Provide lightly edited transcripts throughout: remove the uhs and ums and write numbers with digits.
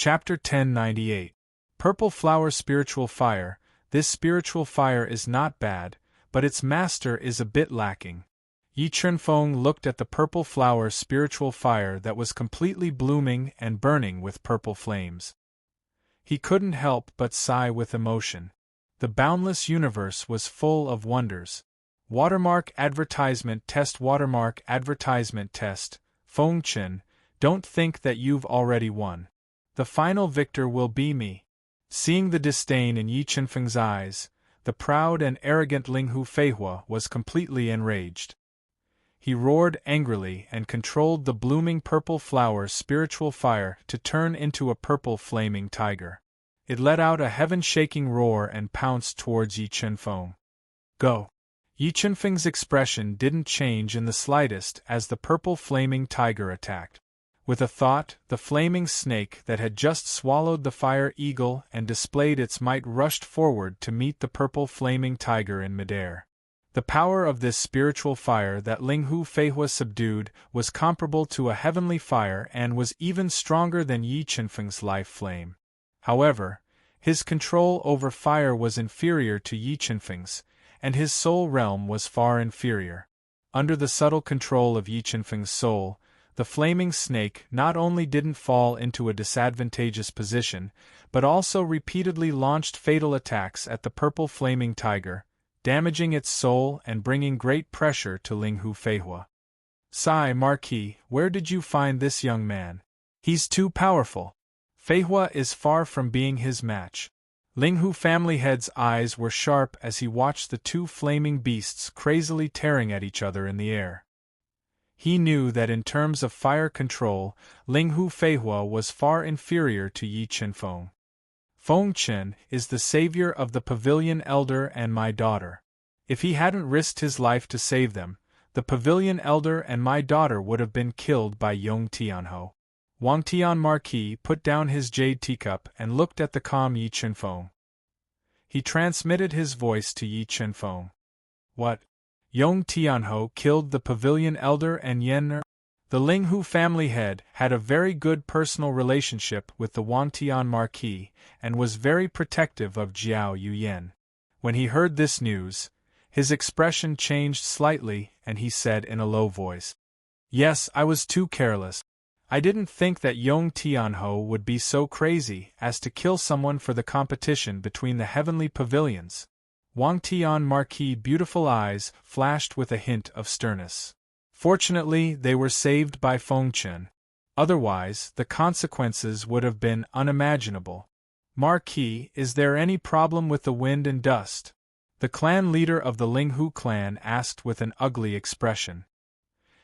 Chapter 1098. Purple Flower Spiritual Fire. This spiritual fire is not bad, but its master is a bit lacking. Yi Chunfeng looked at the purple flower spiritual fire that was completely blooming and burning with purple flames. He couldn't help but sigh with emotion. The boundless universe was full of wonders. Watermark advertisement test. Watermark advertisement test. Feng Chen, don't think that you've already won. The final victor will be me. Seeing the disdain in Yi Chunfeng's eyes, the proud and arrogant Linghu Feihua was completely enraged. He roared angrily and controlled the blooming purple flower spiritual fire to turn into a purple flaming tiger. It let out a heaven-shaking roar and pounced towards Yi Chunfeng. Go! Yi Chunfeng's expression didn't change in the slightest as the purple flaming tiger attacked. With a thought, the flaming snake that had just swallowed the fire eagle and displayed its might rushed forward to meet the purple flaming tiger in midair. The power of this spiritual fire that Linghu Feihua subdued was comparable to a heavenly fire and was even stronger than Yi Chunfeng's life flame. However, his control over fire was inferior to Yi Chunfeng's, and his soul realm was far inferior. Under the subtle control of Yi Chunfeng's soul, the flaming snake not only didn't fall into a disadvantageous position, but also repeatedly launched fatal attacks at the purple flaming tiger, damaging its soul and bringing great pressure to Linghu Feihua. Sigh, Marquis, where did you find this young man? He's too powerful. Feihua is far from being his match. Linghu family head's eyes were sharp as he watched the two flaming beasts crazily tearing at each other in the air. He knew that in terms of fire control, Linghu Feihua was far inferior to Yi Chunfeng. Feng Chen is the savior of the Pavilion Elder and my daughter. If he hadn't risked his life to save them, the Pavilion Elder and my daughter would have been killed by Yong Tianho. Wang Tian Marquis put down his jade teacup and looked at the calm Yi Chunfeng. He transmitted his voice to Yi Chunfeng. What? Yong Tianho killed the Pavilion Elder and Yenner? The Linghu family head had a very good personal relationship with the Wangtian Marquis and was very protective of Jiao Yuyan. When he heard this news, his expression changed slightly and he said in a low voice, "Yes, I was too careless. I didn't think that Yong Tianho would be so crazy as to kill someone for the competition between the heavenly pavilions." Wang Tian Marquis' beautiful eyes flashed with a hint of sternness. Fortunately, they were saved by Feng Chen. Otherwise, the consequences would have been unimaginable. Marquis, is there any problem with the wind and dust? The clan leader of the Linghu clan asked with an ugly expression.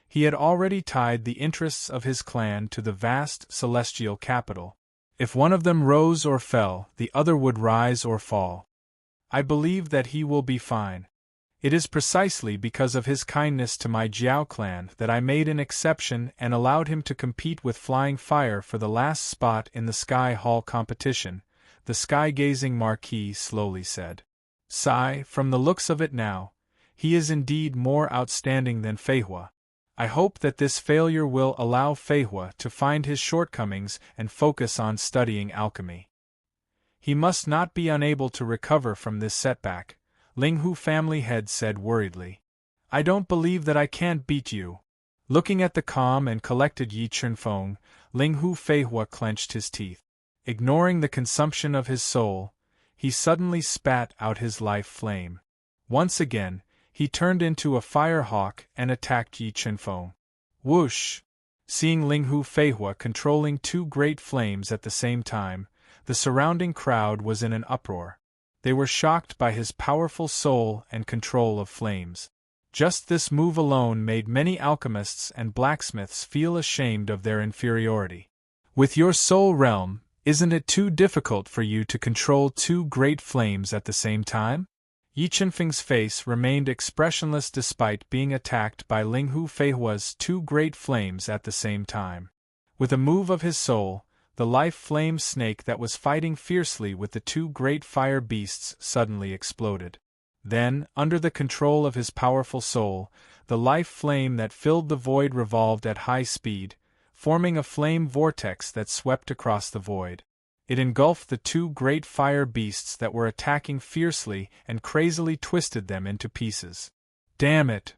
He had already tied the interests of his clan to the vast celestial capital. If one of them rose or fell, the other would rise or fall. I believe that he will be fine. It is precisely because of his kindness to my Jiao clan that I made an exception and allowed him to compete with Flying Fire for the last spot in the Sky Hall competition, the sky-gazing Marquis slowly said. Sigh, from the looks of it now, he is indeed more outstanding than Feihua. I hope that this failure will allow Feihua to find his shortcomings and focus on studying alchemy. He must not be unable to recover from this setback, Linghu family head said worriedly. I don't believe that I can't beat you. Looking at the calm and collected Yi Chunfeng, Linghu Feihua clenched his teeth. Ignoring the consumption of his soul, he suddenly spat out his life flame. Once again, he turned into a fire hawk and attacked Yi Chunfeng. Whoosh! Seeing Linghu Feihua controlling two great flames at the same time, the surrounding crowd was in an uproar. They were shocked by his powerful soul and control of flames. Just this move alone made many alchemists and blacksmiths feel ashamed of their inferiority. With your soul realm, isn't it too difficult for you to control two great flames at the same time? Yi Chunfeng's face remained expressionless despite being attacked by Linghu Feihua's two great flames at the same time. With a move of his soul, the life flame snake that was fighting fiercely with the two great fire beasts suddenly exploded. Then, under the control of his powerful soul, the life flame that filled the void revolved at high speed, forming a flame vortex that swept across the void. It engulfed the two great fire beasts that were attacking fiercely and crazily twisted them into pieces. Damn it!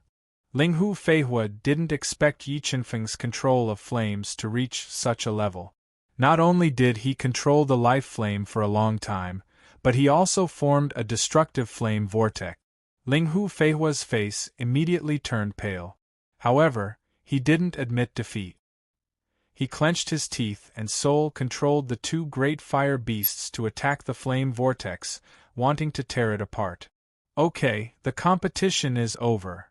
Ling Hu Feihua didn't expect Yi Qinfeng's control of flames to reach such a level. Not only did he control the life flame for a long time, but he also formed a destructive flame vortex. Ling Hu Feihua's face immediately turned pale. However, he didn't admit defeat. He clenched his teeth and soul-controlled the two great fire beasts to attack the flame vortex, wanting to tear it apart. Okay, the competition is over.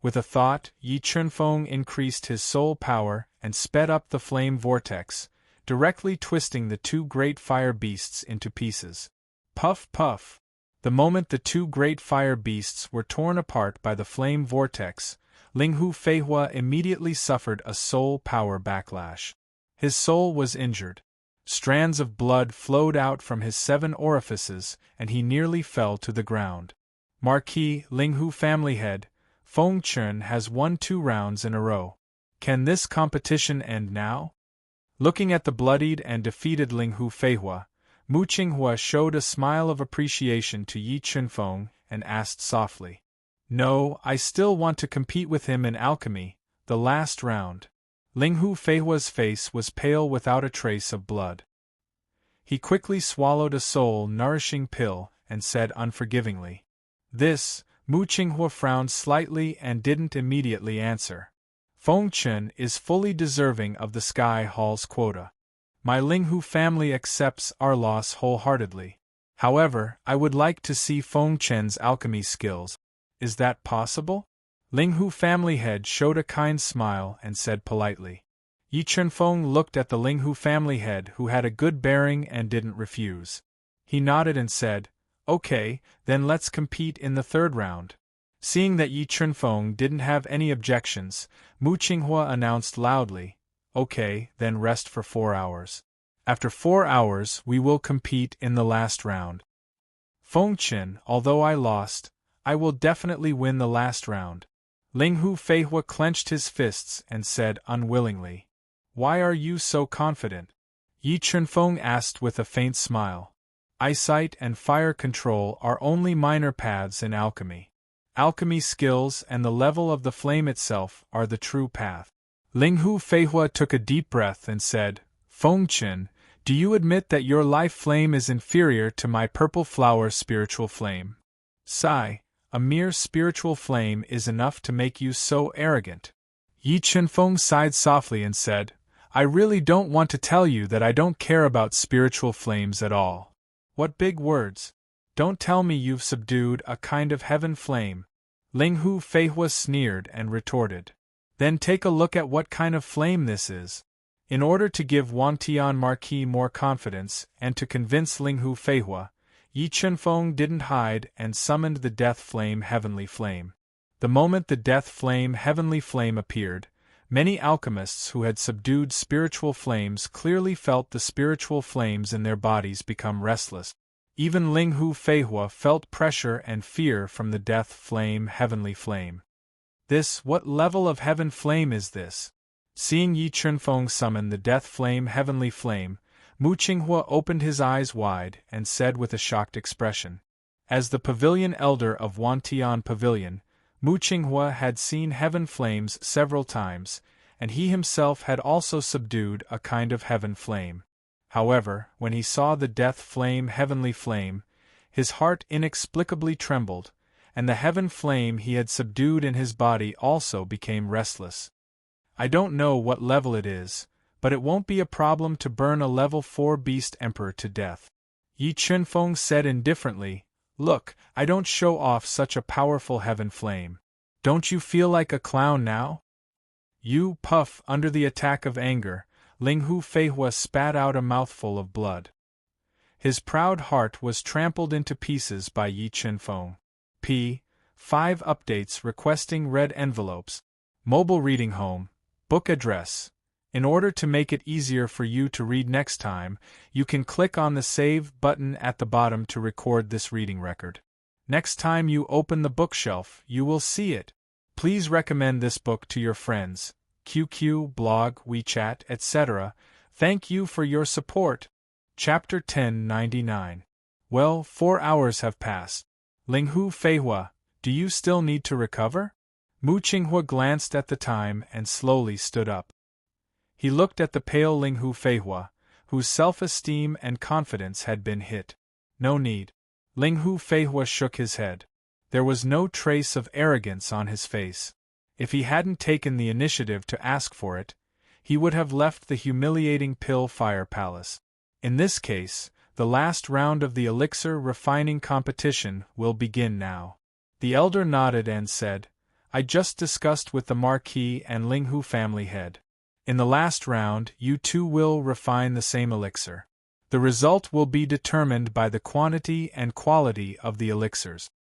With a thought, Yi Chunfeng increased his soul power and sped up the flame vortex, directly twisting the two great fire beasts into pieces. Puff puff! The moment the two great fire beasts were torn apart by the flame vortex, Ling Hu Feihua immediately suffered a soul power backlash. His soul was injured. Strands of blood flowed out from his 7 orifices, and he nearly fell to the ground. Marquis Ling Hu family head, Feng Chun has won 2 rounds in a row. Can this competition end now? Looking at the bloodied and defeated Ling Hu Feihua, Mu Qinghua showed a smile of appreciation to Yi Chunfeng and asked softly, "No, I still want to compete with him in alchemy, the last round." Ling Hu Feihua's face was pale without a trace of blood. He quickly swallowed a soul-nourishing pill and said unforgivingly, "This." Mu Qinghua frowned slightly and didn't immediately answer. "Feng Chun is fully deserving of the Sky Hall's quota. My Ling Hu family accepts our loss wholeheartedly. However, I would like to see Feng Chen's alchemy skills. Is that possible?" Ling Hu family head showed a kind smile and said politely. Yi Chunfeng looked at the Ling Hu family head who had a good bearing and didn't refuse. He nodded and said, "Okay, then let's compete in the 3rd round." Seeing that Yi Chunfeng didn't have any objections, Mu Qinghua announced loudly, "Okay, then rest for 4 hours. After 4 hours we will compete in the last round. Feng Chen, although I lost, I will definitely win the last round." Ling Hu Feihua clenched his fists and said unwillingly, "Why are you so confident?" Yi Chunfeng asked with a faint smile. "Eyesight and fire control are only minor paths in alchemy. Alchemy skills and the level of the flame itself are the true path." Ling Hu Feihua took a deep breath and said, "Feng Chen, do you admit that your life flame is inferior to my purple flower spiritual flame?" "Sigh, a mere spiritual flame is enough to make you so arrogant." Yi Chunfeng sighed softly and said, "I really don't want to tell you that I don't care about spiritual flames at all." "What big words! Don't tell me you've subdued a kind of heaven flame." Ling Hu Feihua sneered and retorted, "Then take a look at what kind of flame this is." In order to give Wang Tian Marquis more confidence and to convince Ling Hu Feihua, Yi Chunfeng didn't hide and summoned the Death Flame Heavenly Flame. The moment the Death Flame Heavenly Flame appeared, many alchemists who had subdued spiritual flames clearly felt the spiritual flames in their bodies become restless. Even Ling Hu Feihua felt pressure and fear from the Death Flame Heavenly Flame. What level of heaven flame is this? Seeing Yi Chunfeng summon the Death Flame Heavenly Flame, Mu Qinghua opened his eyes wide and said with a shocked expression. As the pavilion elder of Wantian Pavilion, Mu Qinghua had seen heaven flames several times, and he himself had also subdued a kind of heaven flame. However, when he saw the Death Flame Heavenly Flame, his heart inexplicably trembled, and the heaven flame he had subdued in his body also became restless. "I don't know what level it is, but it won't be a problem to burn a level 4 beast emperor to death." Yi Chunfeng said indifferently, "Look, I don't show off such a powerful heaven flame. Don't you feel like a clown now?" "You puff." Under the attack of anger, Ling Hu Feihua spat out a mouthful of blood. His proud heart was trampled into pieces by Yi Chunfeng. P5 updates requesting red envelopes. Mobile reading home. Book address. In order to make it easier for you to read next time, you can click on the Save button at the bottom to record this reading record. Next time you open the bookshelf, you will see it. Please recommend this book to your friends. QQ, blog, WeChat, etc. Thank you for your support. Chapter 1099. Well, 4 hours have passed. Linghu Feihua, do you still need to recover? Mu Qinghua glanced at the time and slowly stood up. He looked at the pale Linghu Feihua, whose self-esteem and confidence had been hit. No need. Linghu Feihua shook his head. There was no trace of arrogance on his face. If he hadn't taken the initiative to ask for it, he would have left the humiliating Pill Fire Palace. In this case, the last round of the elixir refining competition will begin now. The elder nodded and said, I just discussed with the Marquis and Linghu family head. In the last round, you two will refine the same elixir. The result will be determined by the quantity and quality of the elixirs.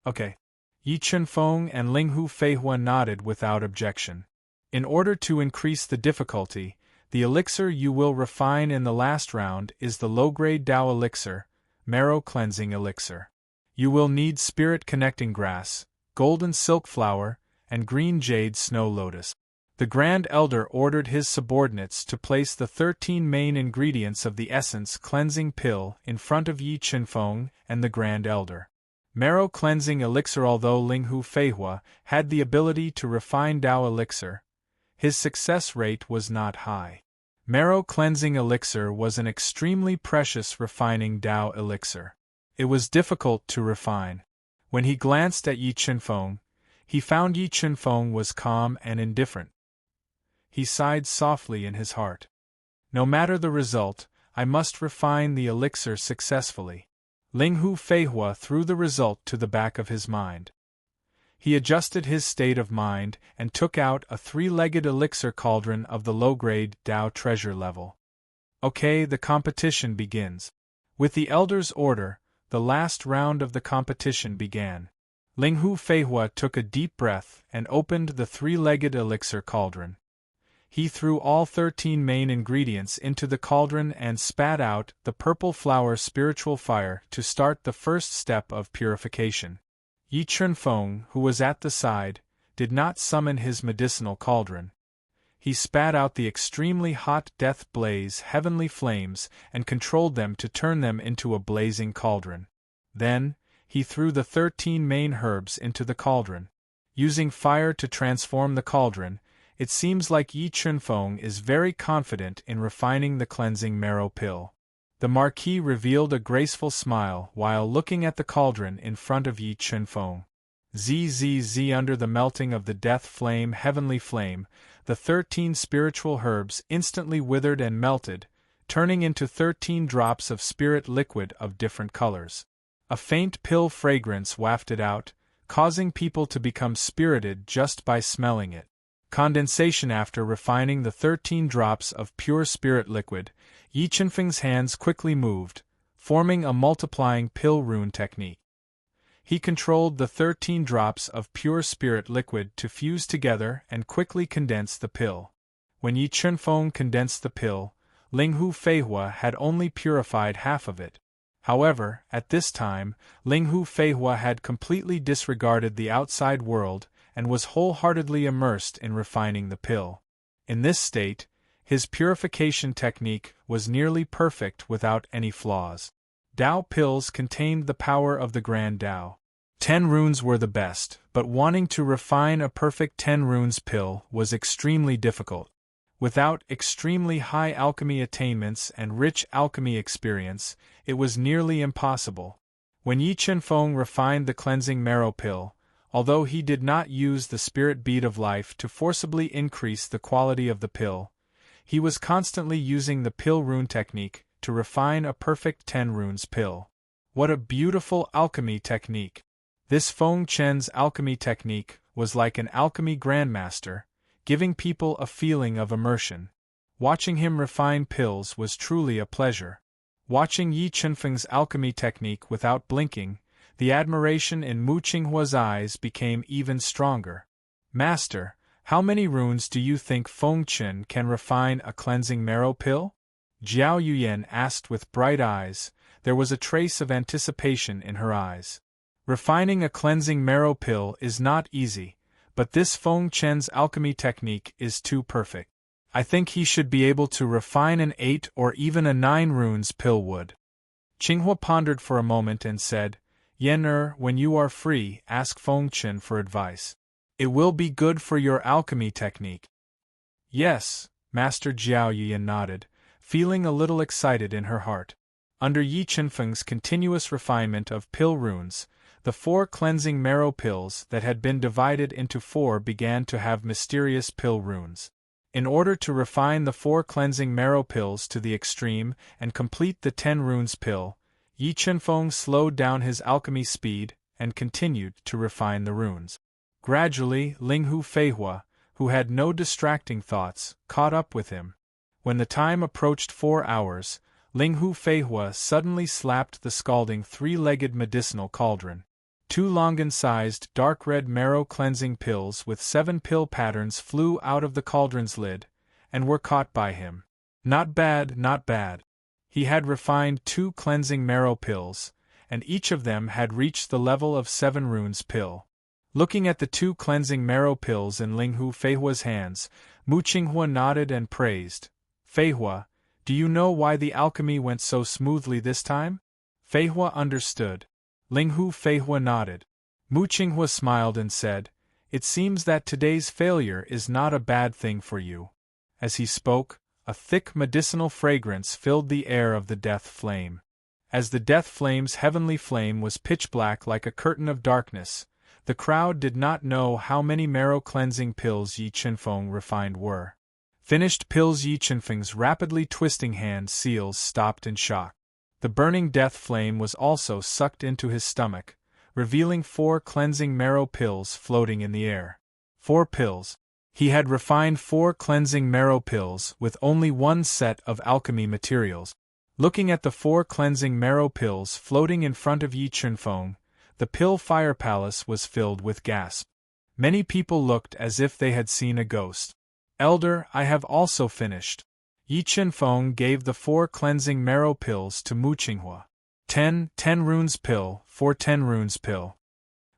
Okay. Yi Chunfeng and Linghu Feihua nodded without objection. In order to increase the difficulty, the elixir you will refine in the last round is the low-grade Dao elixir, marrow cleansing elixir. You will need spirit connecting grass, golden silk flower, and green jade snow lotus. The Grand Elder ordered his subordinates to place the 13 main ingredients of the essence cleansing pill in front of Yi Chunfeng and the Grand Elder. Marrow cleansing elixir. Although Linghu Feihua had the ability to refine Dao elixir, his success rate was not high. Marrow cleansing elixir was an extremely precious refining Dao elixir. It was difficult to refine. When he glanced at Yi Chunfeng, he found Yi Chunfeng was calm and indifferent. He sighed softly in his heart. No matter the result, I must refine the elixir successfully. Linghu Feihua threw the result to the back of his mind. He adjusted his state of mind and took out a 3-legged elixir cauldron of the low-grade Dao treasure level. Okay, the competition begins. With the elder's order, the last round of the competition began. Linghu Feihua took a deep breath and opened the 3-legged elixir cauldron. He threw all 13 main ingredients into the cauldron and spat out the purple flower spiritual fire to start the first step of purification. Yi Chunfeng, who was at the side, did not summon his medicinal cauldron. He spat out the extremely hot death blaze heavenly flames and controlled them to turn them into a blazing cauldron. Then, he threw the 13 main herbs into the cauldron. Using fire to transform the cauldron, it seems like Yi Chunfeng is very confident in refining the cleansing marrow pill. The Marquis revealed a graceful smile while looking at the cauldron in front of Yi Chunfeng. Zzz. Under the melting of the death flame heavenly flame, the 13 spiritual herbs instantly withered and melted, turning into 13 drops of spirit liquid of different colors. A faint pill fragrance wafted out, causing people to become spirited just by smelling it. Condensation. After refining the 13 drops of pure spirit liquid, Yi Chunfeng's hands quickly moved, forming a multiplying pill rune technique. He controlled the 13 drops of pure spirit liquid to fuse together and quickly condense the pill. When Yi Chunfeng condensed the pill, Linghu Feihua had only purified half of it. However, at this time, Linghu Feihua had completely disregarded the outside world and was wholeheartedly immersed in refining the pill. In this state, his purification technique was nearly perfect without any flaws. Dao pills contained the power of the Grand Dao. 10 runes were the best, but wanting to refine a perfect 10 runes pill was extremely difficult. Without extremely high alchemy attainments and rich alchemy experience, it was nearly impossible. When Yi Chunfeng refined the cleansing marrow pill, although he did not use the spirit bead of life to forcibly increase the quality of the pill, he was constantly using the pill rune technique to refine a perfect 10 runes pill. What a beautiful alchemy technique! This Feng Chen's alchemy technique was like an alchemy grandmaster, giving people a feeling of immersion. Watching him refine pills was truly a pleasure. Watching Yi Chunfeng's alchemy technique without blinking, the admiration in Mu Qinghua's eyes became even stronger. Master, how many runes do you think Feng Chen can refine a cleansing marrow pill? Jiao Yuyan asked with bright eyes. There was a trace of anticipation in her eyes. Refining a cleansing marrow pill is not easy, but this Feng Chen's alchemy technique is too perfect. I think he should be able to refine an 8 or even a 9 runes pill would. Qinghua pondered for a moment and said, Yen when you are free, ask Feng Chen for advice. It will be good for your alchemy technique. Yes, Master Jiao Yiyan nodded, feeling a little excited in her heart. Under Yi Qinfeng's continuous refinement of pill runes, the 4 cleansing marrow pills that had been divided into 4 began to have mysterious pill runes. In order to refine the 4 cleansing marrow pills to the extreme and complete the 10 runes pill, Yi Qinfeng slowed down his alchemy speed and continued to refine the runes. Gradually, Linghu Feihua, who had no distracting thoughts, caught up with him. When the time approached 4 hours, Linghu Feihua suddenly slapped the scalding 3-legged medicinal cauldron. 2 longan-sized dark red marrow cleansing pills with 7 pill patterns flew out of the cauldron's lid, and were caught by him. Not bad, not bad. He had refined 2 cleansing marrow pills, and each of them had reached the level of 7 runes pill. Looking at the 2 cleansing marrow pills in Linghu Feihua's hands, Mu Qinghua nodded and praised. Feihua, do you know why the alchemy went so smoothly this time? Feihua understood. Linghu Feihua nodded. Mu Qinghua smiled and said, It seems that today's failure is not a bad thing for you. As he spoke, a thick medicinal fragrance filled the air of the death flame. As the death flame's heavenly flame was pitch black like a curtain of darkness, the crowd did not know how many marrow-cleansing pills Yi Qinfeng refined were. Finished pills. Yi Qinfeng's rapidly twisting hand seals stopped in shock. The burning death flame was also sucked into his stomach, revealing 4 cleansing marrow pills floating in the air. 4 pills. He had refined 4 cleansing marrow pills with only 1 set of alchemy materials. Looking at the 4 cleansing marrow pills floating in front of Yi Qinfeng, the pill fire palace was filled with gasps. Many people looked as if they had seen a ghost. Elder, I have also finished. Yi Qinfeng gave the 4 cleansing marrow pills to Mu Qinghua. 10 runes pill, 4 10 runes pill.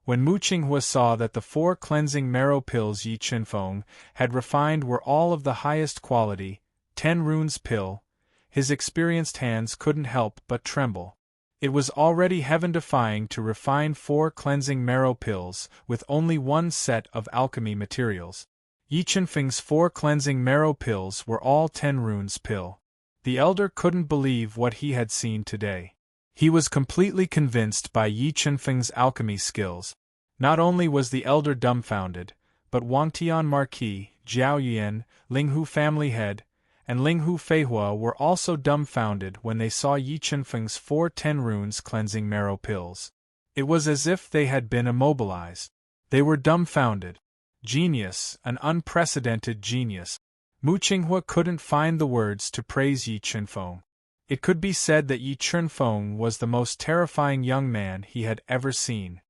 When Mu Qinghua saw that the 4 cleansing marrow pills Yi Qinfeng had refined were all of the highest quality, 10 runes pill, his experienced hands couldn't help but tremble. It was already heaven-defying to refine 4 cleansing marrow pills with only 1 set of alchemy materials. Yi Qinfeng's 4 cleansing marrow pills were all 10 runes pill. The elder couldn't believe what he had seen today. He was completely convinced by Yi Qinfeng's alchemy skills. Not only was the elder dumbfounded, but Wangtian Marquis, Jiao Yuan, Linghu family head, and Linghu Feihua were also dumbfounded when they saw Yi Qinfeng's 4 10 runes cleansing marrow pills. It was as if they had been immobilized. They were dumbfounded. Genius, an unprecedented genius. Mu Qinghua couldn't find the words to praise Yi Qinfeng. It could be said that Yi Qinfeng was the most terrifying young man he had ever seen.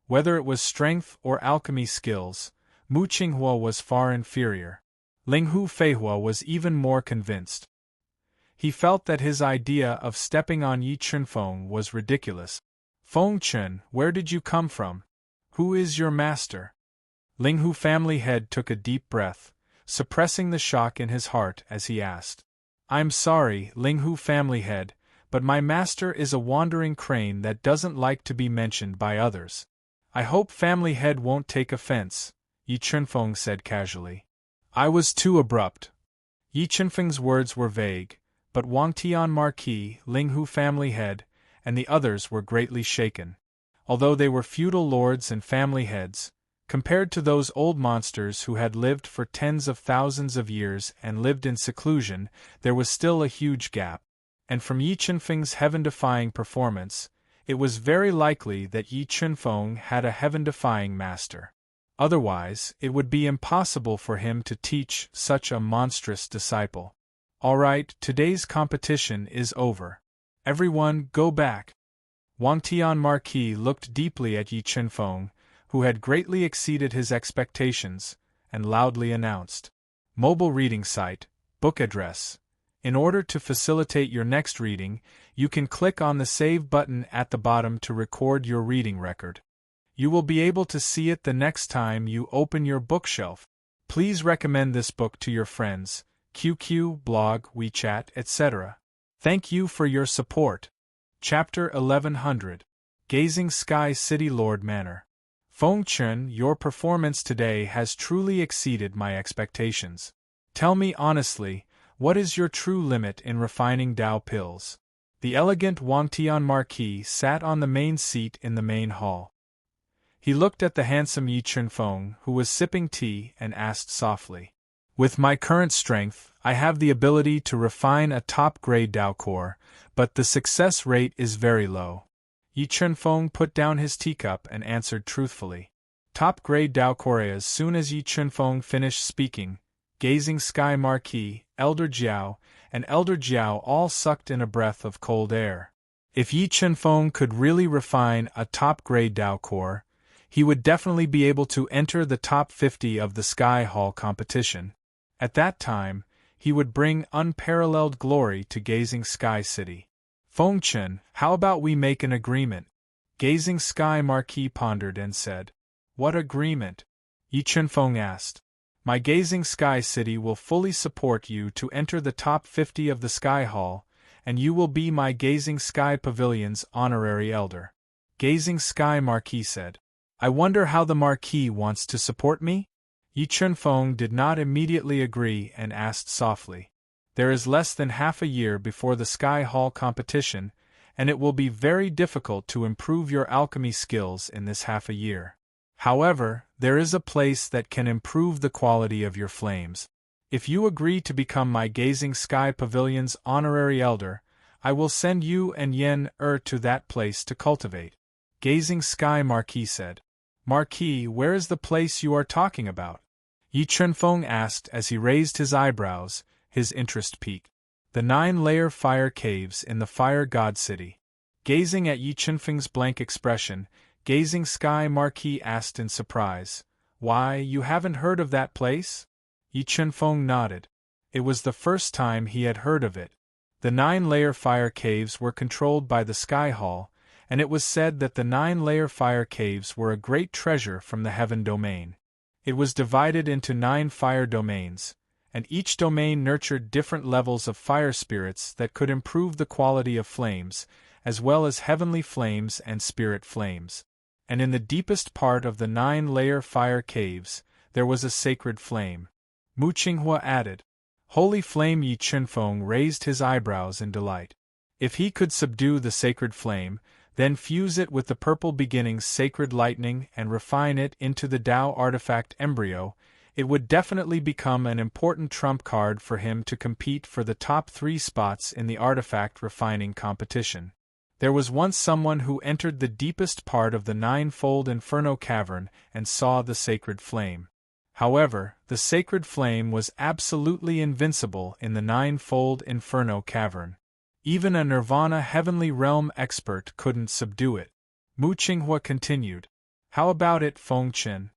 Whether it was strength or alchemy skills, Mu Qinghua was far inferior. Linghu Feihua was even more convinced. He felt that his idea of stepping on Yi Qinfeng was ridiculous. Feng Chen, where did you come from? Who is your master? Linghu family head took a deep breath, suppressing the shock in his heart as he asked. I'm sorry, Linghu family head, but my master is a wandering crane that doesn't like to be mentioned by others. I hope family head won't take offense, Yi Qinfeng said casually. I was too abrupt. Yi Qinfeng's words were vague, but Wangtian Marquis, Linghu family head, and the others were greatly shaken. Although they were feudal lords and family heads, compared to those old monsters who had lived for tens of thousands of years and lived in seclusion, there was still a huge gap. And from Yi Qinfeng's heaven-defying performance, it was very likely that Yi Qinfeng had a heaven-defying master. Otherwise, it would be impossible for him to teach such a monstrous disciple. All right, today's competition is over. Everyone, go back. Wangtian Marquis looked deeply at Yi Qinfeng, who had greatly exceeded his expectations, and loudly announced. Mobile reading site, book address. In order to facilitate your next reading, you can click on the Save button at the bottom to record your reading record. You will be able to see it the next time you open your bookshelf. Please recommend this book to your friends, QQ, blog, WeChat, etc. Thank you for your support. Chapter 1100. Gazing Sky City Lord Manor. Feng Chen, your performance today has truly exceeded my expectations. Tell me honestly, what is your true limit in refining Dao pills? The elegant Wangtian Marquis sat on the main seat in the main hall. He looked at the handsome Yi Chunfeng, who was sipping tea, and asked softly, "With my current strength, I have the ability to refine a top-grade Dao core, but the success rate is very low." Yi Chunfeng put down his teacup and answered truthfully. Top-grade Dao core. As soon as Yi Chunfeng finished speaking, Gazing Sky Marquis, Elder Jiao, and Elder Jiao all sucked in a breath of cold air. If Yi Chunfeng could really refine a top-grade Dao core, he would definitely be able to enter the top 50 of the Sky Hall competition. At that time, he would bring unparalleled glory to Gazing Sky City. Feng Chen, how about we make an agreement? Gazing Sky Marquis pondered and said. What agreement? Yi Chunfeng asked. My Gazing Sky City will fully support you to enter the top 50 of the Sky Hall, and you will be my Gazing Sky Pavilion's honorary elder. Gazing Sky Marquis said. I wonder how the Marquis wants to support me? Yi Chunfeng did not immediately agree and asked softly. There is less than half a year before the Sky Hall competition, and it will be very difficult to improve your alchemy skills in this half a year. However, there is a place that can improve the quality of your flames. If you agree to become my Gazing Sky Pavilion's honorary elder, I will send you and Yen to that place to cultivate. Gazing Sky Marquis said. Marquis, where is the place you are talking about? Yi Chunfeng asked as he raised his eyebrows, his interest piqued. The 9-layer fire caves in the Fire God City. Gazing at Yi Chunfeng's blank expression, Gazing Sky Marquis asked in surprise, Why, you haven't heard of that place? Yi Chunfeng nodded. It was the first time he had heard of it. The 9-layer fire caves were controlled by the Sky Hall, and it was said that the 9-layer fire caves were a great treasure from the Heaven Domain. It was divided into 9 fire domains, and each domain nurtured different levels of fire spirits that could improve the quality of flames, as well as heavenly flames and spirit flames. And in the deepest part of the 9-layer fire caves, there was a sacred flame. Mu Qinghua added. Holy flame. Yi Chunfeng raised his eyebrows in delight. If he could subdue the sacred flame, then fuse it with the purple beginning's sacred lightning and refine it into the Dao artifact embryo, it would definitely become an important trump card for him to compete for the top 3 spots in the artifact refining competition. There was once someone who entered the deepest part of the 9-fold Inferno Cavern and saw the sacred flame. However, the sacred flame was absolutely invincible in the 9-fold Inferno Cavern. Even a Nirvana Heavenly Realm expert couldn't subdue it. Mu Qinghua continued. How about it, Feng Chen?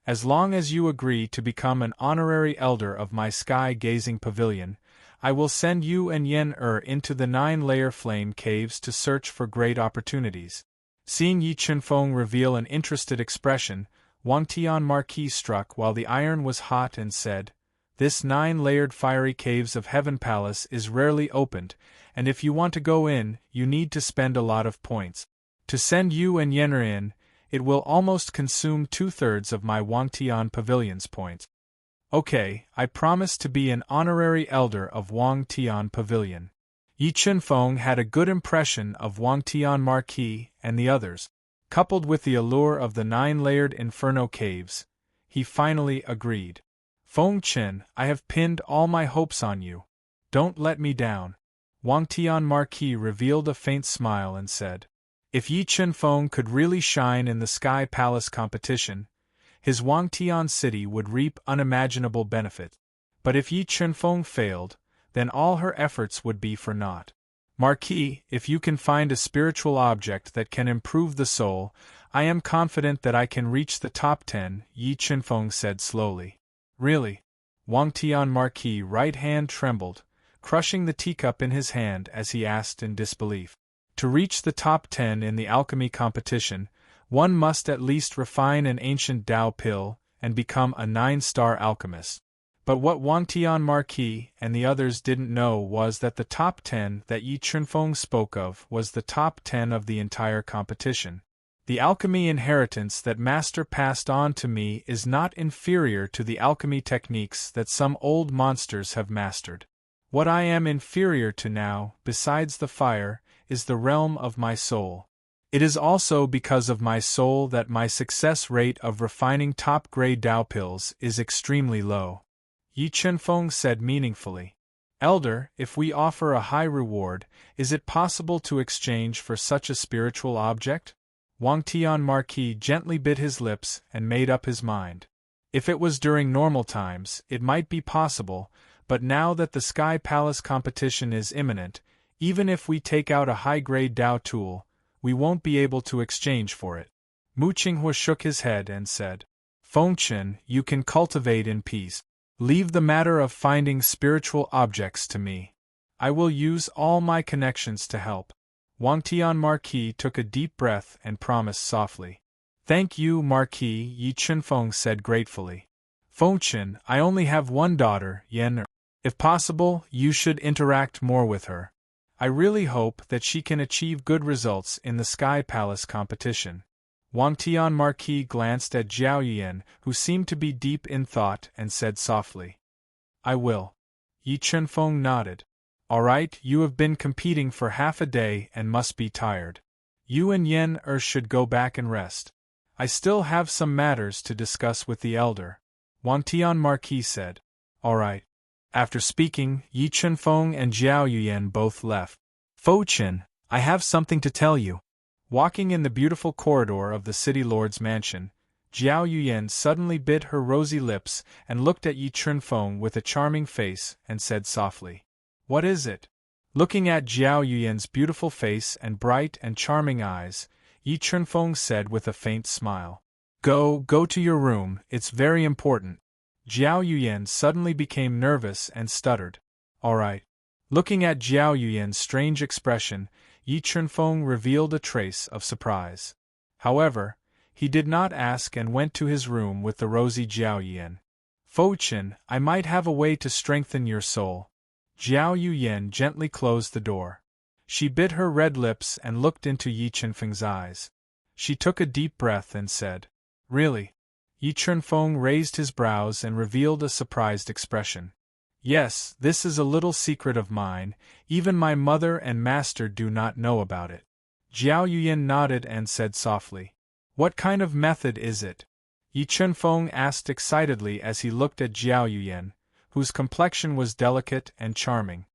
As long as you agree to become an honorary elder of my sky-gazing pavilion, I will send you and Yen into the 9-layer flame caves to search for great opportunities. Seeing Yi Chunfeng reveal an interested expression, Wangtian Marquis struck while the iron was hot and said, This 9-layered fiery caves of Heaven Palace is rarely opened, and if you want to go in, you need to spend a lot of points. To send you and Yen in, it will almost consume 2/3 of my Wangtian Pavilion's points. Okay, I promise to be an honorary elder of Wangtian Pavilion. Yi Chunfeng had a good impression of Wangtian Marquis and the others. Coupled with the allure of the 9-layered Inferno Caves, he finally agreed. Feng Chen, I have pinned all my hopes on you. Don't let me down. Wangtian Marquis revealed a faint smile and said, If Yi Chunfeng could really shine in the Sky Palace competition, his Wangtian city would reap unimaginable benefit. But if Yi Chunfeng failed, then all her efforts would be for naught. Marquis, if you can find a spiritual object that can improve the soul, I am confident that I can reach the top 10, Yi Chunfeng said slowly. Really? Wangtian Marquis' right hand trembled, crushing the teacup in his hand as he asked in disbelief. To reach the top 10 in the alchemy competition, one must at least refine an ancient Dao pill and become a 9-star alchemist. But what Wang Tian Marquis and the others didn't know was that the top 10 that Yi Chunfeng spoke of was the top 10 of the entire competition. The alchemy inheritance that Master passed on to me is not inferior to the alchemy techniques that some old monsters have mastered. What I am inferior to now, besides the fire, is the realm of my soul. It is also because of my soul that my success rate of refining top-grade Dao pills is extremely low. Yi Chunfeng said meaningfully. Elder, if we offer a high reward, is it possible to exchange for such a spiritual object? Wang Tian Marquis gently bit his lips and made up his mind. If it was during normal times, it might be possible, but now that the Sky Palace competition is imminent, even if we take out a high-grade Dao tool, we won't be able to exchange for it. Mu Qinghua shook his head and said, Fengchen, you can cultivate in peace. Leave the matter of finding spiritual objects to me. I will use all my connections to help. Wang Tian Marquis took a deep breath and promised softly. Thank you, Marquis, Yi Chunfeng said gratefully. Fengchen, I only have one daughter, Yan. If possible, you should interact more with her. I really hope that she can achieve good results in the Sky Palace competition. Wang Tian Marquis glanced at Zhao Yuan, who seemed to be deep in thought, and said softly, I will. Yi Chunfeng nodded. All right, you have been competing for half a day and must be tired. You and Yan should go back and rest. I still have some matters to discuss with the elder. Wang Tian Marquis said. All right. After speaking, Yi Chunfeng and Zhao Yuan both left. Fengchen, I have something to tell you. Walking in the beautiful corridor of the city lord's mansion, Zhao Yuan suddenly bit her rosy lips and looked at Yi Chunfeng with a charming face and said softly, What is it? Looking at Zhao Yuan's beautiful face and bright and charming eyes, Yi Chunfeng said with a faint smile, Go to your room, it's very important. Zhao Yuan suddenly became nervous and stuttered. All right. Looking at Zhao Yuan's strange expression, Yi Chunfeng revealed a trace of surprise. However, he did not ask and went to his room with the rosy Zhao Yuan. Fengchen, I might have a way to strengthen your soul. Zhao Yuan gently closed the door. She bit her red lips and looked into Yi Chunfeng's eyes. She took a deep breath and said, Really? Yi Chunfeng raised his brows and revealed a surprised expression. Yes, this is a little secret of mine, even my mother and master do not know about it. Zhao Yuan nodded and said softly, What kind of method is it? Yi Chunfeng asked excitedly as he looked at Zhao Yuan, whose complexion was delicate and charming.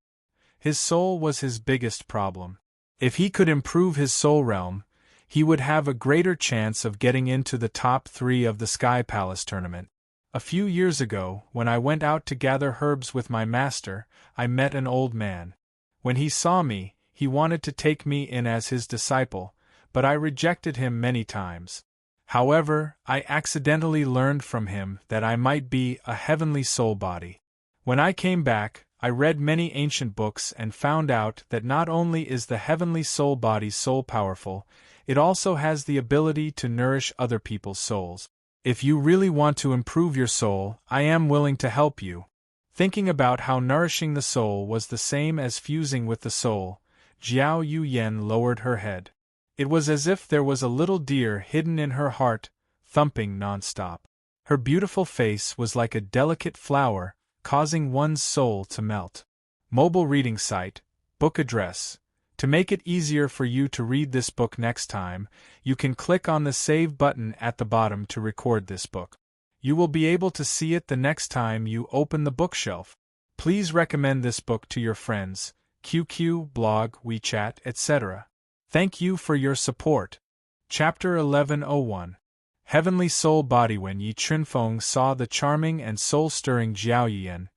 His soul was his biggest problem. If he could improve his soul realm, he would have a greater chance of getting into the top 3 of the Sky Palace tournament. A few years ago, when I went out to gather herbs with my master, I met an old man. When he saw me, he wanted to take me in as his disciple, but I rejected him many times. However, I accidentally learned from him that I might be a heavenly soul body. When I came back, I read many ancient books and found out that not only is the heavenly soul body's soul powerful, it also has the ability to nourish other people's souls. If you really want to improve your soul, I am willing to help you. Thinking about how nourishing the soul was the same as fusing with the soul, Zhao Yuan lowered her head. It was as if there was a little deer hidden in her heart, thumping non-stop. Her beautiful face was like a delicate flower, causing one's soul to melt. Mobile reading site, book address. To make it easier for you to read this book next time, you can click on the Save button at the bottom to record this book. You will be able to see it the next time you open the bookshelf. Please recommend this book to your friends, QQ, blog, WeChat, etc. Thank you for your support. Chapter 1101. Heavenly Soul Body. When Yi Chunfeng saw the charming and soul-stirring Zhao Yuan,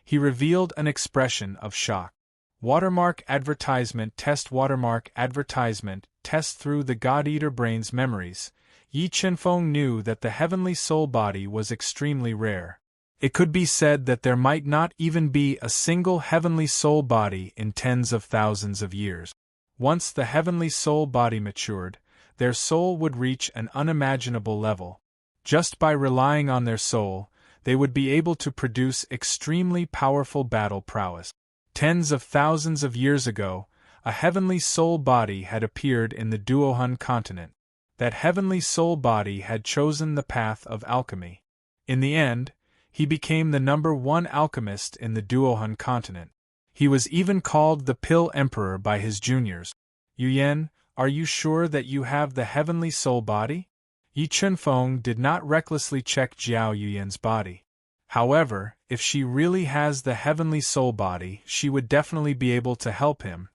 he revealed an expression of shock. Watermark advertisement test. Watermark advertisement test. Through the God-Eater brain's memories, Yi Chunfeng knew that the heavenly soul body was extremely rare. It could be said that there might not even be a single heavenly soul body in tens of thousands of years. Once the heavenly soul body matured, their soul would reach an unimaginable level. Just by relying on their soul, they would be able to produce extremely powerful battle prowess. Tens of thousands of years ago, a heavenly soul body had appeared in the Duohun continent. That heavenly soul body had chosen the path of alchemy. In the end, he became the #1 alchemist in the Duohun continent. He was even called the Pill Emperor by his juniors. Yuyan, are you sure that you have the heavenly soul body? Yi Chunfeng did not recklessly check Jiao Yuyan's body. However, if she really has the heavenly soul body, she would definitely be able to help him.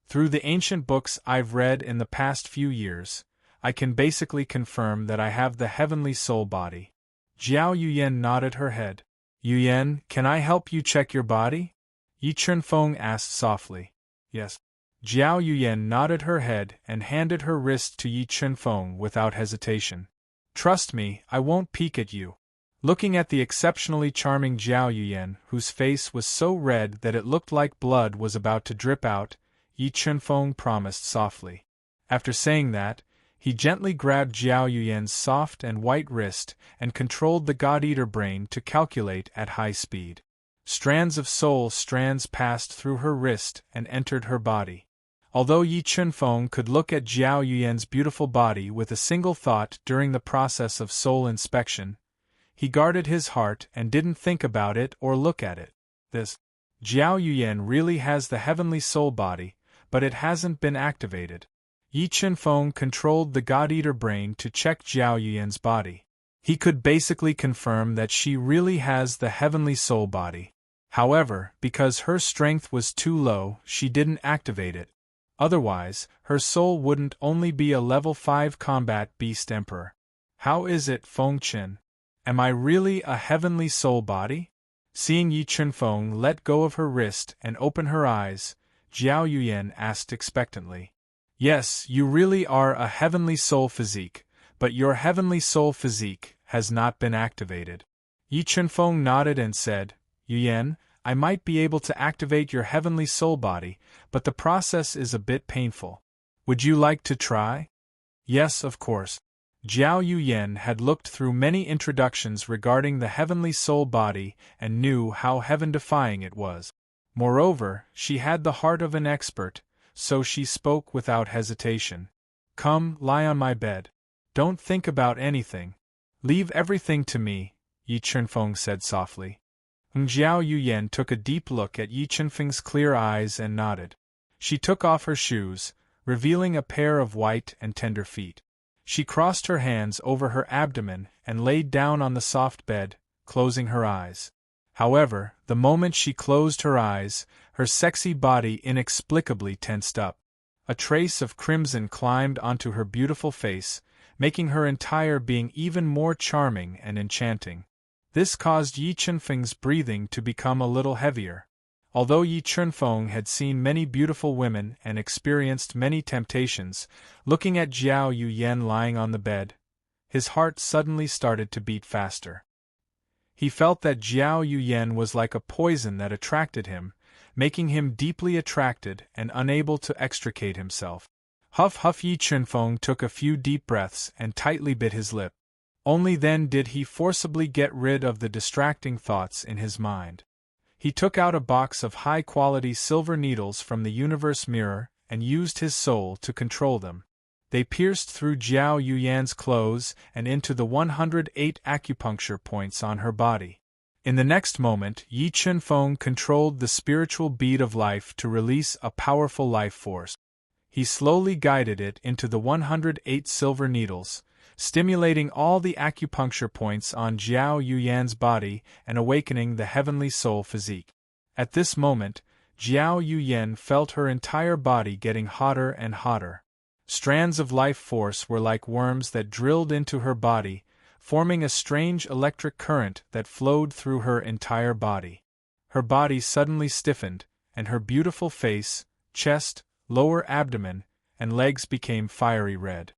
Through the ancient books I've read in the past few years, I can basically confirm that I have the heavenly soul body. Jiao Yuyan nodded her head. Yuyan, can I help you check your body? Yi Chunfeng asked softly. Yes. Jiao Yuyan nodded her head and handed her wrist to Yi Chunfeng without hesitation. Trust me, I won't peek at you. Looking at the exceptionally charming Jiao Yuyan, whose face was so red that it looked like blood was about to drip out, Yi Chunfeng promised softly. After saying that, he gently grabbed Jiao Yuyan's soft and white wrist and controlled the God-Eater brain to calculate at high speed. Strands of soul strands passed through her wrist and entered her body. Although Yi Chunfeng could look at Jiao Yuyan's beautiful body with a single thought during the process of soul inspection, he guarded his heart and didn't think about it or look at it. This Jiao Yuyan really has the heavenly soul body, but it hasn't been activated. Yi Chunfeng controlled the God-Eater brain to check Jiao Yuyan's body. He could basically confirm that she really has the heavenly soul body. However, because her strength was too low, she didn't activate it. Otherwise, her soul wouldn't only be a level 5 combat beast emperor. How is it, Feng Qin? Am I really a heavenly soul body? Seeing Yi Chunfeng let go of her wrist and open her eyes, Jiao Yuyan asked expectantly. Yes, you really are a heavenly soul physique, but your heavenly soul physique has not been activated. Yi Chunfeng nodded and said, Yuyan, I might be able to activate your heavenly soul body, but the process is a bit painful. Would you like to try? Yes, of course. Jiao Yuyan had looked through many introductions regarding the heavenly soul body and knew how heaven-defying it was. Moreover, she had the heart of an expert, so she spoke without hesitation. Come, lie on my bed. Don't think about anything. Leave everything to me, Yi Chunfeng said softly. Jiao Yuyan took a deep look at Yi Chunfeng's clear eyes and nodded. She took off her shoes, revealing a pair of white and tender feet. She crossed her hands over her abdomen and laid down on the soft bed, closing her eyes. However, the moment she closed her eyes, her sexy body inexplicably tensed up. A trace of crimson climbed onto her beautiful face, making her entire being even more charming and enchanting. This caused Yi Chunfeng's breathing to become a little heavier. Although Yi Chunfeng had seen many beautiful women and experienced many temptations, looking at Jiao Yuyan lying on the bed, his heart suddenly started to beat faster. He felt that Jiao Yuyan was like a poison that attracted him, making him deeply attracted and unable to extricate himself. Huff huff. Yi Chunfeng took a few deep breaths and tightly bit his lip. Only then did he forcibly get rid of the distracting thoughts in his mind. He took out a box of high-quality silver needles from the universe mirror and used his soul to control them. They pierced through Jiao Yuyan's clothes and into the 108 acupuncture points on her body. In the next moment, Yi Chunfeng controlled the spiritual bead of life to release a powerful life force. He slowly guided it into the 108 silver needles, stimulating all the acupuncture points on Jiao Yuyan's body and awakening the heavenly soul physique. At this moment, Jiao Yuyan felt her entire body getting hotter and hotter. Strands of life force were like worms that drilled into her body, forming a strange electric current that flowed through her entire body. Her body suddenly stiffened, and her beautiful face, chest, lower abdomen, and legs became fiery red.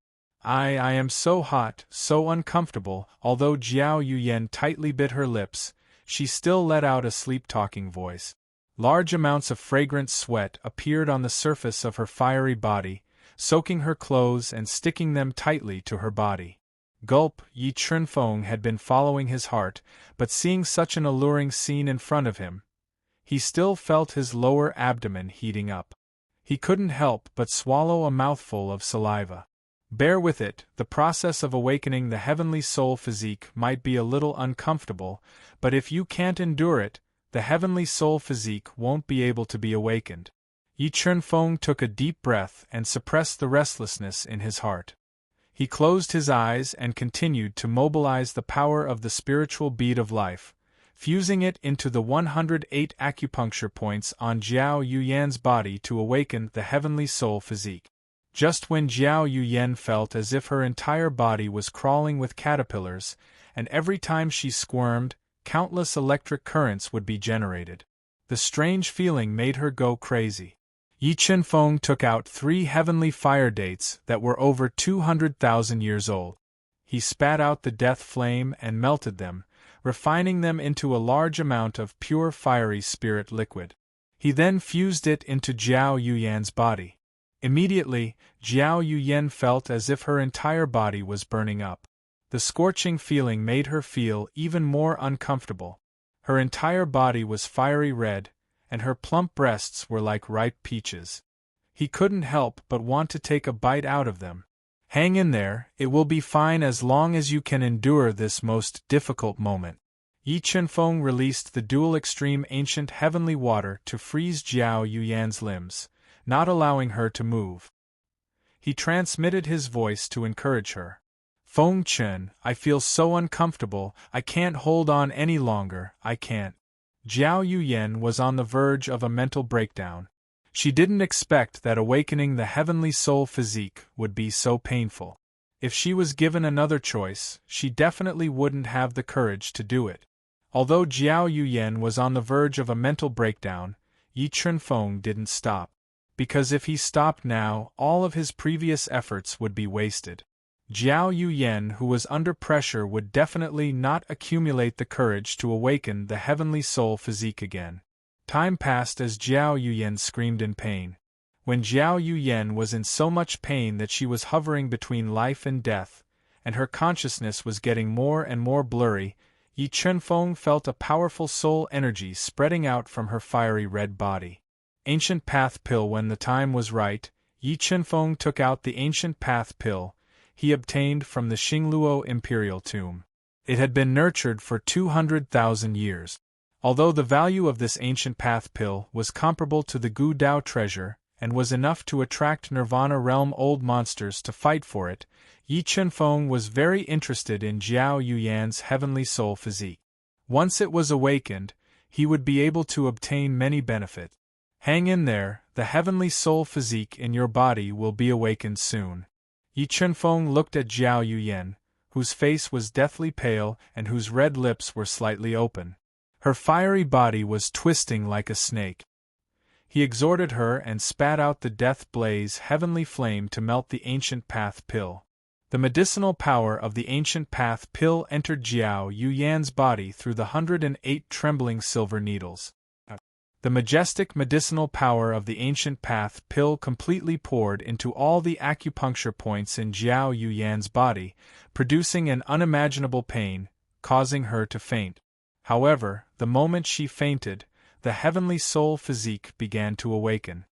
I am so hot, so uncomfortable. Although Jiao Yuyan tightly bit her lips, she still let out a sleep-talking voice. Large amounts of fragrant sweat appeared on the surface of her fiery body, soaking her clothes and sticking them tightly to her body. Gulp, Yi Chunfeng had been following his heart, but seeing such an alluring scene in front of him, he still felt his lower abdomen heating up. He couldn't help but swallow a mouthful of saliva. Bear with it, the process of awakening the heavenly soul physique might be a little uncomfortable, but if you can't endure it, the heavenly soul physique won't be able to be awakened. Yi Chunfeng took a deep breath and suppressed the restlessness in his heart. He closed his eyes and continued to mobilize the power of the spiritual bead of life, fusing it into the 108 acupuncture points on Jiao Yuyan's body to awaken the heavenly soul physique. Just when Jiao Yuyan felt as if her entire body was crawling with caterpillars, and every time she squirmed, countless electric currents would be generated. The strange feeling made her go crazy. Yi Chunfeng took out 3 heavenly fire dates that were over 200,000 years old. He spat out the death flame and melted them, refining them into a large amount of pure fiery spirit liquid. He then fused it into Jiao Yuyan's body. Immediately, Jiao Yuyan felt as if her entire body was burning up. The scorching feeling made her feel even more uncomfortable. Her entire body was fiery red, and her plump breasts were like ripe peaches. He couldn't help but want to take a bite out of them. Hang in there, it will be fine as long as you can endure this most difficult moment. Yi Chunfeng released the dual extreme ancient heavenly water to freeze Jiao Yuyan's limbs, not allowing her to move. He transmitted his voice to encourage her. Feng Chen, I feel so uncomfortable, I can't hold on any longer, I can't. Jiao Yuyan was on the verge of a mental breakdown. She didn't expect that awakening the heavenly soul physique would be so painful. If she was given another choice, she definitely wouldn't have the courage to do it. Although Jiao Yuyan was on the verge of a mental breakdown, Yi Chunfeng didn't stop. Because if he stopped now, all of his previous efforts would be wasted. Jiao Yuyan, who was under pressure, would definitely not accumulate the courage to awaken the heavenly soul physique again. Time passed as Jiao Yuyan screamed in pain. When Jiao Yuyan was in so much pain that she was hovering between life and death, and her consciousness was getting more and more blurry, Yi Chunfeng felt a powerful soul energy spreading out from her fiery red body. Ancient Path Pill. When the time was right, Yi Chunfeng took out the Ancient Path Pill he obtained from the Xingluo imperial tomb. It had been nurtured for 200,000 years. Although the value of this Ancient Path Pill was comparable to the Gu Dao treasure, and was enough to attract Nirvana realm old monsters to fight for it, Yi Chunfeng was very interested in Jiao Yuyan's heavenly soul physique. Once it was awakened, he would be able to obtain many benefits. Hang in there, the heavenly soul physique in your body will be awakened soon. Yi Chunfeng looked at Jiao Yuyan, whose face was deathly pale and whose red lips were slightly open. Her fiery body was twisting like a snake. He exhorted her and spat out the death blaze heavenly flame to melt the Ancient Path Pill. The medicinal power of the Ancient Path Pill entered Jiao Yuyan's body through the 108 trembling silver needles. The majestic medicinal power of the Ancient Path Pill completely poured into all the acupuncture points in Jiao Yuyan's body, producing an unimaginable pain, causing her to faint. However, the moment she fainted, the heavenly soul physique began to awaken.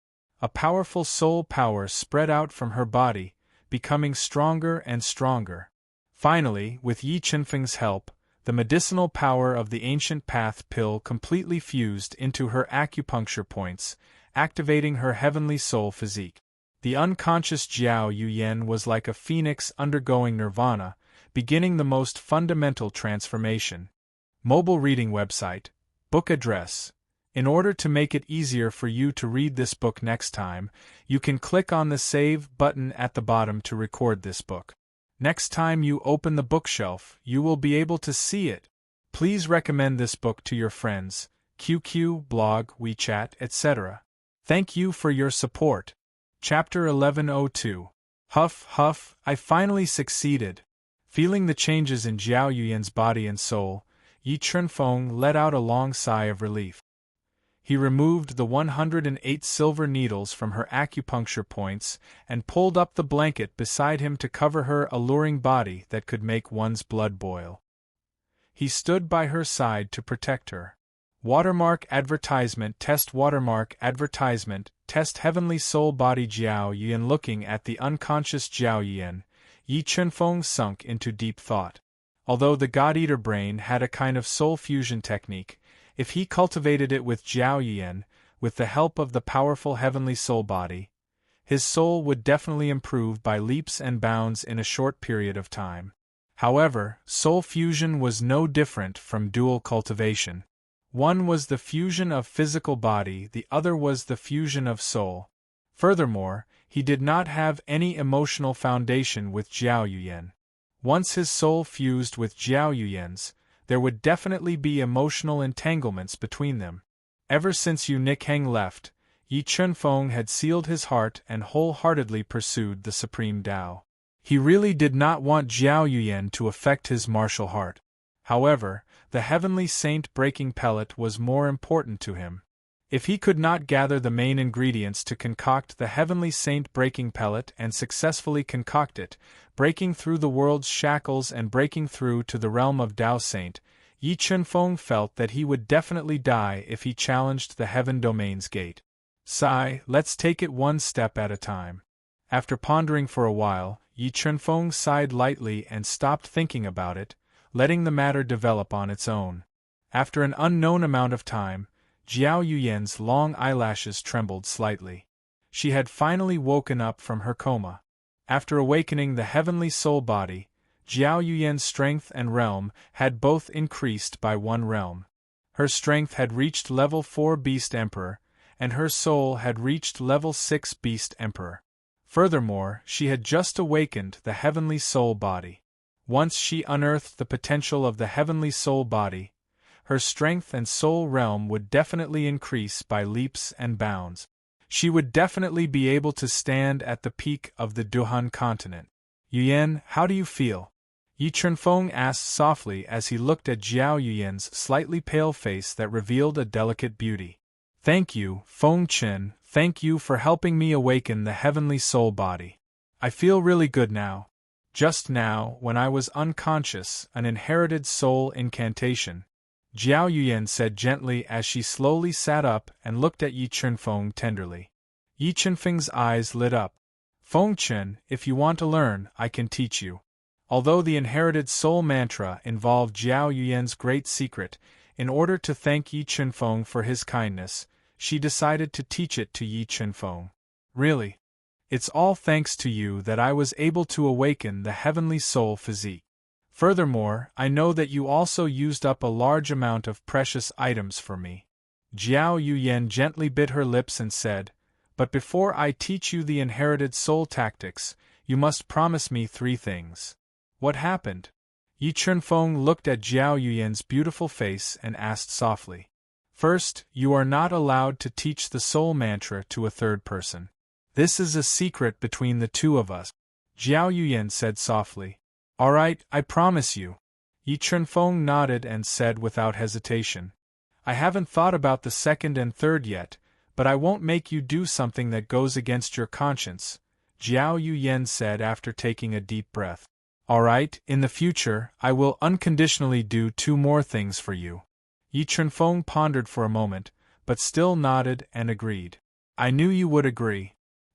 A powerful soul power spread out from her body, becoming stronger and stronger. Finally, with Yi Chunfeng's help, the medicinal power of the Ancient Path Pill completely fused into her acupuncture points, activating her heavenly soul physique. The unconscious Jiao Yuyan was like a phoenix undergoing nirvana, beginning the most fundamental transformation. Mobile reading website, book address. In order to make it easier for you to read this book next time, you can click on the Save button at the bottom to record this book. Next time you open the bookshelf, you will be able to see it. Please recommend this book to your friends, QQ, blog, WeChat, etc. Thank you for your support. Chapter 1102. Huff, huff, I finally succeeded. Feeling the changes in Jiao Yuyan's body and soul, Yi Chunfeng let out a long sigh of relief. He removed the 108 silver needles from her acupuncture points and pulled up the blanket beside him to cover her alluring body that could make one's blood boil. He stood by her side to protect her. Watermark advertisement test heavenly soul body Jiao Yuan. Looking at the unconscious Jiao Yuan, Yi Chunfeng sunk into deep thought. Although the God-Eater brain had a kind of soul fusion technique, if he cultivated it with Jiao Yuan, with the help of the powerful heavenly soul body, his soul would definitely improve by leaps and bounds in a short period of time. However, soul fusion was no different from dual cultivation. One was the fusion of physical body, the other was the fusion of soul. Furthermore, he did not have any emotional foundation with Jiao Yuan. Once his soul fused with Jiao Yuan's, there would definitely be emotional entanglements between them. Ever since Yu Nikheng left, Yi Chunfeng had sealed his heart and wholeheartedly pursued the Supreme Tao. He really did not want Jiao Yuan to affect his martial heart. However, the heavenly saint breaking pellet was more important to him. If he could not gather the main ingredients to concoct the heavenly saint breaking pellet and successfully concoct it, breaking through the world's shackles and breaking through to the realm of Tao Saint, Yi Chunfeng felt that he would definitely die if he challenged the heaven domain's gate. Let's take it one step at a time. After pondering for a while, Yi Chunfeng sighed lightly and stopped thinking about it, letting the matter develop on its own. After an unknown amount of time, Jiao Yuyan's long eyelashes trembled slightly. She had finally woken up from her coma. After awakening the heavenly soul body, Jiao Yuyan's strength and realm had both increased by 1 realm. Her strength had reached level 4 Beast Emperor, and her soul had reached level 6 Beast Emperor. Furthermore, she had just awakened the heavenly soul body. Once she unearthed the potential of the heavenly soul body, her strength and soul realm would definitely increase by leaps and bounds. She would definitely be able to stand at the peak of the Duhan continent. Yuyan, how do you feel? Yi Chunfeng asked softly as he looked at Jiao Yuyan's slightly pale face that revealed a delicate beauty. Thank you, Feng Chen, thank you for helping me awaken the heavenly soul body. I feel really good now. Just now, when I was unconscious, an inherited soul incantation, Jiao Yuyan said gently as she slowly sat up and looked at Yi Chunfeng tenderly. Yi Chunfeng's eyes lit up. Feng Chen, if you want to learn, I can teach you. Although the inherited soul mantra involved Jiao Yuyan's great secret, in order to thank Yi Chunfeng for his kindness, she decided to teach it to Yi Chunfeng. Really? It's all thanks to you that I was able to awaken the heavenly soul physique. Furthermore, I know that you also used up a large amount of precious items for me. Jiao Yuyan gently bit her lips and said, but before I teach you the inherited soul tactics, you must promise me 3 things. What happened? Yi Chunfeng looked at Jiao Yuyan's beautiful face and asked softly. First, you are not allowed to teach the soul mantra to a third person. This is a secret between the two of us. Jiao Yuyan said softly. All right, I promise you. Yi Chunfeng nodded and said without hesitation. I haven't thought about the second and third yet, but I won't make you do something that goes against your conscience, Jiao Yuyan said after taking a deep breath. All right, in the future, I will unconditionally do 2 more things for you. Yi Chunfeng pondered for a moment, but still nodded and agreed. I knew you would agree.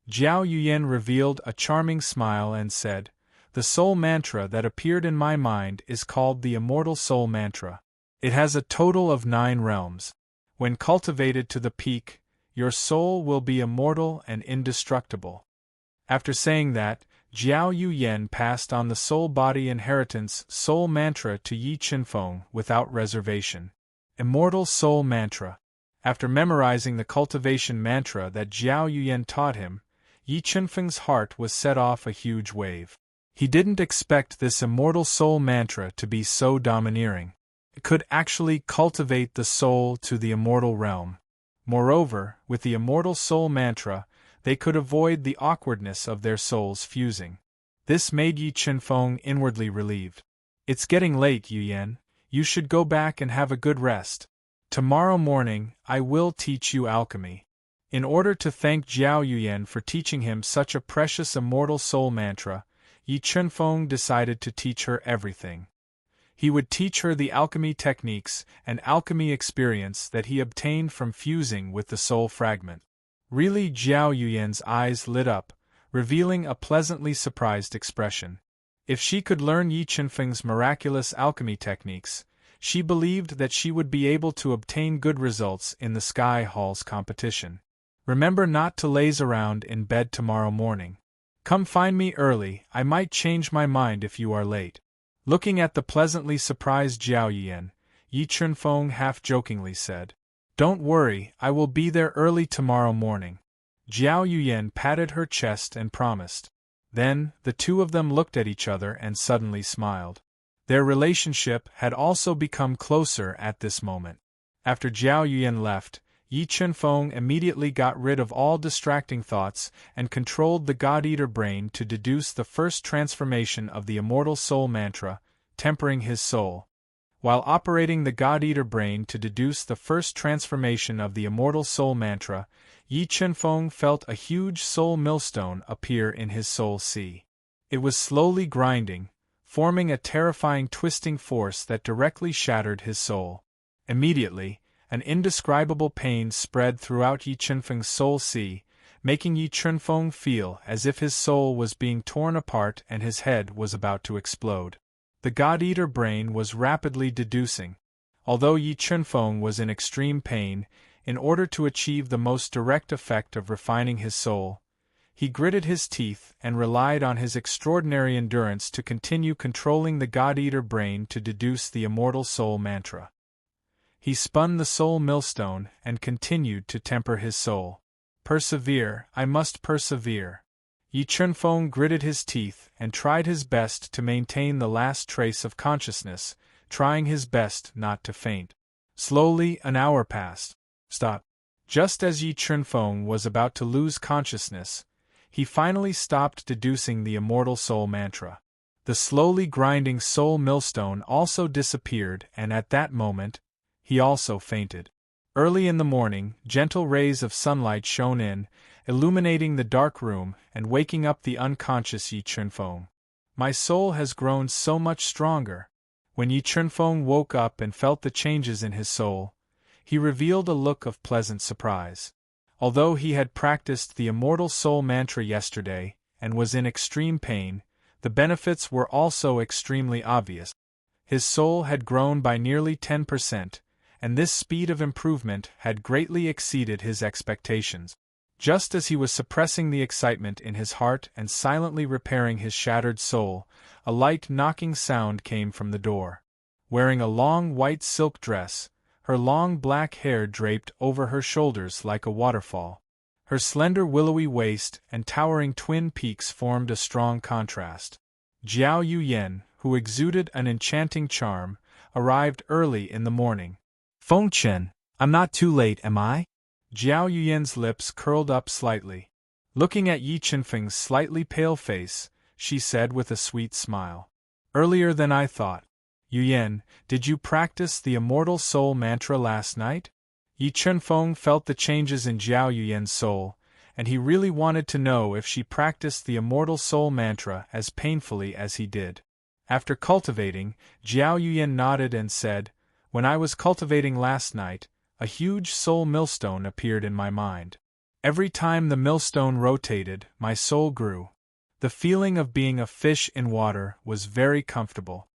Jiao Yuyan revealed a charming smile and said, the soul mantra that appeared in my mind is called the Immortal Soul Mantra. It has a total of 9 realms. When cultivated to the peak, your soul will be immortal and indestructible. After saying that, Jiao Yuyan passed on the soul body inheritance soul mantra to Yi Chunfeng without reservation. Immortal Soul Mantra. After memorizing the cultivation mantra that Jiao Yuyan taught him, Yi Chunfeng's heart was set off a huge wave. He didn't expect this immortal soul mantra to be so domineering. It could actually cultivate the soul to the immortal realm. Moreover, with the immortal soul mantra, they could avoid the awkwardness of their souls fusing. This made Yi Chunfeng inwardly relieved. It's getting late, Yuyan. You should go back and have a good rest. Tomorrow morning, I will teach you alchemy. In order to thank Jiao Yuyan for teaching him such a precious immortal soul mantra, Yi Chunfeng decided to teach her everything. He would teach her the alchemy techniques and alchemy experience that he obtained from fusing with the soul fragment. Really, Jiao Yuyan's eyes lit up, revealing a pleasantly surprised expression. If she could learn Yi Chunfeng's miraculous alchemy techniques, she believed that she would be able to obtain good results in the Sky Hall's competition. Remember not to laze around in bed tomorrow morning. Come find me early, I might change my mind if you are late. Looking at the pleasantly surprised Jiao Yuyan, Yi Chunfeng half-jokingly said, Don't worry, I will be there early tomorrow morning. Jiao Yuyan patted her chest and promised. Then, the two of them looked at each other and suddenly smiled. Their relationship had also become closer at this moment. After Jiao Yuyan left, Yi Chunfeng immediately got rid of all distracting thoughts and controlled the God-Eater brain to deduce the first transformation of the immortal soul mantra, tempering his soul. While operating the God-Eater brain to deduce the first transformation of the immortal soul mantra, Yi Chunfeng felt a huge soul millstone appear in his soul sea. It was slowly grinding, forming a terrifying twisting force that directly shattered his soul. Immediately, an indescribable pain spread throughout Yi Chunfeng's soul sea, making Yi Chunfeng feel as if his soul was being torn apart and his head was about to explode. The God-Eater brain was rapidly deducing. Although Yi Chunfeng was in extreme pain, in order to achieve the most direct effect of refining his soul, he gritted his teeth and relied on his extraordinary endurance to continue controlling the God-Eater brain to deduce the immortal soul mantra. He spun the soul millstone and continued to temper his soul. Persevere, I must persevere. Yi Chunfeng gritted his teeth and tried his best to maintain the last trace of consciousness, trying his best not to faint. Slowly, an hour passed. Stop. Just as Yi Chunfeng was about to lose consciousness, he finally stopped deducing the immortal soul mantra. The slowly grinding soul millstone also disappeared, and at that moment, he also fainted. Early in the morning, gentle rays of sunlight shone in, illuminating the dark room and waking up the unconscious Yi Chunfeng. My soul has grown so much stronger. When Yi Chunfeng woke up and felt the changes in his soul, he revealed a look of pleasant surprise. Although he had practiced the immortal soul mantra yesterday and was in extreme pain, the benefits were also extremely obvious. His soul had grown by nearly 10%, and this speed of improvement had greatly exceeded his expectations. Just as he was suppressing the excitement in his heart and silently repairing his shattered soul, a light knocking sound came from the door. Wearing a long white silk dress, her long black hair draped over her shoulders like a waterfall, her slender willowy waist and towering twin peaks formed a strong contrast. Jiao Yuyan, who exuded an enchanting charm, arrived early in the morning. Feng Chen, I'm not too late, am I? Jiao Yuyan's lips curled up slightly. Looking at Yi Chunfeng's slightly pale face, she said with a sweet smile. Earlier than I thought. Yuyan, did you practice the immortal soul mantra last night? Yi Chunfeng felt the changes in Jiao Yuyan's soul, and he really wanted to know if she practiced the immortal soul mantra as painfully as he did. After cultivating, Jiao Yuyan nodded and said, When I was cultivating last night, a huge soul millstone appeared in my mind. Every time the millstone rotated, my soul grew. The feeling of being a fish in water was very comfortable.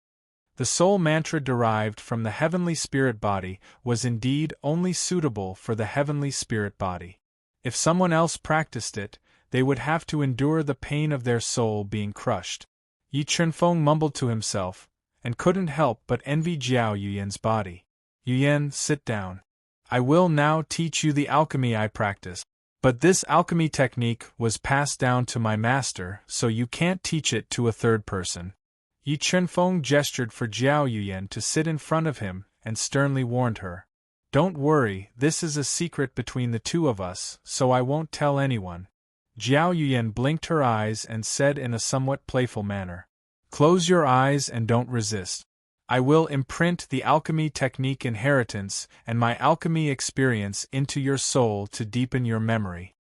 The soul mantra derived from the heavenly spirit body was indeed only suitable for the heavenly spirit body. If someone else practiced it, they would have to endure the pain of their soul being crushed. Yi Chunfeng mumbled to himself, and couldn't help but envy Jiao Yuyan's body. Yuyan, sit down. I will now teach you the alchemy I practice. But this alchemy technique was passed down to my master, so you can't teach it to a third person. Yi Chunfeng gestured for Jiao Yuyan to sit in front of him and sternly warned her. Don't worry, this is a secret between the two of us, so I won't tell anyone. Jiao Yuyan blinked her eyes and said in a somewhat playful manner, Close your eyes and don't resist. I will imprint the alchemy technique inheritance and my alchemy experience into your soul to deepen your memory.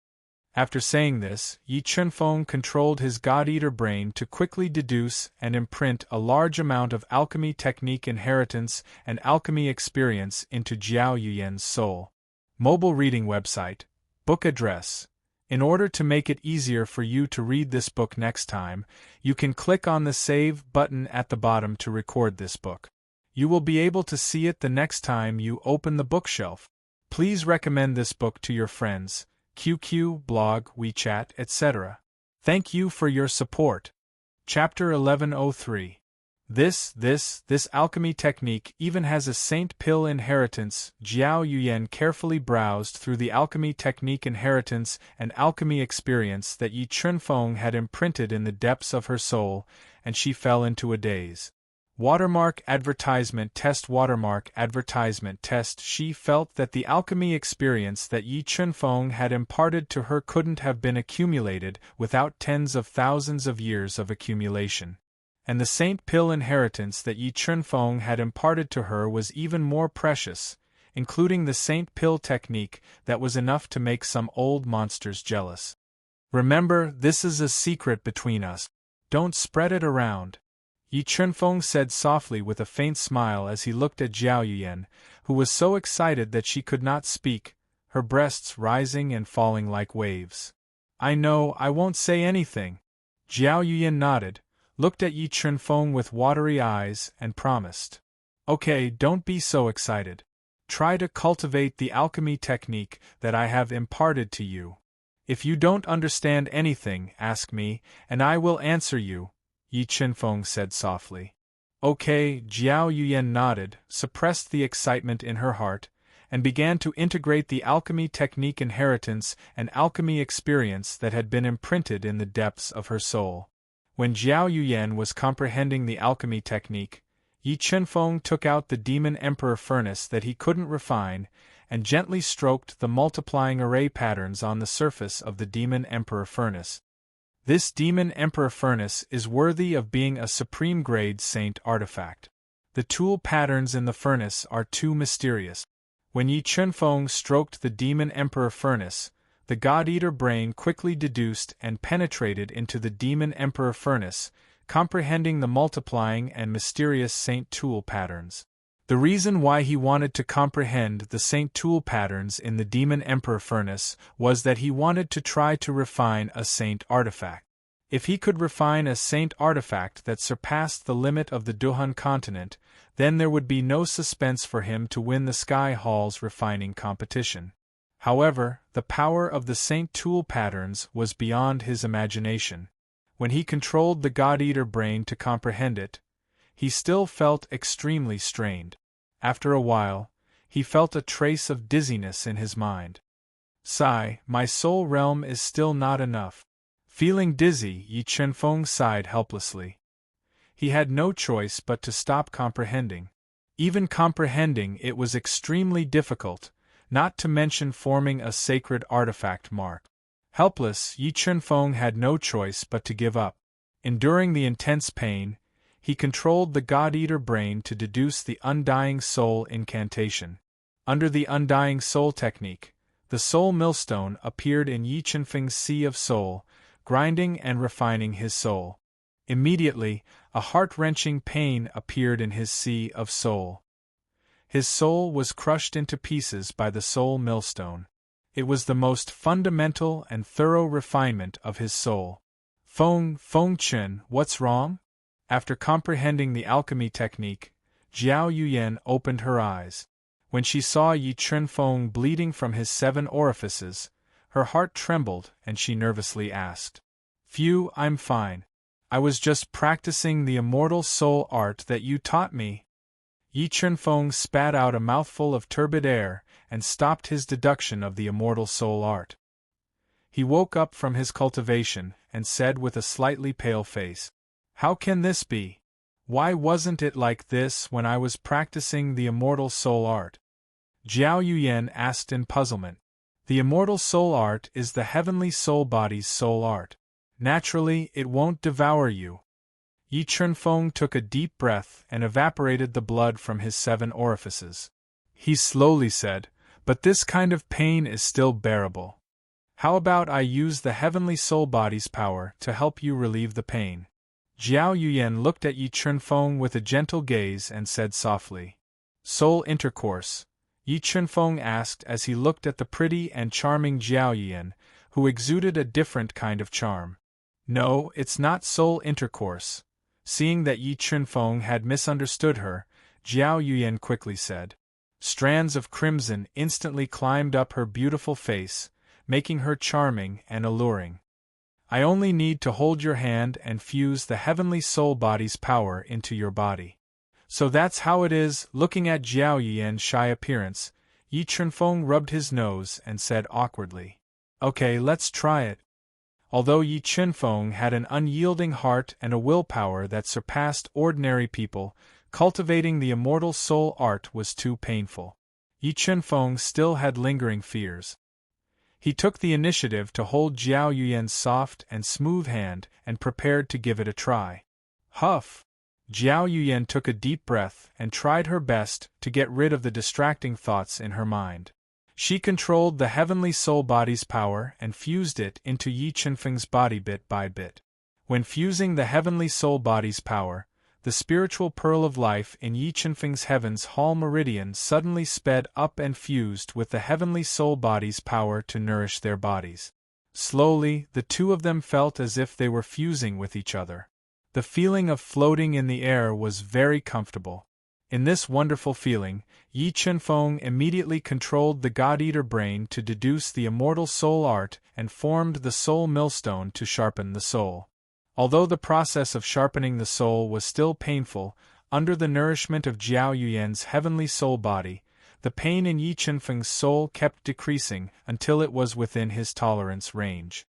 After saying this, Yi Chunfeng controlled his God-Eater brain to quickly deduce and imprint a large amount of alchemy technique inheritance and alchemy experience into Jiao Yuyan's soul. Mobile reading website, book address. In order to make it easier for you to read this book next time, you can click on the Save button at the bottom to record this book. You will be able to see it the next time you open the bookshelf. Please recommend this book to your friends, QQ, blog, WeChat, etc. Thank you for your support. Chapter 1103. This alchemy technique even has a saint pill inheritance. Jiao Yuyan carefully browsed through the alchemy technique inheritance and alchemy experience that Yi Chunfeng had imprinted in the depths of her soul, and she fell into a daze. Watermark advertisement test. She felt that the alchemy experience that Yi Chunfeng had imparted to her couldn't have been accumulated without tens of thousands of years of accumulation. And the saint pill inheritance that Yi Chunfeng had imparted to her was even more precious, including the saint pill technique that was enough to make some old monsters jealous. Remember, this is a secret between us. Don't spread it around. Yi Chunfeng said softly with a faint smile as he looked at Jiao Yuyan, who was so excited that she could not speak, her breasts rising and falling like waves. I know, I won't say anything. Jiao Yuyan nodded, looked at Yi Chunfeng with watery eyes, and promised. Okay, don't be so excited. Try to cultivate the alchemy technique that I have imparted to you. If you don't understand anything, ask me, and I will answer you, Yi Chunfeng said softly. Okay, Jiao Yuyan nodded, suppressed the excitement in her heart, and began to integrate the alchemy technique inheritance and alchemy experience that had been imprinted in the depths of her soul. When Jiao Yuyan was comprehending the alchemy technique, Yi Chunfeng took out the Demon Emperor furnace that he couldn't refine, and gently stroked the multiplying array patterns on the surface of the Demon Emperor furnace. This Demon Emperor furnace is worthy of being a supreme-grade saint artifact. The tool patterns in the furnace are too mysterious. When Yi Chunfeng stroked the Demon Emperor furnace, the God-Eater brain quickly deduced and penetrated into the Demon Emperor furnace, comprehending the multiplying and mysterious saint tool patterns. The reason why he wanted to comprehend the saint tool patterns in the Demon Emperor furnace was that he wanted to try to refine a saint artifact. If he could refine a saint artifact that surpassed the limit of the Duhan continent, then there would be no suspense for him to win the Sky Hall's refining competition. However, the power of the saint tool patterns was beyond his imagination. When he controlled the God-Eater brain to comprehend it, he still felt extremely strained. After a while, he felt a trace of dizziness in his mind. Sigh, my soul realm is still not enough. Feeling dizzy, Yi Chunfeng sighed helplessly. He had no choice but to stop comprehending. Even comprehending it was extremely difficult, not to mention forming a sacred artifact mark. Helpless, Yi Chunfeng had no choice but to give up. Enduring the intense pain, he controlled the God-Eater brain to deduce the Undying Soul incantation. Under the Undying Soul technique, the Soul Millstone appeared in Yi Chunfeng's Sea of Soul, grinding and refining his soul. Immediately, a heart-wrenching pain appeared in his Sea of Soul. His soul was crushed into pieces by the Soul Millstone. It was the most fundamental and thorough refinement of his soul. Feng Chen, what's wrong? After comprehending the alchemy technique, Jiao Yuyan opened her eyes. When she saw Yi Chunfeng bleeding from his 7 orifices, her heart trembled and she nervously asked. Phew, I'm fine. I was just practicing the immortal soul art that you taught me. Yi Chunfeng spat out a mouthful of turbid air and stopped his deduction of the immortal soul art. He woke up from his cultivation and said with a slightly pale face, How can this be? Why wasn't it like this when I was practicing the immortal soul art? Jiao Yuyan asked in puzzlement. The immortal soul art is the heavenly soul body's soul art. Naturally, it won't devour you. Yi Chunfeng took a deep breath and evaporated the blood from his 7 orifices. He slowly said, "But this kind of pain is still bearable. How about I use the heavenly soul body's power to help you relieve the pain?" Jiao Yuyan looked at Yi Chunfeng with a gentle gaze and said softly, "Soul intercourse?" Yi Chunfeng asked as he looked at the pretty and charming Jiao Yuyan, who exuded a different kind of charm. "No, it's not soul intercourse." Seeing that Yi Chunfeng had misunderstood her, Jiao Yuyan quickly said. Strands of crimson instantly climbed up her beautiful face, making her charming and alluring. "I only need to hold your hand and fuse the heavenly soul body's power into your body." "So that's how it is." Looking at Jiao Yuyan's shy appearance, Yi Chunfeng rubbed his nose and said awkwardly, "Okay, let's try it." Although Yi Chunfeng had an unyielding heart and a willpower that surpassed ordinary people, cultivating the immortal soul art was too painful. Yi Chunfeng still had lingering fears. He took the initiative to hold Jiao Yuyan's soft and smooth hand and prepared to give it a try. Huff! Jiao Yuyan took a deep breath and tried her best to get rid of the distracting thoughts in her mind. She controlled the heavenly soul body's power and fused it into Yi Chunfeng's body bit by bit. When fusing the heavenly soul body's power, the spiritual pearl of life in Yi Chunfeng's heaven's hall meridian suddenly sped up and fused with the heavenly soul body's power to nourish their bodies. Slowly, the two of them felt as if they were fusing with each other. The feeling of floating in the air was very comfortable. In this wonderful feeling, Yi Chunfeng immediately controlled the God-Eater brain to deduce the immortal soul art and formed the soul millstone to sharpen the soul. Although the process of sharpening the soul was still painful, under the nourishment of Jiao Yuyan's heavenly soul body, the pain in Yi Chunfeng's soul kept decreasing until it was within his tolerance range.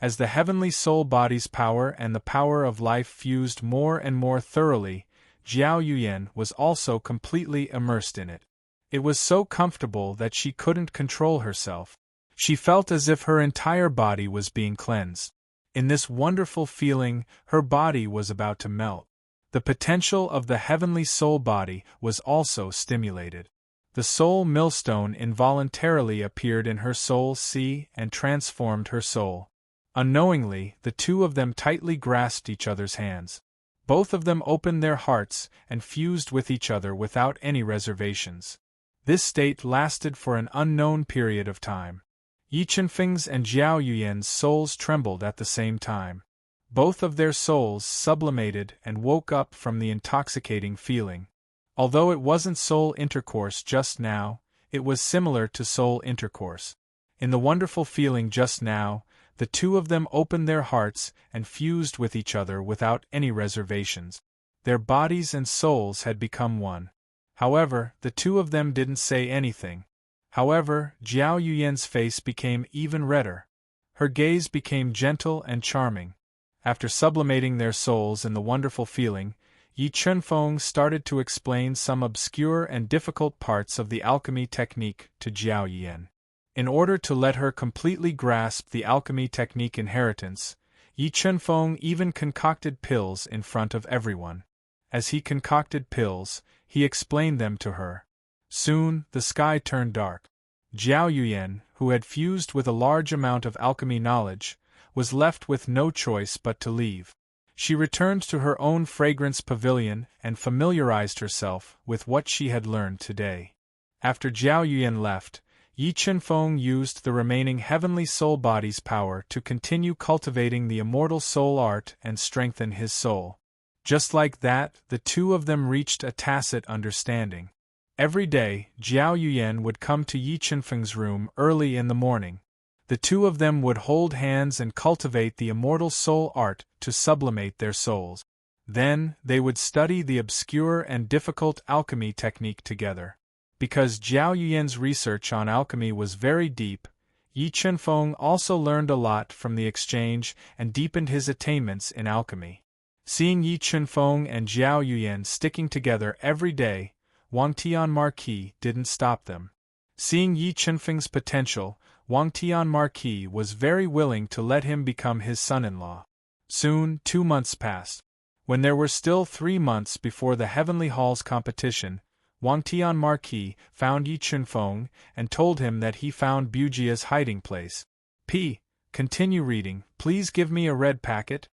As the heavenly soul body's power and the power of life fused more and more thoroughly, Jiao Yuyan was also completely immersed in it. It was so comfortable that she couldn't control herself. She felt as if her entire body was being cleansed. In this wonderful feeling, her body was about to melt. The potential of the heavenly soul body was also stimulated. The soul millstone involuntarily appeared in her soul sea and transformed her soul. Unknowingly, the two of them tightly grasped each other's hands. Both of them opened their hearts and fused with each other without any reservations. This state lasted for an unknown period of time. Yi Chunfeng's and Jiao Yuyan's souls trembled at the same time. Both of their souls sublimated and woke up from the intoxicating feeling. Although it wasn't soul intercourse just now, it was similar to soul intercourse. In the wonderful feeling just now, the two of them opened their hearts and fused with each other without any reservations. Their bodies and souls had become one. However, the two of them didn't say anything. However, Jiao Yuyan's face became even redder. Her gaze became gentle and charming. After sublimating their souls in the wonderful feeling, Yi Chunfeng started to explain some obscure and difficult parts of the alchemy technique to Jiao Yuyan. In order to let her completely grasp the alchemy technique inheritance, Yi Chunfeng even concocted pills in front of everyone. As he concocted pills, he explained them to her. Soon, the sky turned dark. Jiao Yuyan, who had fused with a large amount of alchemy knowledge, was left with no choice but to leave. She returned to her own fragrance pavilion and familiarized herself with what she had learned today. After Jiao Yuyan left, Yi Chunfeng used the remaining heavenly soul body's power to continue cultivating the immortal soul art and strengthen his soul. Just like that, the two of them reached a tacit understanding. Every day, Jiao Yuyan would come to Yi Chunfeng's room early in the morning. The two of them would hold hands and cultivate the immortal soul art to sublimate their souls. Then, they would study the obscure and difficult alchemy technique together. Because Jiao Yuyan's research on alchemy was very deep, Yi Chunfeng also learned a lot from the exchange and deepened his attainments in alchemy. Seeing Yi Chunfeng and Jiao Yuyan sticking together every day, Wang Tian Marquis didn't stop them. Seeing Yi Chunfeng's potential, Wang Tian Marquis was very willing to let him become his son-in-law. Soon, 2 months passed. When there were still 3 months before the Heavenly Halls competition, Wang Tian Marquis found Yi Chunfeng and told him that he found Bujia's hiding place. Continue reading. Please give me a red packet.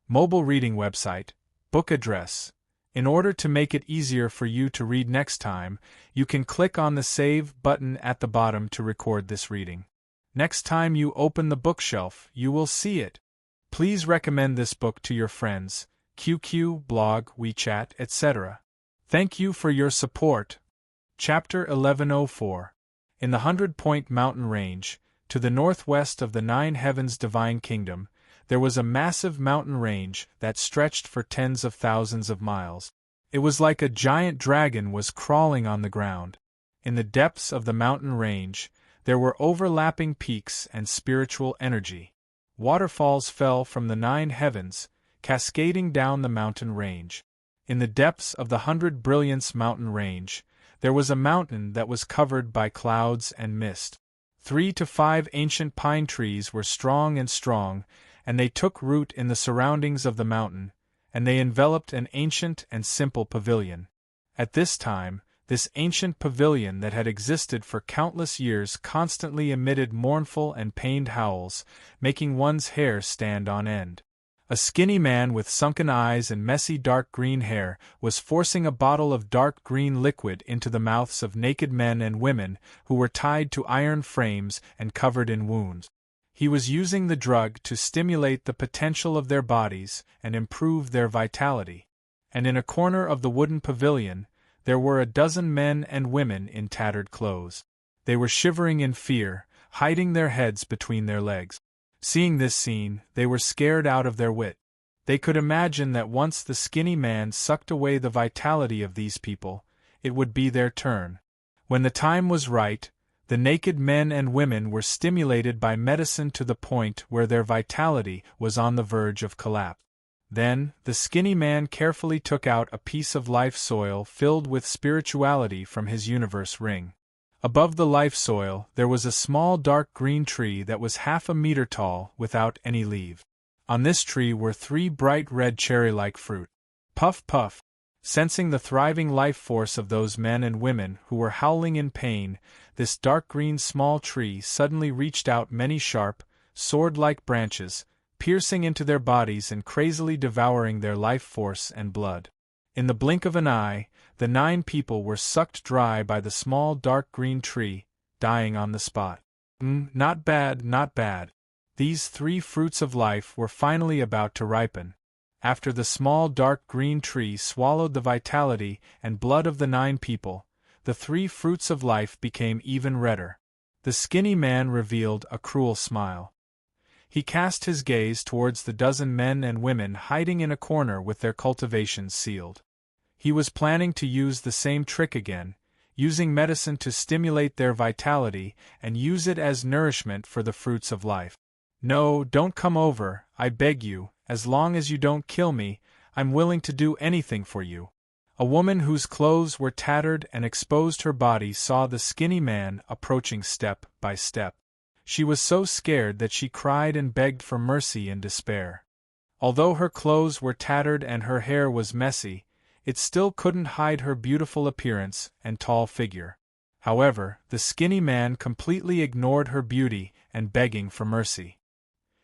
Mobile reading website, book address. In order to make it easier for you to read next time, you can click on the Save button at the bottom to record this reading. Next time you open the bookshelf, you will see it. Please recommend this book to your friends, QQ, blog, WeChat, etc. Thank you for your support. Chapter 1104. In the 100-point mountain range, to the northwest of the Nine Heavens Divine Kingdom, there was a massive mountain range that stretched for tens of thousands of miles. It was like a giant dragon was crawling on the ground. In the depths of the mountain range, there were overlapping peaks and spiritual energy. Waterfalls fell from the 9 heavens, cascading down the mountain range. In the depths of the 100 Brilliance mountain range, there was a mountain that was covered by clouds and mist. 3 to 5 ancient pine trees were strong, and they took root in the surroundings of the mountain, and they enveloped an ancient and simple pavilion. At this time, this ancient pavilion that had existed for countless years constantly emitted mournful and pained howls, making one's hair stand on end. A skinny man with sunken eyes and messy dark green hair was forcing a bottle of dark green liquid into the mouths of naked men and women who were tied to iron frames and covered in wounds. He was using the drug to stimulate the potential of their bodies and improve their vitality. And in a corner of the wooden pavilion, there were a dozen men and women in tattered clothes. They were shivering in fear, hiding their heads between their legs. Seeing this scene, they were scared out of their wit. They could imagine that once the skinny man sucked away the vitality of these people, it would be their turn. When the time was right, the naked men and women were stimulated by medicine to the point where their vitality was on the verge of collapse. Then, the skinny man carefully took out a piece of life soil filled with spirituality from his universe ring. Above the life soil, there was a small dark green tree that was 1/2 meter tall without any leaves. On this tree were 3 bright red cherry-like fruit. Puff, puff. Sensing the thriving life force of those men and women who were howling in pain, this dark green small tree suddenly reached out many sharp, sword-like branches, piercing into their bodies and crazily devouring their life force and blood. In the blink of an eye, the 9 people were sucked dry by the small dark green tree, dying on the spot. Not bad, not bad. These 3 fruits of life were finally about to ripen. After the small dark green tree swallowed the vitality and blood of the 9 people, the 3 fruits of life became even redder. The skinny man revealed a cruel smile. He cast his gaze towards the dozen men and women hiding in a corner with their cultivations sealed. He was planning to use the same trick again, using medicine to stimulate their vitality and use it as nourishment for the fruits of life. No, don't come over, I beg you. As long as you don't kill me, I'm willing to do anything for you. A woman whose clothes were tattered and exposed her body saw the skinny man approaching step by step. She was so scared that she cried and begged for mercy in despair. Although her clothes were tattered and her hair was messy, it still couldn't hide her beautiful appearance and tall figure. However, the skinny man completely ignored her beauty and begging for mercy.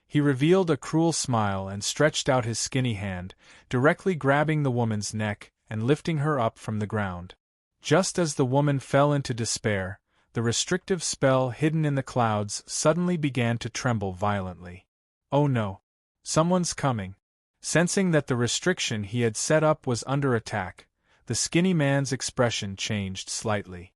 He revealed a cruel smile and stretched out his skinny hand, directly grabbing the woman's neck and lifting her up from the ground. Just as the woman fell into despair, the restrictive spell hidden in the clouds suddenly began to tremble violently. Oh no! Someone's coming! Sensing that the restriction he had set up was under attack, the skinny man's expression changed slightly.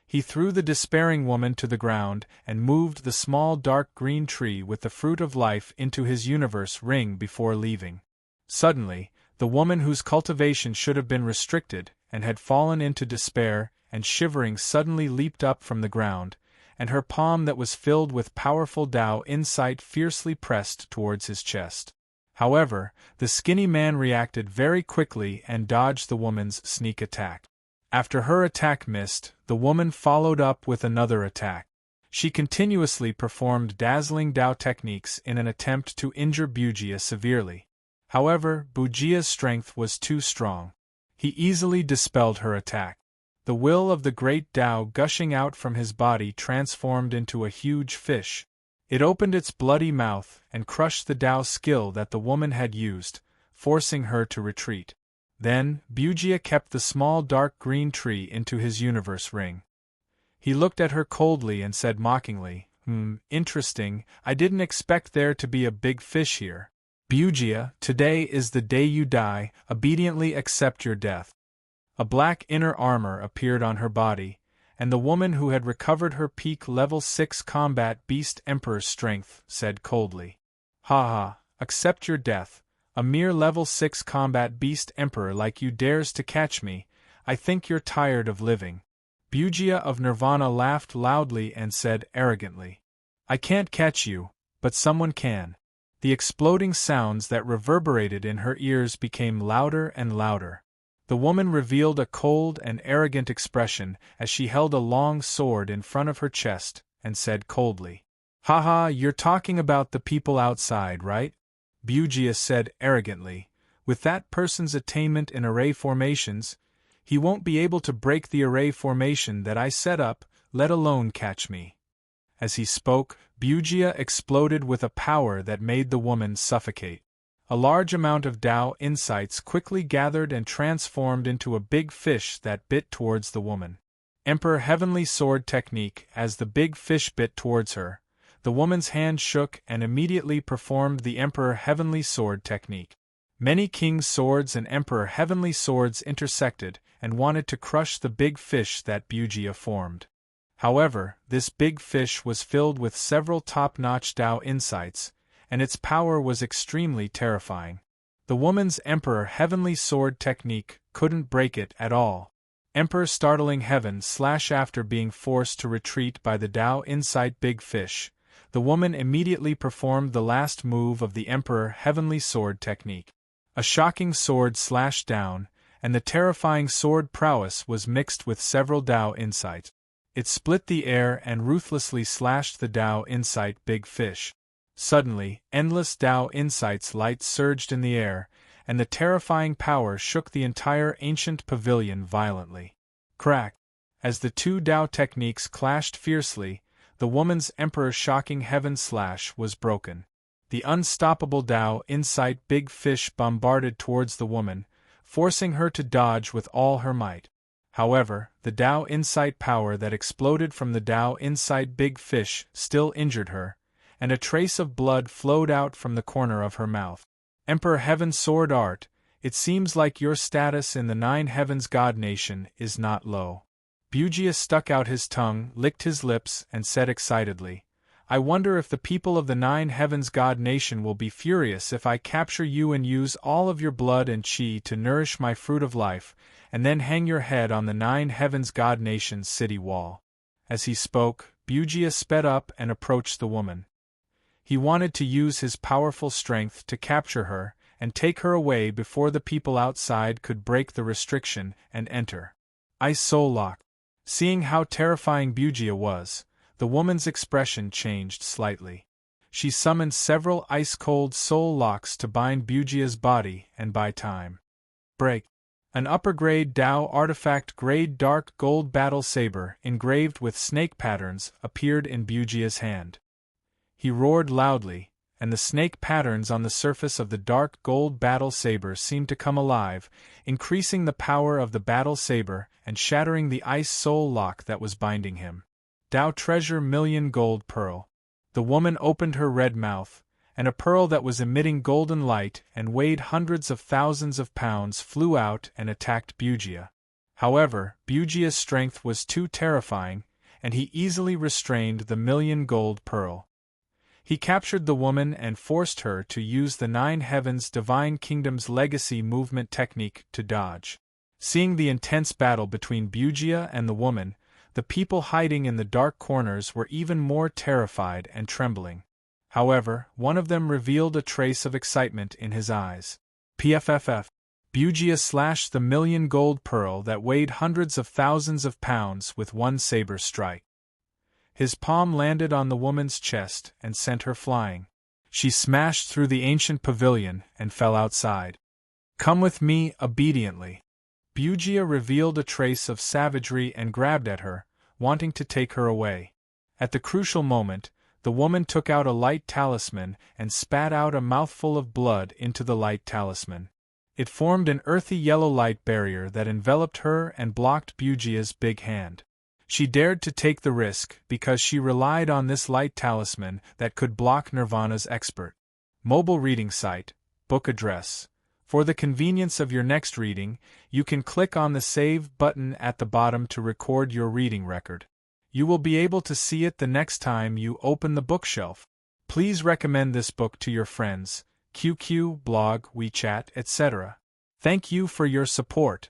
He threw the despairing woman to the ground and moved the small dark green tree with the fruit of life into his universe ring before leaving. Suddenly, the woman whose cultivation should have been restricted and had fallen into despair and shivering suddenly leaped up from the ground, and her palm that was filled with powerful Tao insight fiercely pressed towards his chest. However, the skinny man reacted very quickly and dodged the woman's sneak attack. After her attack missed, the woman followed up with another attack. She continuously performed dazzling Tao techniques in an attempt to injure Bujia severely. However, Bujia's strength was too strong. He easily dispelled her attack. The will of the great Tao gushing out from his body transformed into a huge fish. It opened its bloody mouth and crushed the Tao skill that the woman had used, forcing her to retreat. Then, Bujia kept the small dark green tree into his universe ring. He looked at her coldly and said mockingly, interesting, I didn't expect there to be a big fish here. Bujia, today is the day you die, obediently accept your death. A black inner armor appeared on her body, and the woman who had recovered her peak level 6 combat beast emperor's strength said coldly, "Haha, accept your death, a mere level 6 combat beast emperor like you dares to catch me, I think you're tired of living." Bujia of Nirvana laughed loudly and said arrogantly, "I can't catch you, but someone can." The exploding sounds that reverberated in her ears became louder and louder. The woman revealed a cold and arrogant expression as she held a long sword in front of her chest and said coldly, "Haha, you're talking about the people outside, right?" Bujia said arrogantly, "With that person's attainment in array formations, he won't be able to break the array formation that I set up, let alone catch me." As he spoke, Bujia exploded with a power that made the woman suffocate. A large amount of Tao insights quickly gathered and transformed into a big fish that bit towards the woman. Emperor Heavenly Sword Technique. As the big fish bit towards her, the woman's hand shook and immediately performed the Emperor Heavenly Sword Technique. Many King's swords and Emperor Heavenly Swords intersected and wanted to crush the big fish that Bujia formed. However, this big fish was filled with several top-notch Tao insights, and its power was extremely terrifying. The woman's Emperor Heavenly Sword Technique couldn't break it at all. Emperor Startling Heaven / After being forced to retreat by the Tao Insight Big Fish, the woman immediately performed the last move of the Emperor Heavenly Sword Technique. A shocking sword slashed down, and the terrifying sword prowess was mixed with several Tao insight. It split the air and ruthlessly slashed the Tao Insight Big Fish. Suddenly, endless Tao Insight's light surged in the air, and the terrifying power shook the entire ancient pavilion violently. Crack! As the two Tao techniques clashed fiercely, the woman's Emperor Shocking Heaven / was broken. The unstoppable Tao Insight Big Fish bombarded towards the woman, forcing her to dodge with all her might. However, the Tao Insight power that exploded from the Tao Insight Big Fish still injured her, and a trace of blood flowed out from the corner of her mouth. Emperor Heaven Sword Art, it seems like your status in the Nine Heavens God Nation is not low. Bujia stuck out his tongue, licked his lips, and said excitedly, "I wonder if the people of the Nine Heavens God Nation will be furious if I capture you and use all of your blood and chi to nourish my fruit of life, and then hang your head on the Nine Heavens God Nation's city wall." As he spoke, Bujia sped up and approached the woman. He wanted to use his powerful strength to capture her and take her away before the people outside could break the restriction and enter. Ice Soul Lock. Seeing how terrifying Bujia was, the woman's expression changed slightly. She summoned several ice-cold soul locks to bind Bujia's body and buy time. Break. An upper-grade Tao artifact grade dark gold battle saber engraved with snake patterns appeared in Bujia's hand. He roared loudly, and the snake patterns on the surface of the dark gold battle saber seemed to come alive, increasing the power of the battle saber and shattering the ice soul lock that was binding him. Tao Treasure Million Gold Pearl. The woman opened her red mouth, and a pearl that was emitting golden light and weighed hundreds of thousands of pounds flew out and attacked Bujia. However, Bujia's strength was too terrifying, and he easily restrained the million gold pearl. He captured the woman and forced her to use the Nine Heavens Divine Kingdom's legacy movement technique to dodge. Seeing the intense battle between Bujia and the woman, the people hiding in the dark corners were even more terrified and trembling. However, one of them revealed a trace of excitement in his eyes. PFFF. Bujia slashed the million gold pearl that weighed hundreds of thousands of pounds with one saber strike. His palm landed on the woman's chest and sent her flying. She smashed through the ancient pavilion and fell outside. "Come with me obediently." Bugia revealed a trace of savagery and grabbed at her, wanting to take her away. At the crucial moment, the woman took out a light talisman and spat out a mouthful of blood into the light talisman. It formed an earthy yellow light barrier that enveloped her and blocked Bugia's big hand. She dared to take the risk because she relied on this light talisman that could block Nirvana's expert mobile reading site, book address. For the convenience of your next reading, you can click on the Save button at the bottom to record your reading record. You will be able to see it the next time you open the bookshelf. Please recommend this book to your friends, QQ, blog, WeChat, etc. Thank you for your support.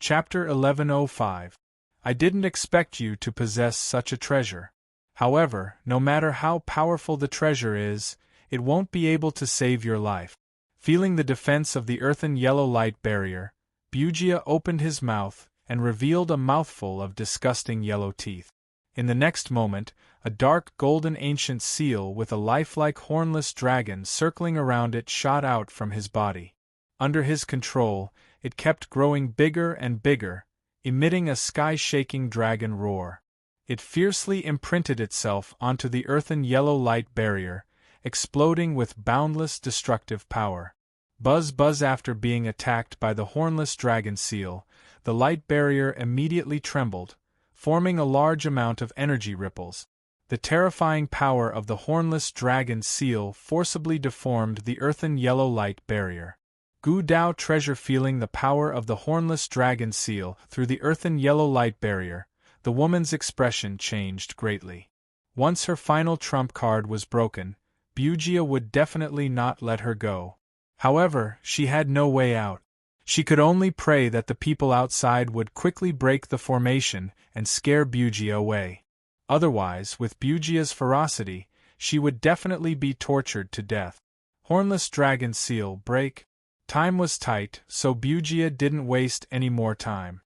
Chapter 1105. I didn't expect you to possess such a treasure. However, no matter how powerful the treasure is, it won't be able to save your life. Feeling the defense of the earthen yellow light barrier, Bugia opened his mouth and revealed a mouthful of disgusting yellow teeth. In the next moment, a dark golden ancient seal with a lifelike hornless dragon circling around it shot out from his body. Under his control, it kept growing bigger and bigger, emitting a sky-shaking dragon roar. It fiercely imprinted itself onto the earthen yellow light barrier, exploding with boundless destructive power. Buzz after being attacked by the hornless dragon seal, the light barrier immediately trembled, forming a large amount of energy ripples. The terrifying power of the hornless dragon seal forcibly deformed the earthen yellow light barrier. Gu Dao treasure feeling the power of the hornless dragon seal through the earthen yellow light barrier, the woman's expression changed greatly. Once her final trump card was broken, Bugia would definitely not let her go. However, she had no way out. She could only pray that the people outside would quickly break the formation and scare Bugia away. Otherwise, with Bugia's ferocity, she would definitely be tortured to death. Hornless dragon seal break. Time was tight, so Bugia didn't waste any more time.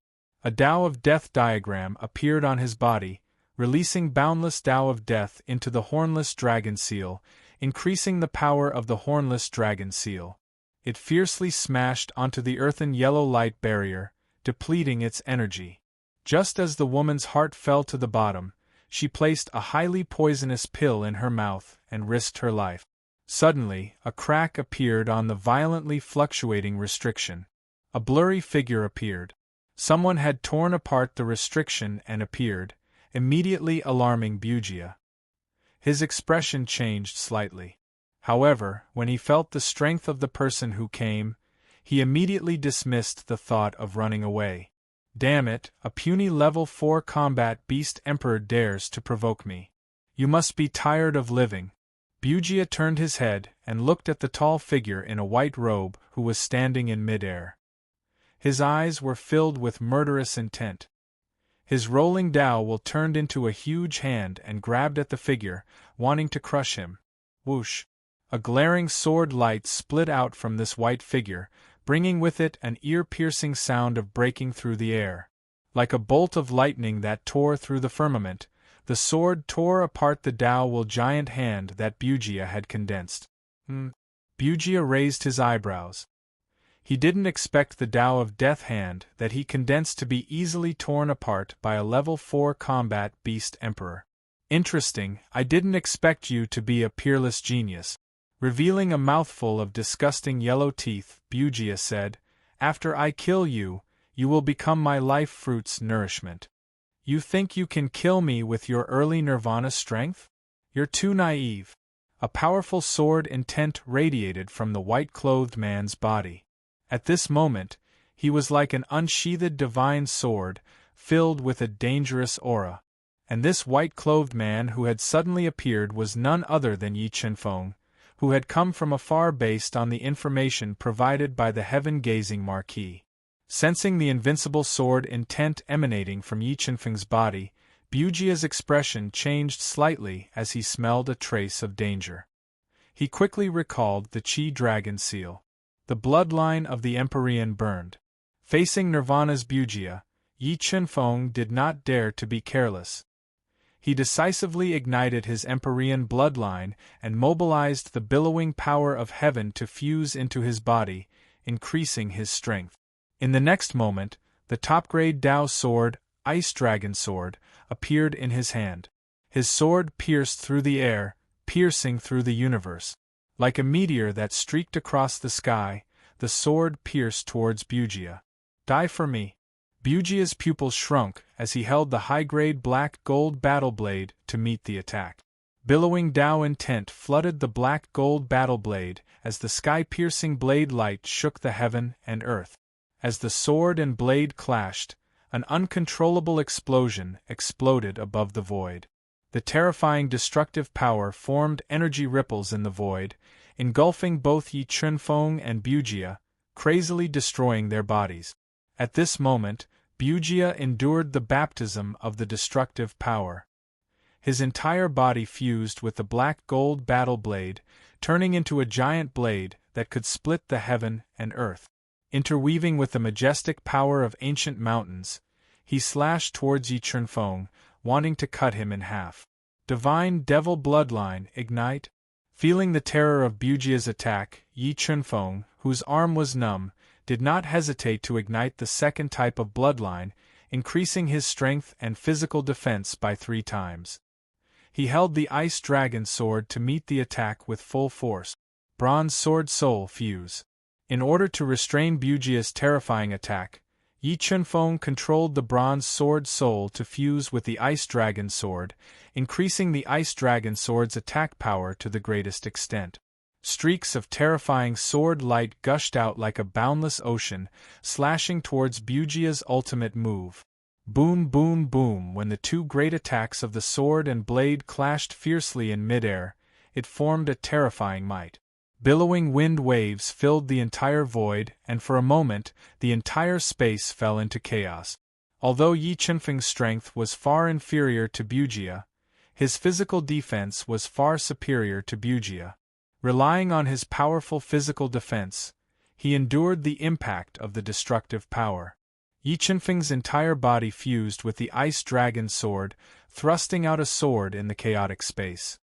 A Tao of Death diagram appeared on his body, releasing boundless Tao of Death into the hornless dragon seal, increasing the power of the hornless dragon seal. It fiercely smashed onto the earthen yellow light barrier, depleting its energy. Just as the woman's heart fell to the bottom, she placed a highly poisonous pill in her mouth and risked her life. Suddenly, a crack appeared on the violently fluctuating restriction. A blurry figure appeared. Someone had torn apart the restriction and appeared, immediately alarming Bugia. His expression changed slightly. However, when he felt the strength of the person who came, he immediately dismissed the thought of running away. Damn it, a puny level 4 combat beast emperor dares to provoke me. You must be tired of living. Bugia turned his head and looked at the tall figure in a white robe who was standing in midair. His eyes were filled with murderous intent. His rolling dowel turned into a huge hand and grabbed at the figure, wanting to crush him. Whoosh! A glaring sword light split out from this white figure, bringing with it an ear-piercing sound of breaking through the air. Like a bolt of lightning that tore through the firmament, the sword tore apart the dowel giant hand that Bugia had condensed. Bugia raised his eyebrows. He didn't expect the Tao of Death hand that he condensed to be easily torn apart by a level 4 combat beast emperor. Interesting, I didn't expect you to be a peerless genius. Revealing a mouthful of disgusting yellow teeth, Bugia said, "After I kill you, you will become my life fruit's nourishment. You think you can kill me with your early nirvana strength? You're too naive." A powerful sword intent radiated from the white-clothed man's body. At this moment, he was like an unsheathed divine sword, filled with a dangerous aura. And this white-clothed man who had suddenly appeared was none other than Yi Chenfeng, who had come from afar based on the information provided by the heaven-gazing Marquis. Sensing the invincible sword intent emanating from Yi Chenfeng's body, Bugia's expression changed slightly as he smelled a trace of danger. He quickly recalled the Qi dragon seal. The bloodline of the Empyrean burned. Facing Nirvana's Bugia, Yi Chenfeng did not dare to be careless. He decisively ignited his Empyrean bloodline and mobilized the billowing power of heaven to fuse into his body, increasing his strength. In the next moment, the top-grade Tao sword, Ice Dragon Sword, appeared in his hand. His sword pierced through the air, piercing through the universe. Like a meteor that streaked across the sky, the sword pierced towards Bujia. Die for me. Bujia's pupils shrunk as he held the high-grade black-gold battle blade to meet the attack. Billowing Tao intent flooded the black-gold battle blade as the sky-piercing blade light shook the heaven and earth. As the sword and blade clashed, an uncontrollable explosion exploded above the void. The terrifying destructive power formed energy ripples in the void, engulfing both Yi Chunfeng and Bujia, crazily destroying their bodies. At this moment, Bujia endured the baptism of the destructive power. His entire body fused with the black-gold battle blade, turning into a giant blade that could split the heaven and earth. Interweaving with the majestic power of ancient mountains, he slashed towards Yi Chunfeng, wanting to cut him in half. Divine Devil Bloodline, ignite! Feeling the terror of Bujia's attack, Yi Chunfeng, whose arm was numb, did not hesitate to ignite the second type of bloodline, increasing his strength and physical defense by 3 times. He held the Ice Dragon Sword to meet the attack with full force. Bronze Sword Soul Fuse. In order to restrain Bujia's terrifying attack, Yi Chunfeng controlled the Bronze Sword Soul to fuse with the Ice Dragon Sword, increasing the Ice Dragon Sword's attack power to the greatest extent. Streaks of terrifying sword light gushed out like a boundless ocean, slashing towards Bujia's ultimate move. Boom, boom, boom. When the 2 great attacks of the sword and blade clashed fiercely in midair, it formed a terrifying might. Billowing wind waves filled the entire void, and for a moment, the entire space fell into chaos. Although Yi Chunfeng's strength was far inferior to Bujia, his physical defense was far superior to Bujia. Relying on his powerful physical defense, he endured the impact of the destructive power. Yi Chunfeng's entire body fused with the Ice Dragon Sword, thrusting out a sword in the chaotic space.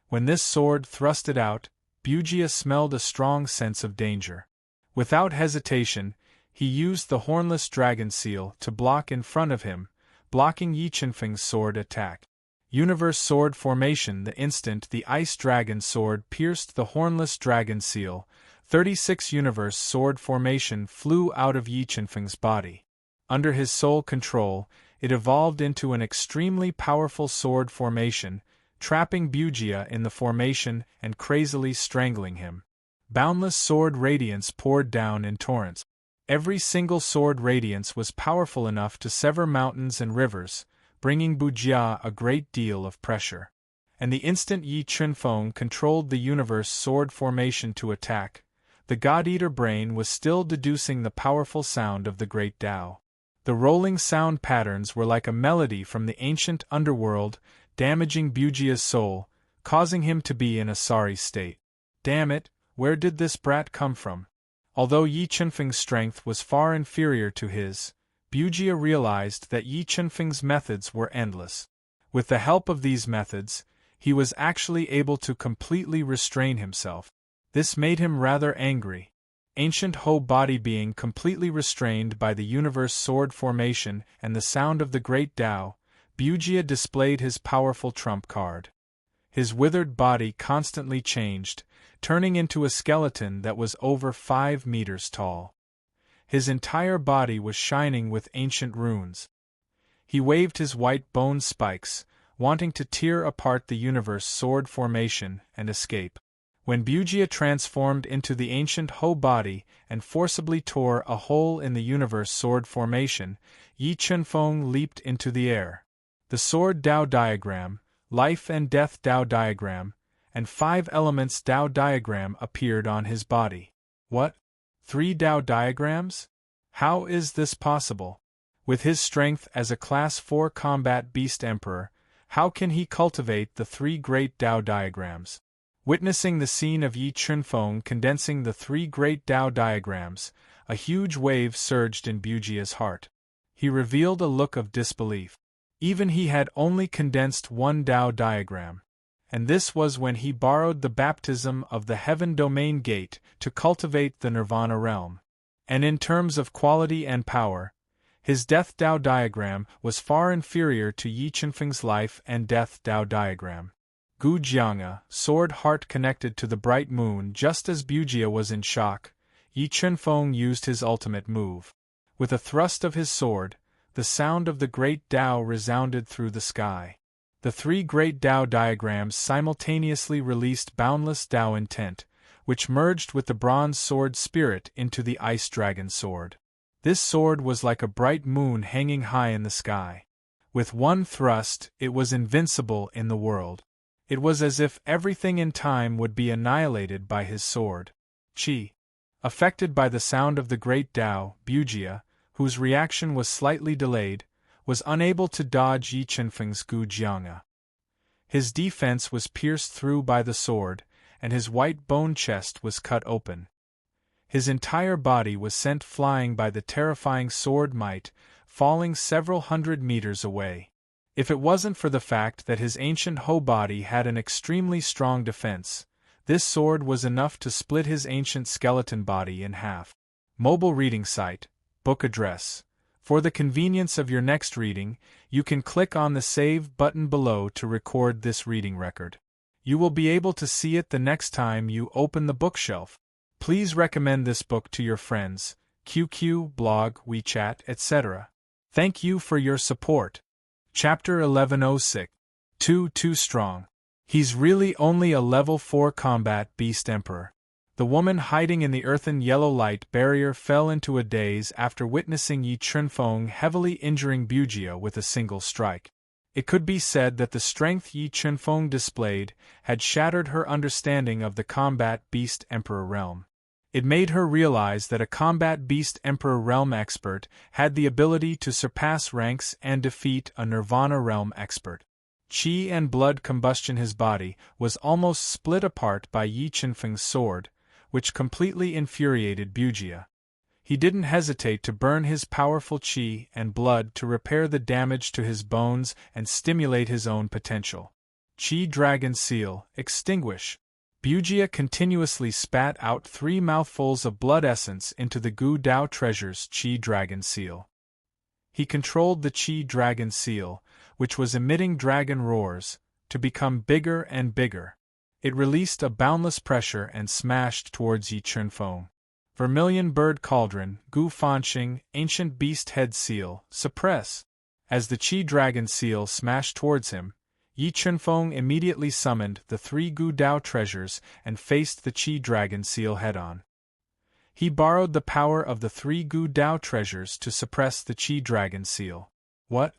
When this sword thrusted out, Bujia smelled a strong sense of danger. Without hesitation, he used the Hornless Dragon Seal to block in front of him, blocking Yi Chunfeng's sword attack. Universe Sword Formation. The instant the Ice Dragon Sword pierced the Hornless Dragon Seal, 36 Universe Sword Formation flew out of Yi Chunfeng's body. Under his sole control, it evolved into an extremely powerful sword formation, trapping Bujia in the formation and crazily strangling him. Boundless sword radiance poured down in torrents. Every single sword radiance was powerful enough to sever mountains and rivers, bringing Bujia a great deal of pressure. And the instant Yi Chunfeng controlled the universe sword formation to attack, the God-Eater brain was still deducing the powerful sound of the great Tao. The rolling sound patterns were like a melody from the ancient underworld, damaging Bujia's soul, causing him to be in a sorry state. Damn it, where did this brat come from? Although Yi Chunfeng's strength was far inferior to his, Bujia realized that Yi Chunfeng's methods were endless. With the help of these methods, he was actually able to completely restrain himself. This made him rather angry. Ancient Ho body being completely restrained by the universe sword formation and the sound of the great Tao, Bujia displayed his powerful trump card. His withered body constantly changed, turning into a skeleton that was over 5 meters tall. His entire body was shining with ancient runes. He waved his white bone spikes, wanting to tear apart the universe sword formation and escape. When Bujia transformed into the ancient Ho body and forcibly tore a hole in the universe sword formation, Yi Chunfeng leaped into the air. The sword Tao diagram, life and death Tao diagram, and 5 elements Tao diagram appeared on his body. What? 3 Tao diagrams? How is this possible? With his strength as a Class 4 combat beast emperor, how can he cultivate the 3 great Tao diagrams? Witnessing the scene of Yi Chunfeng condensing the 3 great Tao diagrams, a huge wave surged in Bujia's heart. He revealed a look of disbelief. Even he had only condensed one Tao diagram. And this was when he borrowed the baptism of the Heaven Domain Gate to cultivate the Nirvana realm. And in terms of quality and power, his Death Tao diagram was far inferior to Yi Chunfeng's Life and Death Tao diagram. Gu Jianga, sword heart connected to the bright moon. Just as Bujia was in shock, Yi Chunfeng used his ultimate move. With a thrust of his sword, the sound of the great Tao resounded through the sky. The three great Tao diagrams simultaneously released boundless Tao intent, which merged with the bronze sword spirit into the ice dragon sword. This sword was like a bright moon hanging high in the sky. With one thrust, it was invincible in the world. It was as if everything in time would be annihilated by his sword. Qi. Affected by the sound of the great Tao, Bujia, whose reaction was slightly delayed, was unable to dodge Yi Chunfeng's Gu Jianga. His defense was pierced through by the sword, and his white bone chest was cut open. His entire body was sent flying by the terrifying sword might, falling several hundred meters away. If it wasn't for the fact that his ancient Ho body had an extremely strong defense, this sword was enough to split his ancient skeleton body in half. Mobile reading site, book address. For the convenience of your next reading, you can click on the Save button below to record this reading record. You will be able to see it the next time you open the bookshelf. Please recommend this book to your friends, QQ, blog, WeChat, etc. Thank you for your support. Chapter 1106. Too strong. He's really only a level 4 combat beast emperor. The woman hiding in the earthen yellow light barrier fell into a daze after witnessing Yi Chunfeng heavily injuring Bujia with a single strike. It could be said that the strength Yi Chunfeng displayed had shattered her understanding of the combat beast emperor realm. It made her realize that a combat beast emperor realm expert had the ability to surpass ranks and defeat a nirvana realm expert. Qi and blood combustion. His body was almost split apart by Yi Chunfeng's sword, which completely infuriated Bujia. He didn't hesitate to burn his powerful qi and blood to repair the damage to his bones and stimulate his own potential. Qi Dragon Seal, extinguish. Bujia continuously spat out 3 mouthfuls of blood essence into the Gu Dao Treasure's Qi Dragon Seal. He controlled the Qi Dragon Seal, which was emitting dragon roars, to become bigger and bigger. It released a boundless pressure and smashed towards Yi Chunfeng. Vermilion Bird Cauldron, Gu Fanxing, Ancient Beast Head Seal, suppress. As the Qi Dragon Seal smashed towards him, Yi Chunfeng immediately summoned the 3 Gu Dao treasures and faced the Qi Dragon Seal head-on. He borrowed the power of the 3 Gu Dao treasures to suppress the Qi Dragon Seal. What?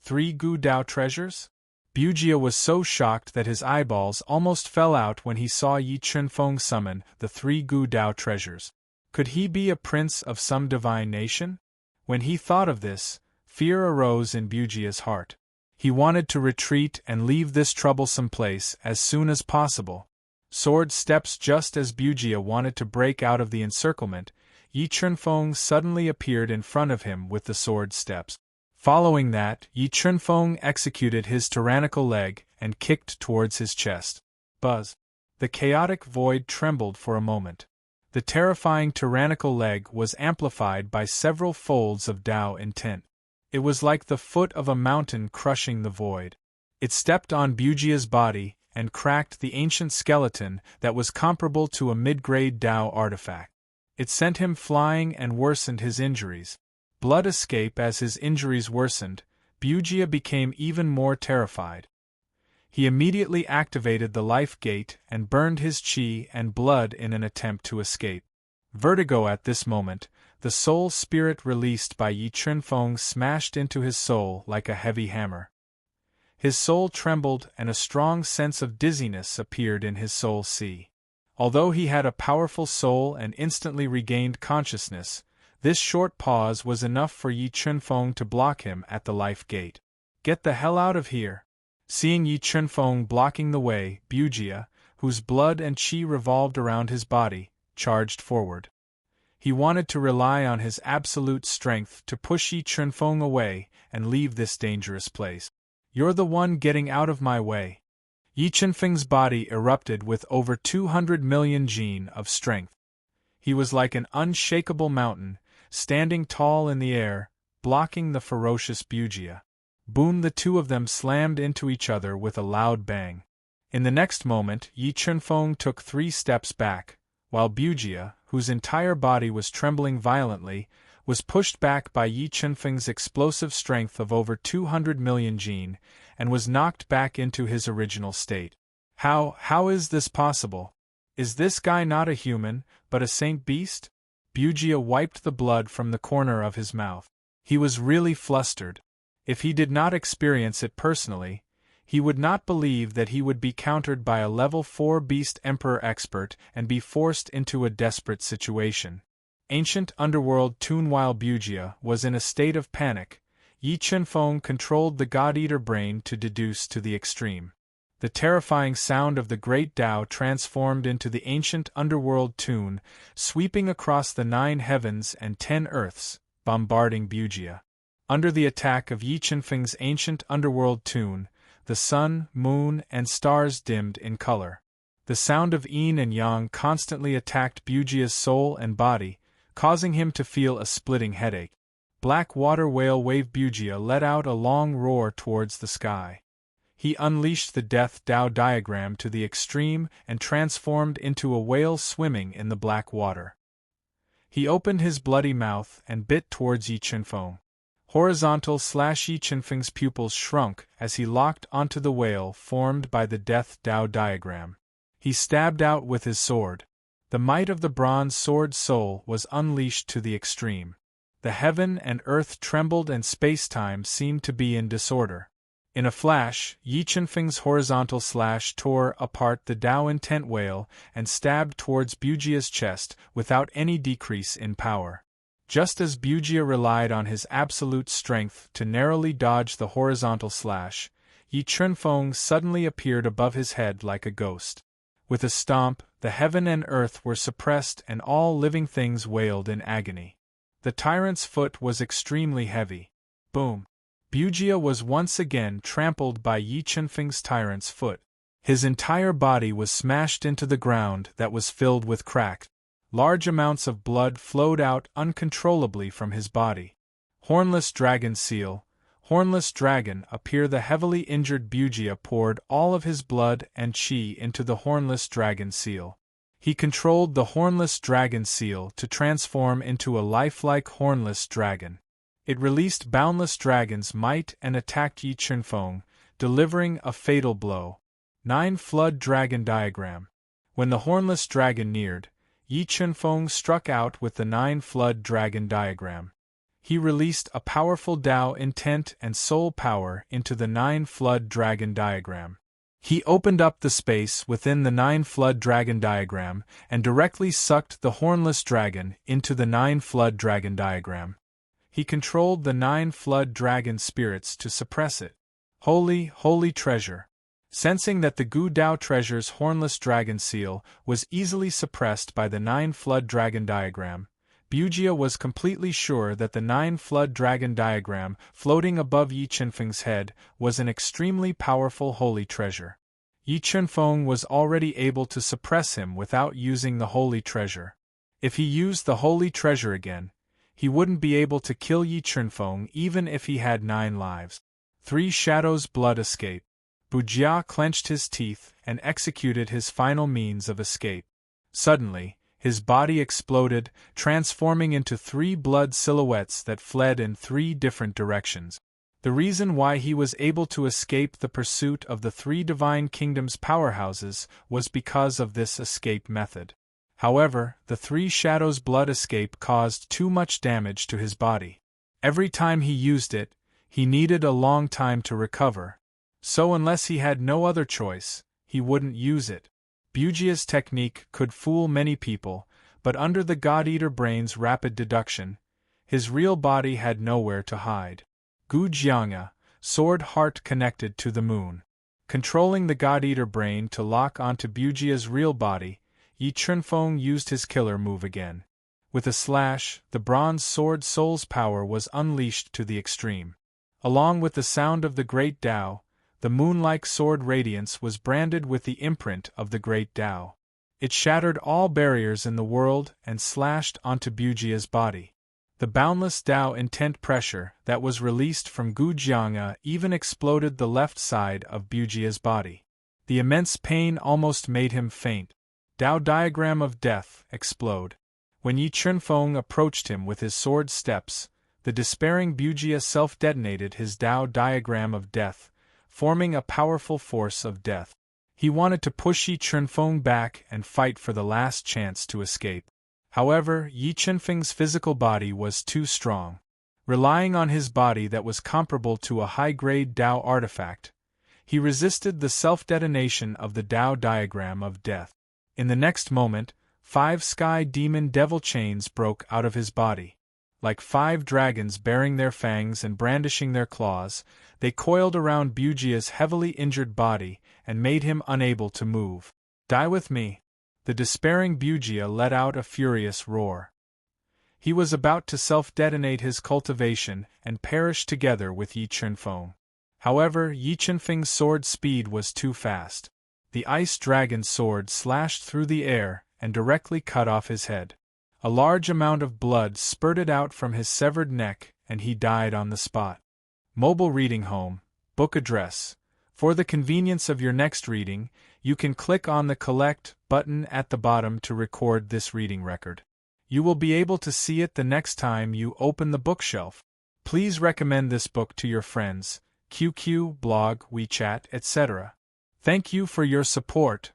3 Gu Dao treasures? Bujia was so shocked that his eyeballs almost fell out when he saw Yi Chunfeng summon the 3 Gu Dao treasures. Could he be a prince of some divine nation? When he thought of this, fear arose in Bujia's heart. He wanted to retreat and leave this troublesome place as soon as possible. Sword steps. Just as Bujia wanted to break out of the encirclement, Yi Chunfeng suddenly appeared in front of him with the sword steps. Following that, Yi Chunfeng executed his tyrannical leg and kicked towards his chest. Buzz. The chaotic void trembled for a moment. The terrifying tyrannical leg was amplified by several folds of Tao intent. It was like the foot of a mountain crushing the void. It stepped on Bujia's body and cracked the ancient skeleton that was comparable to a mid-grade Tao artifact. It sent him flying and worsened his injuries. Blood escape. As his injuries worsened, Bujia became even more terrified. He immediately activated the life gate and burned his qi and blood in an attempt to escape. Vertigo. At this moment, the soul spirit released by Yi Chunfeng smashed into his soul like a heavy hammer. His soul trembled and a strong sense of dizziness appeared in his soul sea. Although he had a powerful soul and instantly regained consciousness, this short pause was enough for Yi Chunfeng to block him at the life gate. Get the hell out of here! Seeing Yi Chunfeng blocking the way, Bujia, whose blood and qi revolved around his body, charged forward. He wanted to rely on his absolute strength to push Yi Chunfeng away and leave this dangerous place. "You're the one getting out of my way." Yi Chunfeng's body erupted with over 200 million jin of strength. He was like an unshakable mountain, standing tall in the air, blocking the ferocious Bujia. Boom! The two of them slammed into each other with a loud bang. In the next moment, Yi Chunfeng took 3 steps back, while Bujia, whose entire body was trembling violently, was pushed back by Yi Chunfeng's explosive strength of over 200 million jin, and was knocked back into his original state. How is this possible? Is this guy not a human, but a saint beast? Bujia wiped the blood from the corner of his mouth. He was really flustered. If he did not experience it personally, he would not believe that he would be countered by a level 4 Beast Emperor expert and be forced into a desperate situation. Ancient Underworld Tune. While Bujia was in a state of panic, Yi Chunfeng controlled the God-Eater brain to deduce to the extreme. The terrifying sound of the Great Tao transformed into the Ancient Underworld Tune, sweeping across the 9 heavens and 10 earths, bombarding Bujia. Under the attack of Yi Chunfeng's Ancient Underworld Tune, the sun, moon, and stars dimmed in color. The sound of yin and yang constantly attacked Bujia's soul and body, causing him to feel a splitting headache. Black water whale wave Bujia let out a long roar towards the sky. He unleashed the Death Tao diagram to the extreme and transformed into a whale swimming in the black water. He opened his bloody mouth and bit towards Yi Chunfeng. Horizontal / Yi Chunfeng's pupils shrunk as he locked onto the whale formed by the Death Tao diagram. He stabbed out with his sword. The might of the bronze sword soul was unleashed to the extreme. The heaven and earth trembled and space-time seemed to be in disorder. In a flash, Yi Chunfeng's horizontal / tore apart the Tao intent whale and stabbed towards Bujia's chest without any decrease in power. Just as Bujia relied on his absolute strength to narrowly dodge the horizontal slash, Yi Chunfeng suddenly appeared above his head like a ghost. With a stomp, the heaven and earth were suppressed and all living things wailed in agony. The tyrant's foot was extremely heavy. Boom! Bujia was once again trampled by Yi Chunfeng's tyrant's foot. His entire body was smashed into the ground that was filled with cracks. Large amounts of blood flowed out uncontrollably from his body. Hornless dragon seal, hornless dragon appear. The heavily injured Bujia poured all of his blood and chi into the hornless dragon seal. He controlled the hornless dragon seal to transform into a lifelike hornless dragon. It released boundless dragon's might and attacked Yi Chunfeng, delivering a fatal blow. 9 Flood Dragon Diagram. When the hornless dragon neared, Yi Chunfeng struck out with the 9 Flood Dragon diagram. He released a powerful Tao intent and soul power into the 9 Flood Dragon diagram. He opened up the space within the 9 Flood Dragon diagram and directly sucked the hornless dragon into the 9 Flood Dragon diagram. He controlled the 9 Flood Dragon spirits to suppress it. Holy, holy treasure! Sensing that the Gu Dao treasure's hornless dragon seal was easily suppressed by the 9 Flood Dragon diagram, Bujia was completely sure that the 9 Flood Dragon diagram floating above Yi Chunfeng's head was an extremely powerful holy treasure. Yi Chunfeng was already able to suppress him without using the holy treasure. If he used the holy treasure again, he wouldn't be able to kill Yi Chunfeng even if he had 9 lives. 3 Shadows Blood Escape. Bujia clenched his teeth and executed his final means of escape. Suddenly, his body exploded, transforming into 3 blood silhouettes that fled in 3 different directions. The reason why he was able to escape the pursuit of the 3 Divine Kingdoms powerhouses was because of this escape method. However, the 3 Shadows Blood Escape caused too much damage to his body. Every time he used it, he needed a long time to recover. So unless he had no other choice, he wouldn't use it. Bujia's technique could fool many people, but under the God-Eater brain's rapid deduction, his real body had nowhere to hide. Gu Jianga, sword heart connected to the moon. Controlling the God-Eater brain to lock onto Bujia's real body, Yi Chunfeng used his killer move again. With a slash, the bronze sword soul's power was unleashed to the extreme. Along with the sound of the great Tao, the moon-like sword radiance was branded with the imprint of the great Tao. It shattered all barriers in the world and slashed onto Bujia's body. The boundless Tao intent pressure that was released from Gujianga even exploded the left side of Bujia's body. The immense pain almost made him faint. Tao diagram of death explode. When Yi Chunfeng approached him with his sword steps, the despairing Bujia self-detonated his Tao diagram of death, forming a powerful force of death. He wanted to push Yi Chunfeng back and fight for the last chance to escape. However, Yi Chunfeng's physical body was too strong. Relying on his body that was comparable to a high-grade Tao artifact, he resisted the self-detonation of the Tao diagram of death. In the next moment, 5 sky demon devil chains broke out of his body. Like 5 dragons bearing their fangs and brandishing their claws, they coiled around Bujia's heavily injured body and made him unable to move. "Die with me!" The despairing Bujia let out a furious roar. He was about to self-detonate his cultivation and perish together with Yi Chunfeng. However, Yi Chunfeng's sword speed was too fast. The ice dragon sword slashed through the air and directly cut off his head. A large amount of blood spurted out from his severed neck and he died on the spot. Mobile reading home, book address. For the convenience of your next reading, you can click on the Collect button at the bottom to record this reading record. You will be able to see it the next time you open the bookshelf. Please recommend this book to your friends, QQ, blog, WeChat, etc. Thank you for your support.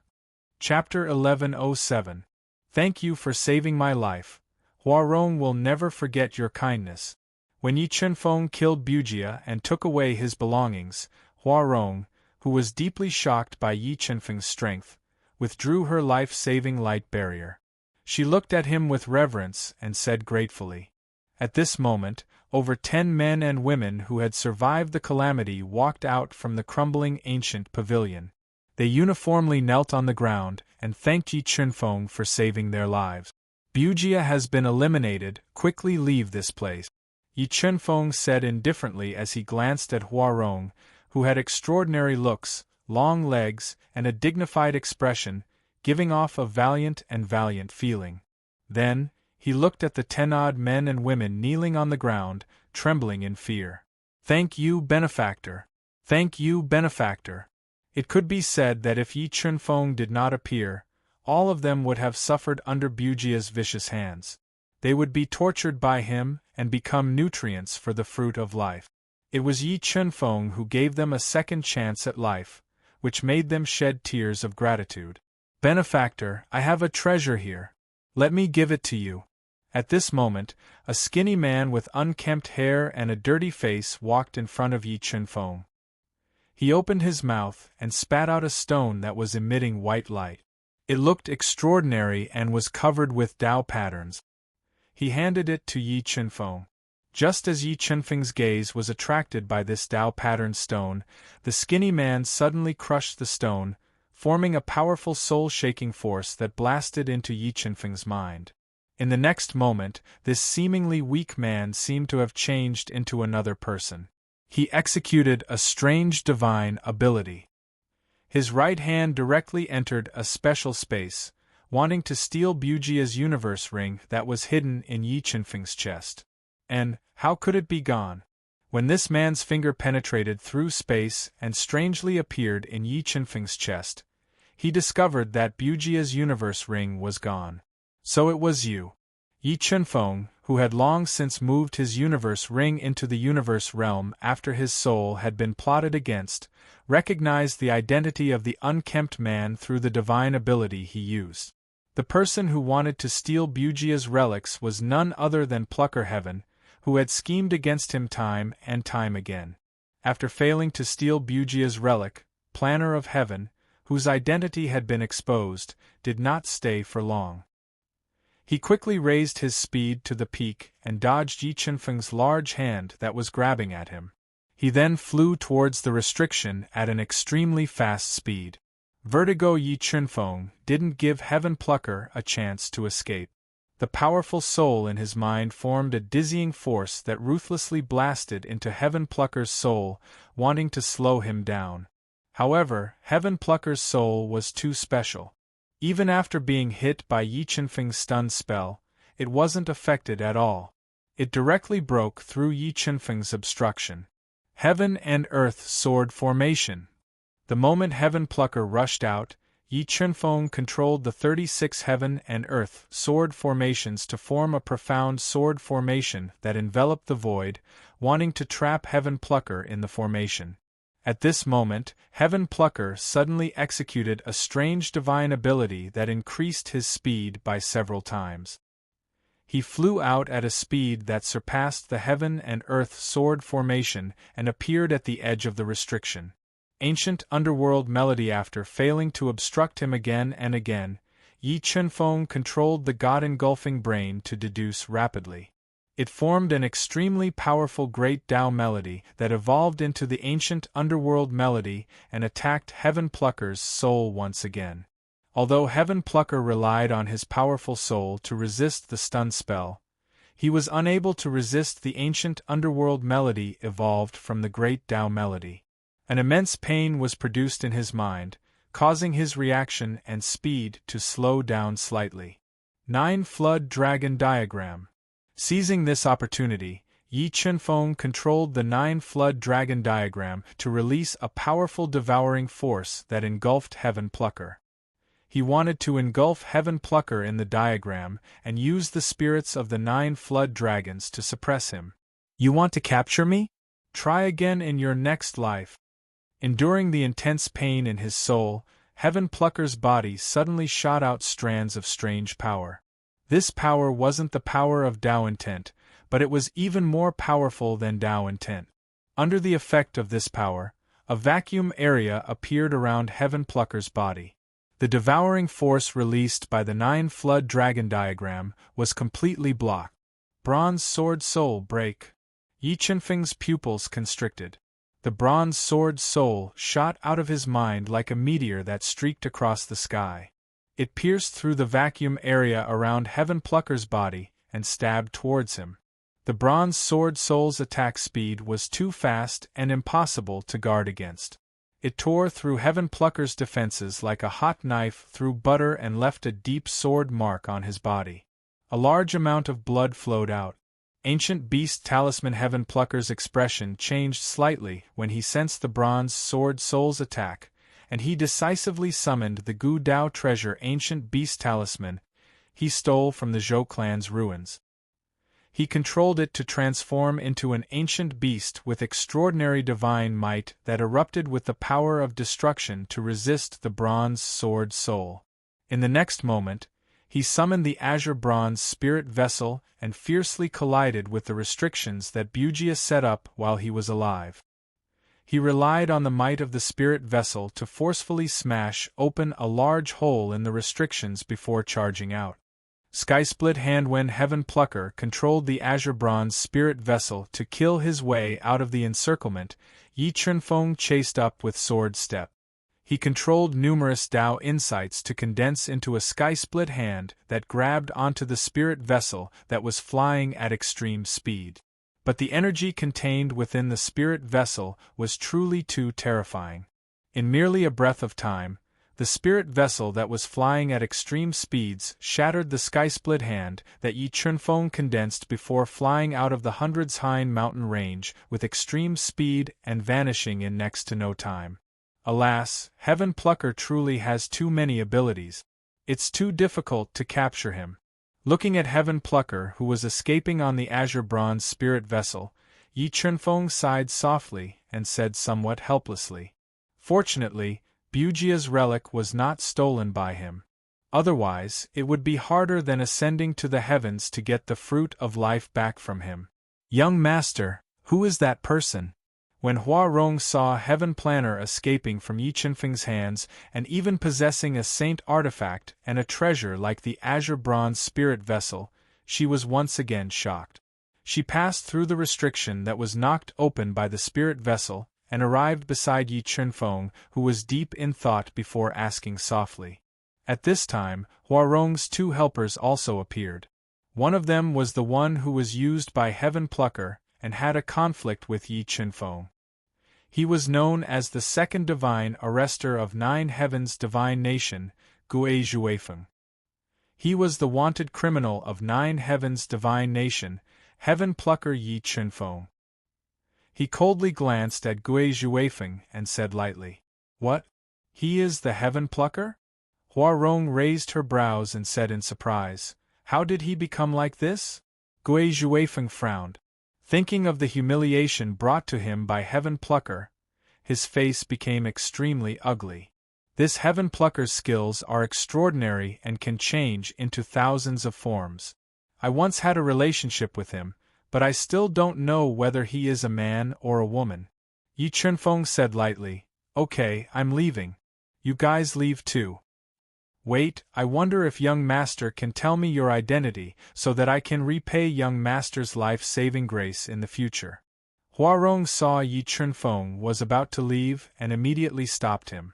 Chapter 1107. Thank you for saving my life. Huarong will never forget your kindness. When Yi Chunfeng killed Bujia and took away his belongings, Huarong, who was deeply shocked by Yi Chunfeng's strength, withdrew her life-saving light barrier. She looked at him with reverence and said gratefully. At this moment, over 10 men and women who had survived the calamity walked out from the crumbling ancient pavilion. They uniformly knelt on the ground and thanked Yi Chunfeng for saving their lives. "Bujia has been eliminated, quickly leave this place," Yi Chunfeng said indifferently as he glanced at Huarong, who had extraordinary looks, long legs, and a dignified expression, giving off a valiant feeling. Then, he looked at the 10-odd men and women kneeling on the ground, trembling in fear. "Thank you, benefactor. Thank you, benefactor." It could be said that if Yi Chunfeng did not appear, all of them would have suffered under Bujia's vicious hands. They would be tortured by him and become nutrients for the fruit of life. It was Yi Chunfeng who gave them a second chance at life, which made them shed tears of gratitude. "Benefactor, I have a treasure here. Let me give it to you." At this moment, a skinny man with unkempt hair and a dirty face walked in front of Yi Chunfeng. He opened his mouth and spat out a stone that was emitting white light. It looked extraordinary and was covered with Tao patterns. He handed it to Yi Chunfeng. Just as Yi Chunfeng's gaze was attracted by this Tao-patterned stone, the skinny man suddenly crushed the stone, forming a powerful soul-shaking force that blasted into Yi Chunfeng's mind. In the next moment, this seemingly weak man seemed to have changed into another person. He executed a strange divine ability. His right hand directly entered a special space, wanting to steal Bujia's universe ring that was hidden in Yi Chunfeng's chest. And, how could it be gone? When this man's finger penetrated through space and strangely appeared in Yi Chunfeng's chest, he discovered that Bujia's universe ring was gone. "So it was you." Yi Chunfeng, who had long since moved his universe ring into the universe realm after his soul had been plotted against, recognized the identity of the unkempt man through the divine ability he used. The person who wanted to steal Bujia's relics was none other than Plucker Heaven, who had schemed against him time and time again. After failing to steal Bujia's relic, Planner of Heaven, whose identity had been exposed, did not stay for long. He quickly raised his speed to the peak and dodged Yi Chunfeng's large hand that was grabbing at him. He then flew towards the restriction at an extremely fast speed. Vertigo Yi Chunfeng didn't give Heaven Plucker a chance to escape. The powerful soul in his mind formed a dizzying force that ruthlessly blasted into Heaven Plucker's soul, wanting to slow him down. However, Heaven Plucker's soul was too special. Even after being hit by Yi Chenfeng's stun spell, it wasn't affected at all. It directly broke through Yi Chenfeng's obstruction. Heaven and Earth Sword Formation. The moment Heaven Plucker rushed out, Yi Chenfeng controlled the 36 Heaven and Earth Sword formations to form a profound sword formation that enveloped the void, wanting to trap Heaven Plucker in the formation. At this moment, Heaven Plucker suddenly executed a strange divine ability that increased his speed by several times. He flew out at a speed that surpassed the Heaven and Earth Sword formation and appeared at the edge of the restriction. Ancient underworld melody. After failing to obstruct him again and again, Yi Chenfeng controlled the god-engulfing brain to deduce rapidly. It formed an extremely powerful Great Tao melody that evolved into the ancient underworld melody and attacked Heaven Plucker's soul once again. Although Heaven Plucker relied on his powerful soul to resist the stun spell, he was unable to resist the ancient underworld melody evolved from the Great Tao melody. An immense pain was produced in his mind, causing his reaction and speed to slow down slightly. 9 Flood Dragon Diagram. Seizing this opportunity, Yi Chenfeng controlled the 9 Flood Dragon Diagram to release a powerful devouring force that engulfed Heaven Plucker. He wanted to engulf Heaven Plucker in the diagram and use the spirits of the 9 Flood Dragons to suppress him. You want to capture me? Try again in your next life. Enduring the intense pain in his soul, Heaven Plucker's body suddenly shot out strands of strange power. This power wasn't the power of Tao intent, but it was even more powerful than Tao intent. Under the effect of this power, a vacuum area appeared around Heaven Plucker's body. The devouring force released by the 9 Flood Dragon Diagram was completely blocked. Bronze Sword Soul Break. Yi Chenfeng's pupils constricted. The Bronze Sword Soul shot out of his mind like a meteor that streaked across the sky. It pierced through the vacuum area around Heaven Plucker's body and stabbed towards him. The Bronze Sword Soul's attack speed was too fast and impossible to guard against. It tore through Heaven Plucker's defenses like a hot knife through butter and left a deep sword mark on his body. A large amount of blood flowed out. Ancient Beast Talisman. Heaven Plucker's expression changed slightly when he sensed the Bronze Sword Soul's attack, and he decisively summoned the Gu Dao treasure Ancient Beast Talisman he stole from the Zhou clan's ruins. He controlled it to transform into an ancient beast with extraordinary divine might that erupted with the power of destruction to resist the Bronze Sword Soul. In the next moment, he summoned the Azure Bronze Spirit Vessel and fiercely collided with the restrictions that Bujia set up while he was alive. He relied on the might of the Spirit Vessel to forcefully smash open a large hole in the restrictions before charging out. Skysplit Hand. When Heaven Plucker controlled the Azure Bronze Spirit Vessel to kill his way out of the encirclement, Yi Chenfeng chased up with sword step. He controlled numerous Tao insights to condense into a Skysplit Hand that grabbed onto the Spirit Vessel that was flying at extreme speed. But the energy contained within the Spirit Vessel was truly too terrifying. In merely a breath of time, the Spirit Vessel that was flying at extreme speeds shattered the Skysplit Hand that Yi Chenfeng condensed before flying out of the Hundreds Hein mountain range with extreme speed and vanishing in next to no time. Alas, Heaven Plucker truly has too many abilities. It's too difficult to capture him. Looking at Heaven Plucker, who was escaping on the Azure Bronze Spirit Vessel, Yi Chenfeng sighed softly and said somewhat helplessly, "Fortunately, Bujia's relic was not stolen by him. Otherwise, it would be harder than ascending to the heavens to get the fruit of life back from him." "Young master, who is that person?" When Hua Rong saw Heaven Planner escaping from Yi Chenfeng's hands and even possessing a saint artifact and a treasure like the Azure Bronze Spirit Vessel, she was once again shocked. She passed through the restriction that was knocked open by the Spirit Vessel and arrived beside Yi Chenfeng, who was deep in thought before asking softly. At this time, Hua Rong's 2 helpers also appeared. One of them was the one who was used by Heaven Plucker and had a conflict with Yi Chunfeng. He was known as the second divine arrester of 9 heavens divine nation, Gui Zhuifeng. He was the wanted criminal of 9 heavens divine nation, Heaven Plucker Yi Chunfeng. He coldly glanced at Gui Zhuifeng and said lightly, "What? He is the Heaven Plucker?" Hua Rong raised her brows and said in surprise, "How did he become like this?" Gui Zhuifeng frowned. Thinking of the humiliation brought to him by Heaven Plucker, his face became extremely ugly. This Heaven Plucker's skills are extraordinary and can change into thousands of forms. I once had a relationship with him, but I still don't know whether he is a man or a woman. Yi Chunfeng said lightly, "Okay, I'm leaving. You guys leave too. Wait, I wonder if young master can tell me your identity so that I can repay young master's life-saving grace in the future." Hua Rong saw Yi Chunfeng was about to leave and immediately stopped him.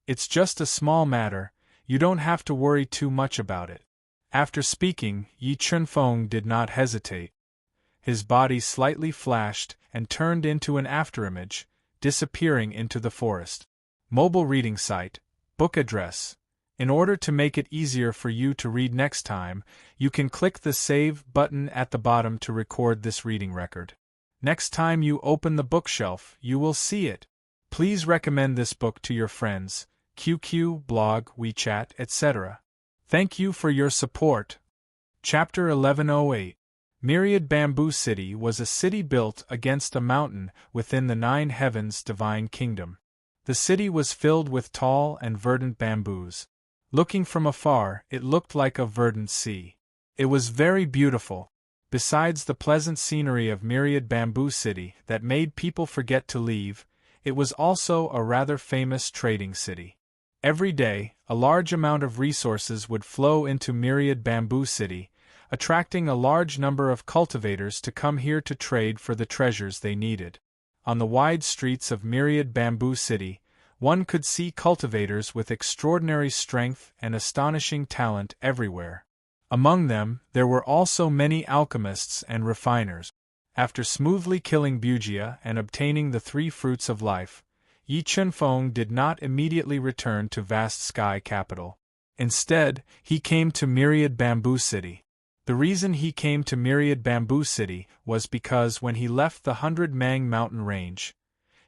"It's just a small matter, you don't have to worry too much about it." After speaking, Yi Chunfeng did not hesitate. His body slightly flashed and turned into an afterimage, disappearing into the forest. Mobile reading site, book address. In order to make it easier for you to read next time, you can click the Save button at the bottom to record this reading record. Next time you open the bookshelf, you will see it. Please recommend this book to your friends, QQ, blog, WeChat, etc. Thank you for your support. Chapter 1108. Myriad Bamboo City was a city built against a mountain within the 9 heavens divine kingdom. The city was filled with tall and verdant bamboos. Looking from afar, it looked like a verdant sea. It was very beautiful. Besides the pleasant scenery of Myriad Bamboo City that made people forget to leave, it was also a rather famous trading city. Every day, a large amount of resources would flow into Myriad Bamboo City, attracting a large number of cultivators to come here to trade for the treasures they needed. On the wide streets of Myriad Bamboo City, one could see cultivators with extraordinary strength and astonishing talent everywhere. Among them, there were also many alchemists and refiners. After smoothly killing Bugia and obtaining the 3 fruits of life, Yi Chunfeng did not immediately return to Vast Sky Capital. Instead, he came to Myriad Bamboo City. The reason he came to Myriad Bamboo City was because when he left the 100 Mang mountain range,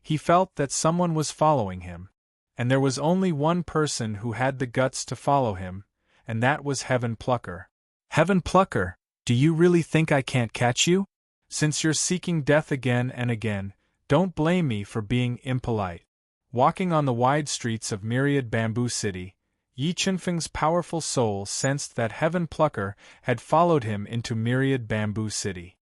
he felt that someone was following him. And there was only one person who had the guts to follow him, and that was Heaven Plucker. "Heaven Plucker, do you really think I can't catch you? Since you're seeking death again and again, don't blame me for being impolite." Walking on the wide streets of Myriad Bamboo City, Yi Chunfeng's powerful soul sensed that Heaven Plucker had followed him into Myriad Bamboo City.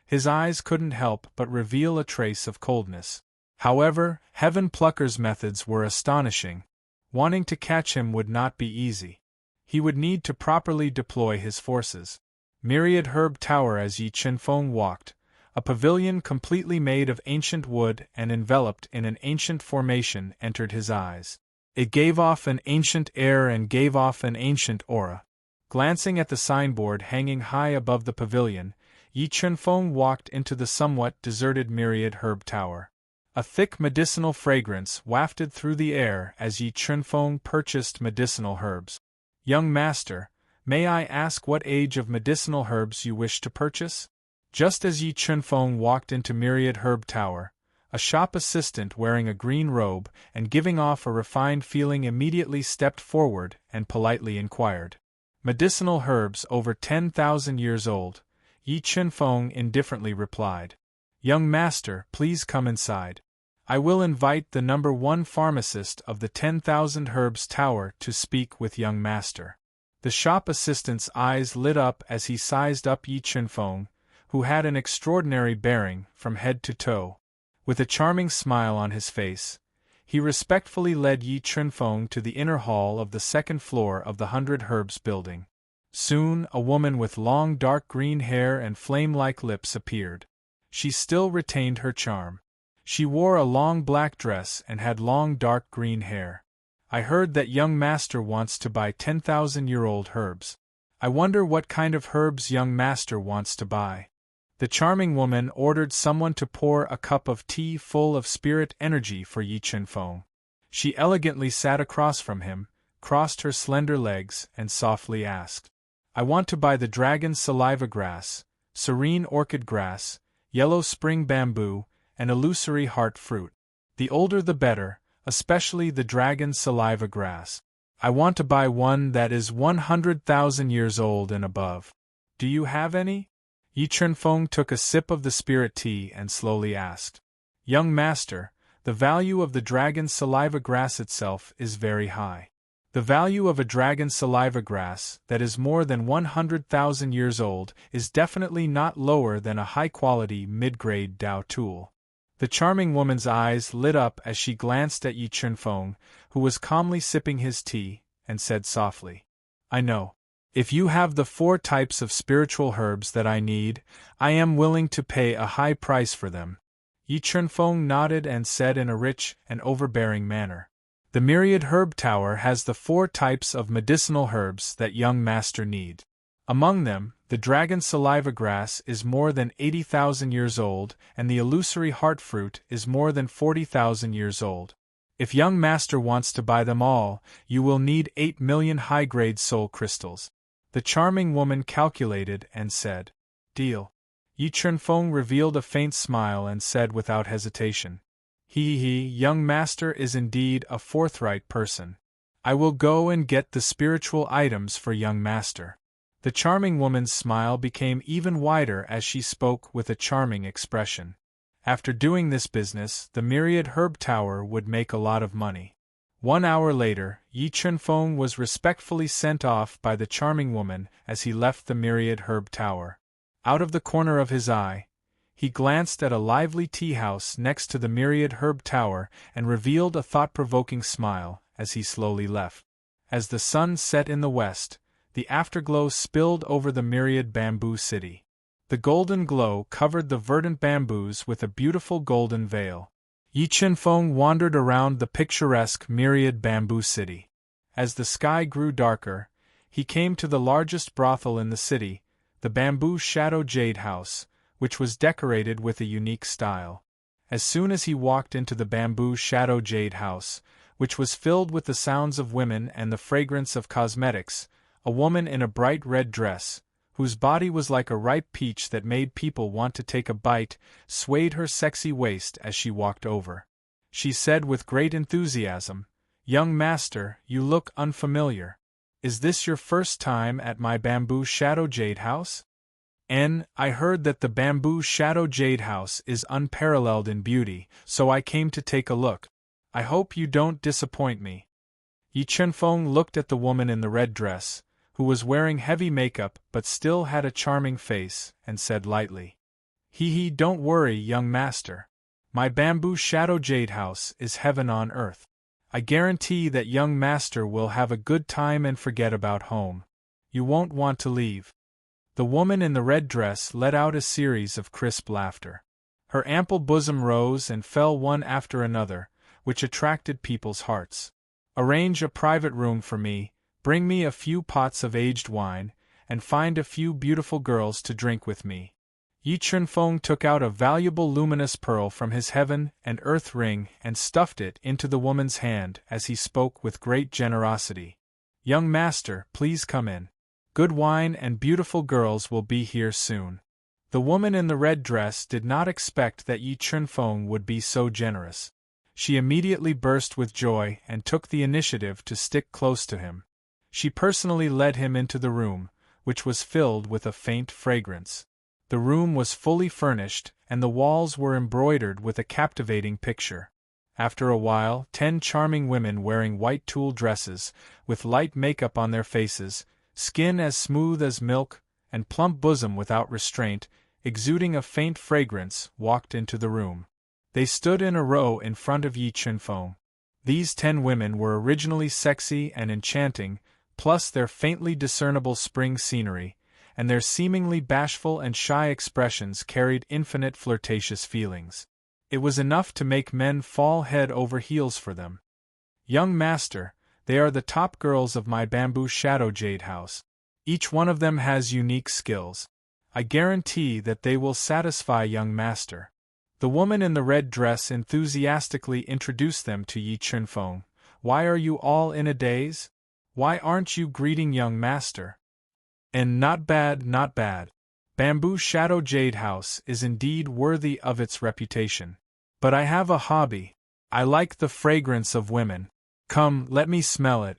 His eyes couldn't help but reveal a trace of coldness. However, Heaven Plucker's methods were astonishing. Wanting to catch him would not be easy. He would need to properly deploy his forces. Myriad Herb Tower. As Yi Chunfeng walked, a pavilion completely made of ancient wood and enveloped in an ancient formation entered his eyes. It gave off an ancient air and gave off an ancient aura. Glancing at the signboard hanging high above the pavilion, Yi Chunfeng walked into the somewhat deserted Myriad Herb Tower. A thick medicinal fragrance wafted through the air as Yi Chunfeng purchased medicinal herbs. "Young master, may I ask what age of medicinal herbs you wish to purchase?" Just as Yi Chunfeng walked into Myriad Herb Tower, a shop assistant wearing a green robe and giving off a refined feeling immediately stepped forward and politely inquired. "Medicinal herbs over 10,000 years old," Yi Chunfeng indifferently replied. "Young master, please come inside. I will invite the number 1 pharmacist of the 10,000 Herbs Tower to speak with young master." The shop assistant's eyes lit up as he sized up Yi Chunfeng, who had an extraordinary bearing from head to toe. With a charming smile on his face, he respectfully led Yi Chunfeng to the inner hall of the 2nd floor of the 100 Herbs building. Soon, a woman with long dark green hair and flame-like lips appeared. She still retained her charm. She wore a long black dress and had long dark green hair. "I heard that young master wants to buy 10,000-year-old herbs. I wonder what kind of herbs young master wants to buy. The charming woman ordered someone to pour a cup of tea full of spirit energy for Yi Chunfeng. She elegantly sat across from him, crossed her slender legs, and softly asked, I want to buy the dragon saliva grass, serene orchid grass, yellow spring bamboo, and illusory heart fruit. The older the better, especially the dragon saliva grass. I want to buy one that is 100,000 years old and above. Do you have any? Yi Chunfeng took a sip of the spirit tea and slowly asked, Young master, the value of the dragon saliva grass itself is very high. The value of a dragon saliva grass that is more than 100,000 years old is definitely not lower than a high-quality mid-grade Dao tool. The charming woman's eyes lit up as she glanced at Yi Chunfeng, who was calmly sipping his tea, and said softly, I know. If you have the 4 types of spiritual herbs that I need, I am willing to pay a high price for them. Yi Chunfeng nodded and said in a rich and overbearing manner, The myriad herb tower has the 4 types of medicinal herbs that young master need. Among them, the dragon saliva grass is more than 80,000 years old, and the illusory heart fruit is more than 40,000 years old. If young master wants to buy them all, you will need 8 million high-grade soul crystals. The charming woman calculated and said, Deal. Yi Chunfeng revealed a faint smile and said without hesitation, Young master is indeed a forthright person. I will go and get the spiritual items for young master. The charming woman's smile became even wider as she spoke with a charming expression. After doing this business, the myriad herb tower would make a lot of money. 1 hour later, Yi Chunfeng was respectfully sent off by the charming woman as he left the myriad herb tower. Out of the corner of his eye, he glanced at a lively tea house next to the myriad herb tower and revealed a thought-provoking smile as he slowly left. As the sun set in the west, the afterglow spilled over the myriad bamboo city. The golden glow covered the verdant bamboos with a beautiful golden veil. Yi Chunfeng wandered around the picturesque myriad bamboo city. As the sky grew darker, he came to the largest brothel in the city, the Bamboo Shadow Jade House, which was decorated with a unique style. As soon as he walked into the Bamboo Shadow Jade House, which was filled with the sounds of women and the fragrance of cosmetics, a woman in a bright red dress, whose body was like a ripe peach that made people want to take a bite, swayed her sexy waist as she walked over. She said with great enthusiasm, Young master, you look unfamiliar. Is this your first time at my Bamboo Shadow Jade House? I heard that the Bamboo Shadow Jade House is unparalleled in beauty, so I came to take a look. I hope you don't disappoint me. Yi Chunfeng looked at the woman in the red dress, who was wearing heavy makeup but still had a charming face, and said lightly, Don't worry, young master. My Bamboo Shadow Jade House is heaven on earth. I guarantee that young master will have a good time and forget about home. You won't want to leave. The woman in the red dress let out a series of crisp laughter. Her ample bosom rose and fell one after another, which attracted people's hearts. Arrange a private room for me, bring me a few pots of aged wine, and find a few beautiful girls to drink with me. Yi Chunfeng took out a valuable luminous pearl from his heaven and earth ring and stuffed it into the woman's hand as he spoke with great generosity. Young master, please come in. Good wine and beautiful girls will be here soon. The woman in the red dress did not expect that Yi Chunfeng would be so generous. She immediately burst with joy and took the initiative to stick close to him. She personally led him into the room, which was filled with a faint fragrance. The room was fully furnished, and the walls were embroidered with a captivating picture. After a while, 10 charming women wearing white tulle dresses, with light makeup on their faces, skin as smooth as milk, and plump bosom without restraint, exuding a faint fragrance, walked into the room. They stood in a row in front of Yi Chunfeng. These 10 women were originally sexy and enchanting, plus their faintly discernible spring scenery, and their seemingly bashful and shy expressions carried infinite flirtatious feelings. It was enough to make men fall head over heels for them. Young master, they are the top girls of my Bamboo Shadow Jade House. Each one of them has unique skills. I guarantee that they will satisfy young master. The woman in the red dress enthusiastically introduced them to Yi Chunfeng. Why are you all in a daze? Why aren't you greeting young master? And not bad, not bad. Bamboo Shadow Jade House is indeed worthy of its reputation. But I have a hobby. I like the fragrance of women. Come, let me smell it.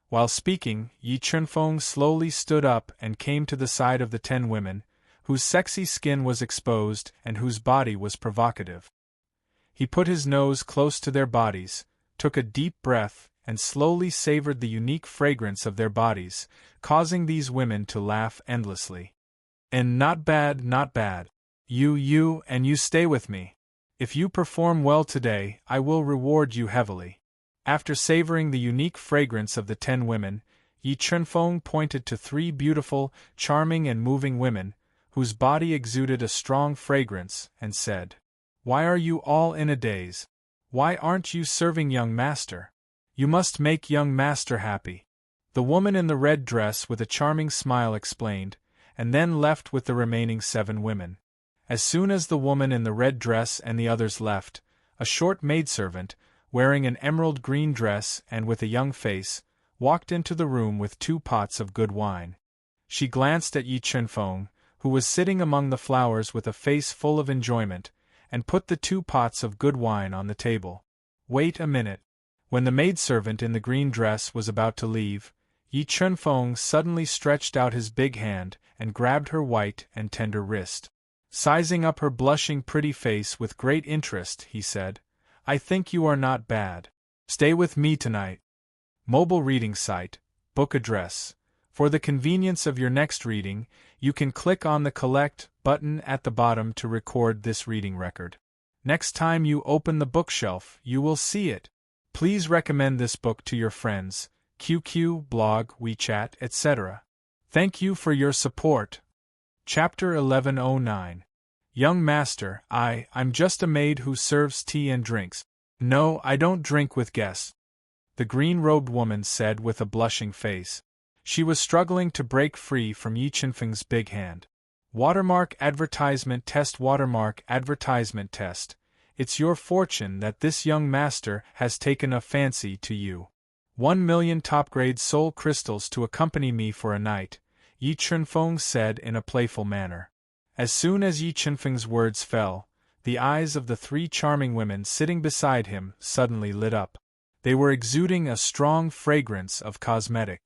While speaking, Yi Chunfeng slowly stood up and came to the side of the 10 women, whose sexy skin was exposed and whose body was provocative. He put his nose close to their bodies, took a deep breath, and slowly savored the unique fragrance of their bodies, causing these women to laugh endlessly. And not bad, not bad. You stay with me. If you perform well today, I will reward you heavily. After savoring the unique fragrance of the 10 women, Yi Chunfeng pointed to 3 beautiful, charming and moving women, whose body exuded a strong fragrance, and said, "Why are you all in a daze? Why aren't you serving young master? You must make young master happy." The woman in the red dress with a charming smile explained, and then left with the remaining 7 women. As soon as the woman in the red dress and the others left, a short maidservant, wearing an emerald green dress and with a young face, walked into the room with 2 pots of good wine. She glanced at Yi Chunfeng, who was sitting among the flowers with a face full of enjoyment, and put the 2 pots of good wine on the table. Wait a minute. When the maidservant in the green dress was about to leave, Yi Chunfeng suddenly stretched out his big hand and grabbed her white and tender wrist. Sizing up her blushing pretty face with great interest, he said, "I think you are not bad. Stay with me tonight." Mobile reading site, book address. For the convenience of your next reading, you can click on the Collect button at the bottom to record this reading record. Next time you open the bookshelf, you will see it. Please recommend this book to your friends, QQ, blog, WeChat, etc. Thank you for your support. Chapter 1109. Young Master, I'm just a maid who serves tea and drinks. No, I don't drink with guests, the green-robed woman said with a blushing face. She was struggling to break free from Yi Chunfeng's big hand. Watermark advertisement test. Watermark advertisement test. It's your fortune that this young master has taken a fancy to you. 1 million top-grade soul crystals to accompany me for a night, Yi Chunfeng said in a playful manner. As soon as Yi Chunfeng's words fell, the eyes of the 3 charming women sitting beside him suddenly lit up. They were exuding a strong fragrance of cosmetic.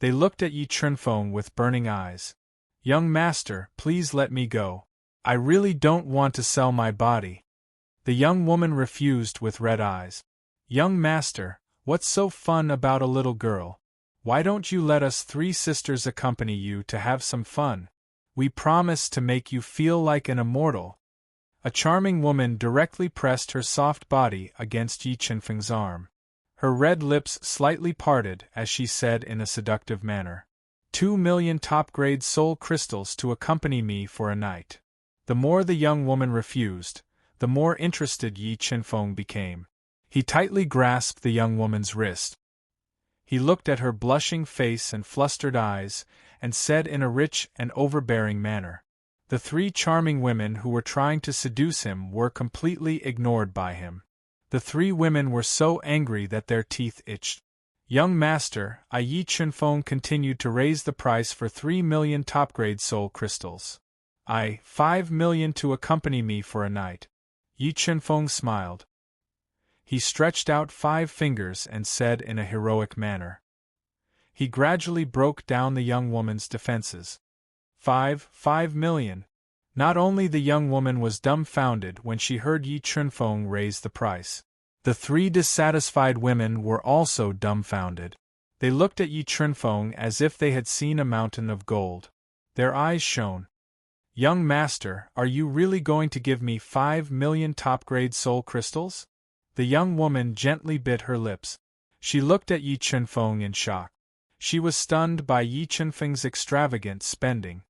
They looked at Yi Chunfeng with burning eyes. "Young master, please let me go. I really don't want to sell my body." The young woman refused with red eyes. "Young master, what's so fun about a little girl? Why don't you let us 3 sisters accompany you to have some fun? We promise to make you feel like an immortal." A charming woman directly pressed her soft body against Yi Chunfeng's arm. Her red lips slightly parted as she said in a seductive manner, 2 million top-grade soul crystals to accompany me for a night. The more the young woman refused, the more interested Yi Chunfeng became. He tightly grasped the young woman's wrist. He looked at her blushing face and flustered eyes, and said in a rich and overbearing manner. The 3 charming women who were trying to seduce him were completely ignored by him. The 3 women were so angry that their teeth itched. "Young master, Yi Chunfeng continued to raise the price for 3 million top-grade soul crystals. 5 million to accompany me for a night." Yi Chunfeng smiled. He stretched out 5 fingers and said in a heroic manner. He gradually broke down the young woman's defenses. 5 million. Not only the young woman was dumbfounded when she heard Yi Chunfeng raise the price. The 3 dissatisfied women were also dumbfounded. They looked at Yi Chunfeng as if they had seen a mountain of gold. Their eyes shone. "Young master, are you really going to give me 5 million top-grade soul crystals?" The young woman gently bit her lips. She looked at Yi Chunfeng in shock. She was stunned by Yi Chunfeng's extravagant spending.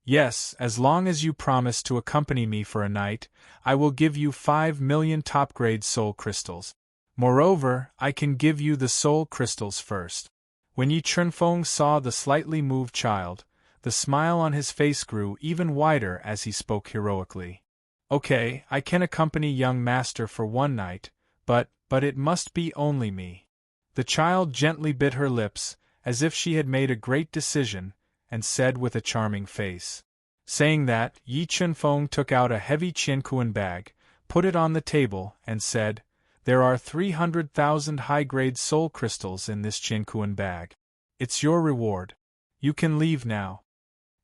"Yes, as long as you promise to accompany me for a night, I will give you 5 million top-grade soul crystals. Moreover, I can give you the soul crystals first. When Yi Chunfeng saw the slightly moved child, the smile on his face grew even wider as he spoke heroically. Okay, I can accompany young master for one night, but it must be only me. The child gently bit her lips, as if she had made a great decision, and said with a charming face. Saying that, Yi Chunfeng took out a heavy Qiankuan bag, put it on the table, and said, "There are 300,000 high-grade soul crystals in this Qiankuan bag. It's your reward. You can leave now.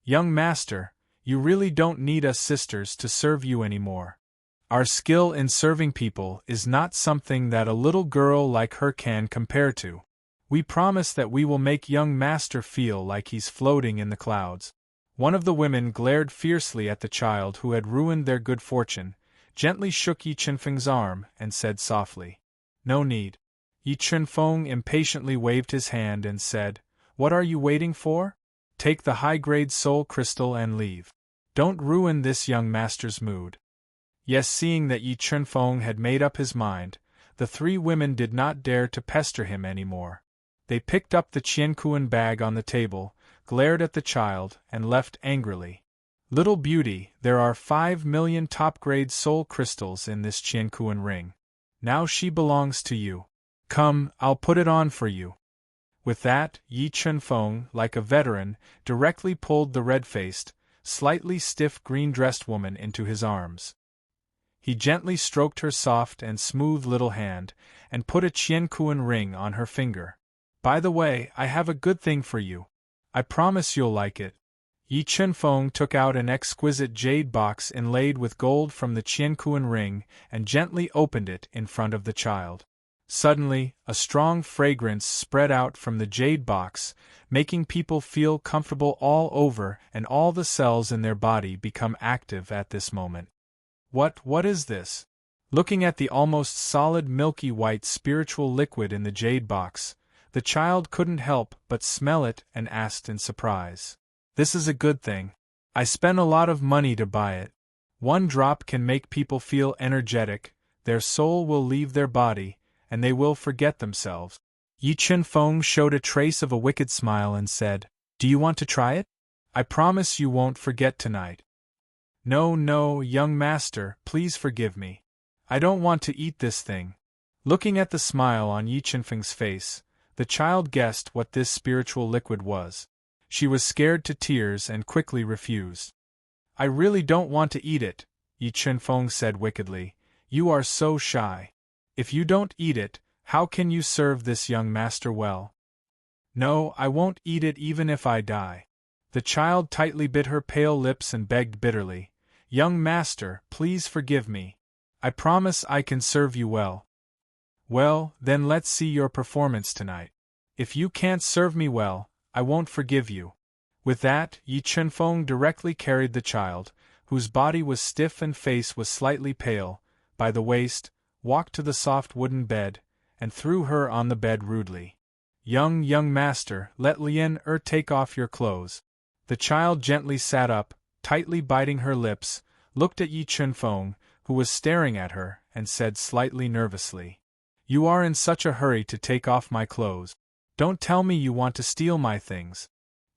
Young master, you really don't need us sisters to serve you anymore. Our skill in serving people is not something that a little girl like her can compare to. We promise that we will make young master feel like he's floating in the clouds." One of the women glared fiercely at the child who had ruined their good fortune, gently shook Yi Chunfeng's arm, and said softly, "No need." Yi Chunfeng impatiently waved his hand and said, "What are you waiting for? Take the high-grade soul crystal and leave. Don't ruin this young master's mood." Yes, seeing that Yi Chunfeng had made up his mind, the three women did not dare to pester him any more. They picked up the Qiankuan bag on the table, glared at the child, and left angrily. "Little beauty, there are 5 million top-grade soul crystals in this Qiankuan ring. Now she belongs to you. Come, I'll put it on for you." With that, Yi Chunfeng, like a veteran, directly pulled the red-faced, slightly stiff green-dressed woman into his arms. He gently stroked her soft and smooth little hand, and put a Qiankuan ring on her finger. "By the way, I have a good thing for you. I promise you'll like it." Yi Chunfeng took out an exquisite jade box inlaid with gold from the Qiankuan ring and gently opened it in front of the child. Suddenly, a strong fragrance spread out from the jade box, making people feel comfortable all over, and all the cells in their body become active at this moment. What is this?" Looking at the almost solid milky white spiritual liquid in the jade box, the child couldn't help but smell it and asked in surprise, "This is a good thing. I spent a lot of money to buy it. One drop can make people feel energetic, their soul will leave their body, and they will forget themselves." Yi Chunfeng showed a trace of a wicked smile and said, "Do you want to try it? I promise you won't forget tonight." No, young master, please forgive me. I don't want to eat this thing." Looking at the smile on Yi Chunfeng's face, the child guessed what this spiritual liquid was. She was scared to tears and quickly refused. "I really don't want to eat it," Yi Chunfeng said wickedly. "You are so shy. If you don't eat it, how can you serve this young master well?" "No, I won't eat it even if I die." The child tightly bit her pale lips and begged bitterly, "Young master, please forgive me. I promise I can serve you well." "Well, then let's see your performance tonight. If you can't serve me well, I won't forgive you." With that, Yi Chunfeng directly carried the child, whose body was stiff and face was slightly pale, by the waist, walked to the soft wooden bed, and threw her on the bed rudely. Young master, let Lien take off your clothes." The child gently sat up, tightly biting her lips, looked at Yi Chunfeng, who was staring at her, and said slightly nervously, "You are in such a hurry to take off my clothes. Don't tell me you want to steal my things."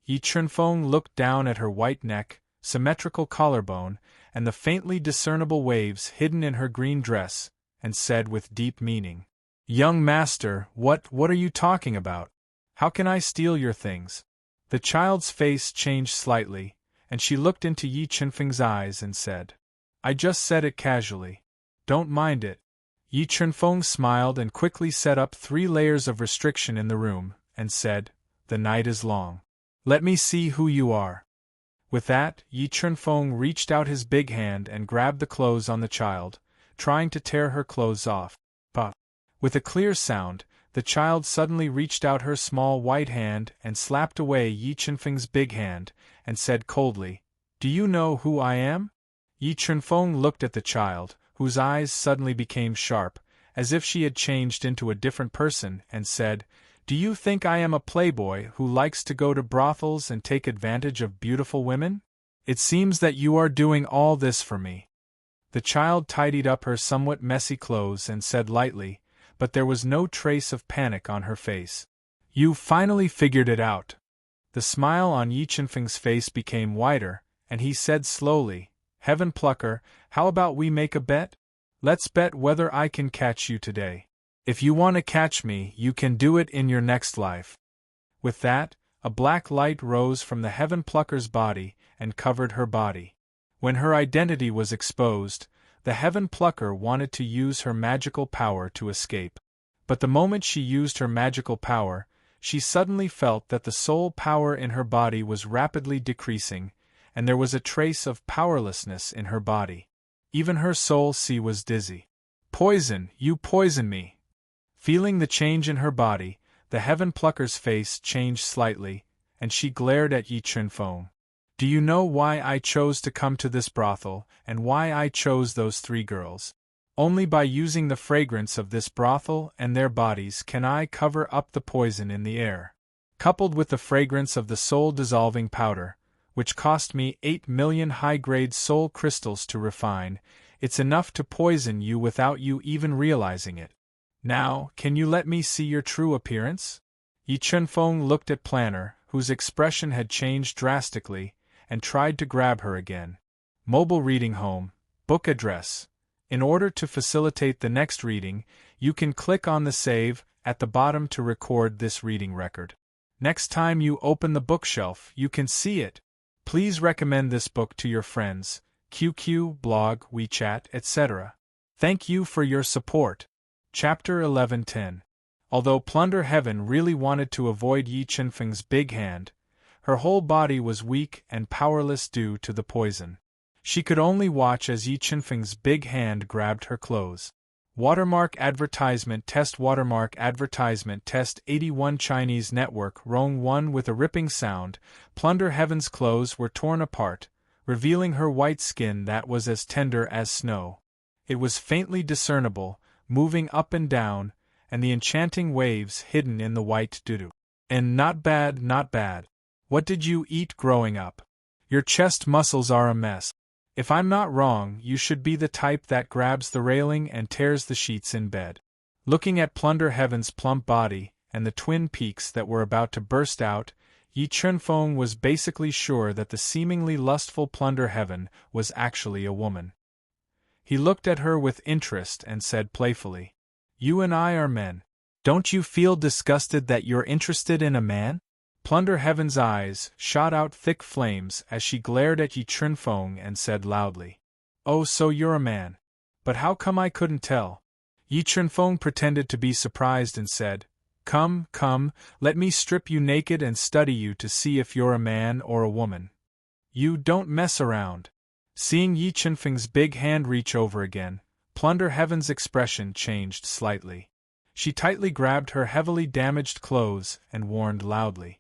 Yi Chunfeng looked down at her white neck, symmetrical collarbone, and the faintly discernible waves hidden in her green dress, and said with deep meaning, "Young master, what are you talking about? How can I steal your things?" The child's face changed slightly, and she looked into Yi Chunfeng's eyes and said, "I just said it casually. Don't mind it." Yi Chunfeng smiled and quickly set up 3 layers of restriction in the room, and said, "The night is long. Let me see who you are." With that, Yi Chunfeng reached out his big hand and grabbed the clothes on the child, trying to tear her clothes off. But, with a clear sound, the child suddenly reached out her small white hand and slapped away Yi Chunfeng's big hand, and said coldly, "Do you know who I am?" Yi Chunfeng looked at the child, whose eyes suddenly became sharp, as if she had changed into a different person, and said, "Do you think I am a playboy who likes to go to brothels and take advantage of beautiful women? It seems that you are doing all this for me." The child tidied up her somewhat messy clothes and said lightly, but there was no trace of panic on her face, You finally figured it out. The smile on Yi Chenfeng's face became wider, and he said slowly, Heaven Plucker, how about we make a bet? Let's bet whether I can catch you today. If you want to catch me, you can do it in your next life. With that, a black light rose from the Heaven Plucker's body and covered her body. When her identity was exposed, the Heaven Plucker wanted to use her magical power to escape. But the moment she used her magical power, she suddenly felt that the soul power in her body was rapidly decreasing, and there was a trace of powerlessness in her body. Even her soul was dizzy. Poison, you poison me! Feeling the change in her body, the Heaven Plucker's face changed slightly, and she glared at Yi Chenfeng. Do you know why I chose to come to this brothel, and why I chose those 3 girls? Only by using the fragrance of this brothel and their bodies can I cover up the poison in the air. Coupled with the fragrance of the soul-dissolving powder, which cost me 8 million high-grade soul crystals to refine, it's enough to poison you without you even realizing it. Now, can you let me see your true appearance? Yi Chenfeng looked at Planner, whose expression had changed drastically, and tried to grab her again. Mobile reading home, book address. In order to facilitate the next reading, you can click on the save at the bottom to record this reading record. Next time you open the bookshelf, you can see it. Please recommend this book to your friends, QQ, blog, WeChat, etc. Thank you for your support. Chapter 11:10. Although Plunder Heaven really wanted to avoid Yi Chenfeng's big hand, her whole body was weak and powerless due to the poison. She could only watch as Yi Chenfeng's big hand grabbed her clothes. Watermark advertisement test 81 Chinese network Rong 1 with a ripping sound, Plunder Heaven's clothes were torn apart, revealing her white skin that was as tender as snow. It was faintly discernible, moving up and down, and the enchanting waves hidden in the white doo-doo. And not bad, not bad. What did you eat growing up? Your chest muscles are a mess. If I'm not wrong, you should be the type that grabs the railing and tears the sheets in bed. Looking at Plunder Heaven's plump body, and the twin peaks that were about to burst out, Yi Chenfeng was basically sure that the seemingly lustful Plunder Heaven was actually a woman. He looked at her with interest and said playfully, You and I are men. Don't you feel disgusted that you're interested in a man? Plunder Heaven's eyes shot out thick flames as she glared at Yi Chenfeng and said loudly, Oh, so you're a man. But how come I couldn't tell? Yi Chenfeng pretended to be surprised and said, Come, come, let me strip you naked and study you to see if you're a man or a woman. You don't mess around. Seeing Yi Chenfeng's big hand reach over again, Plunder Heaven's expression changed slightly. She tightly grabbed her heavily damaged clothes and warned loudly.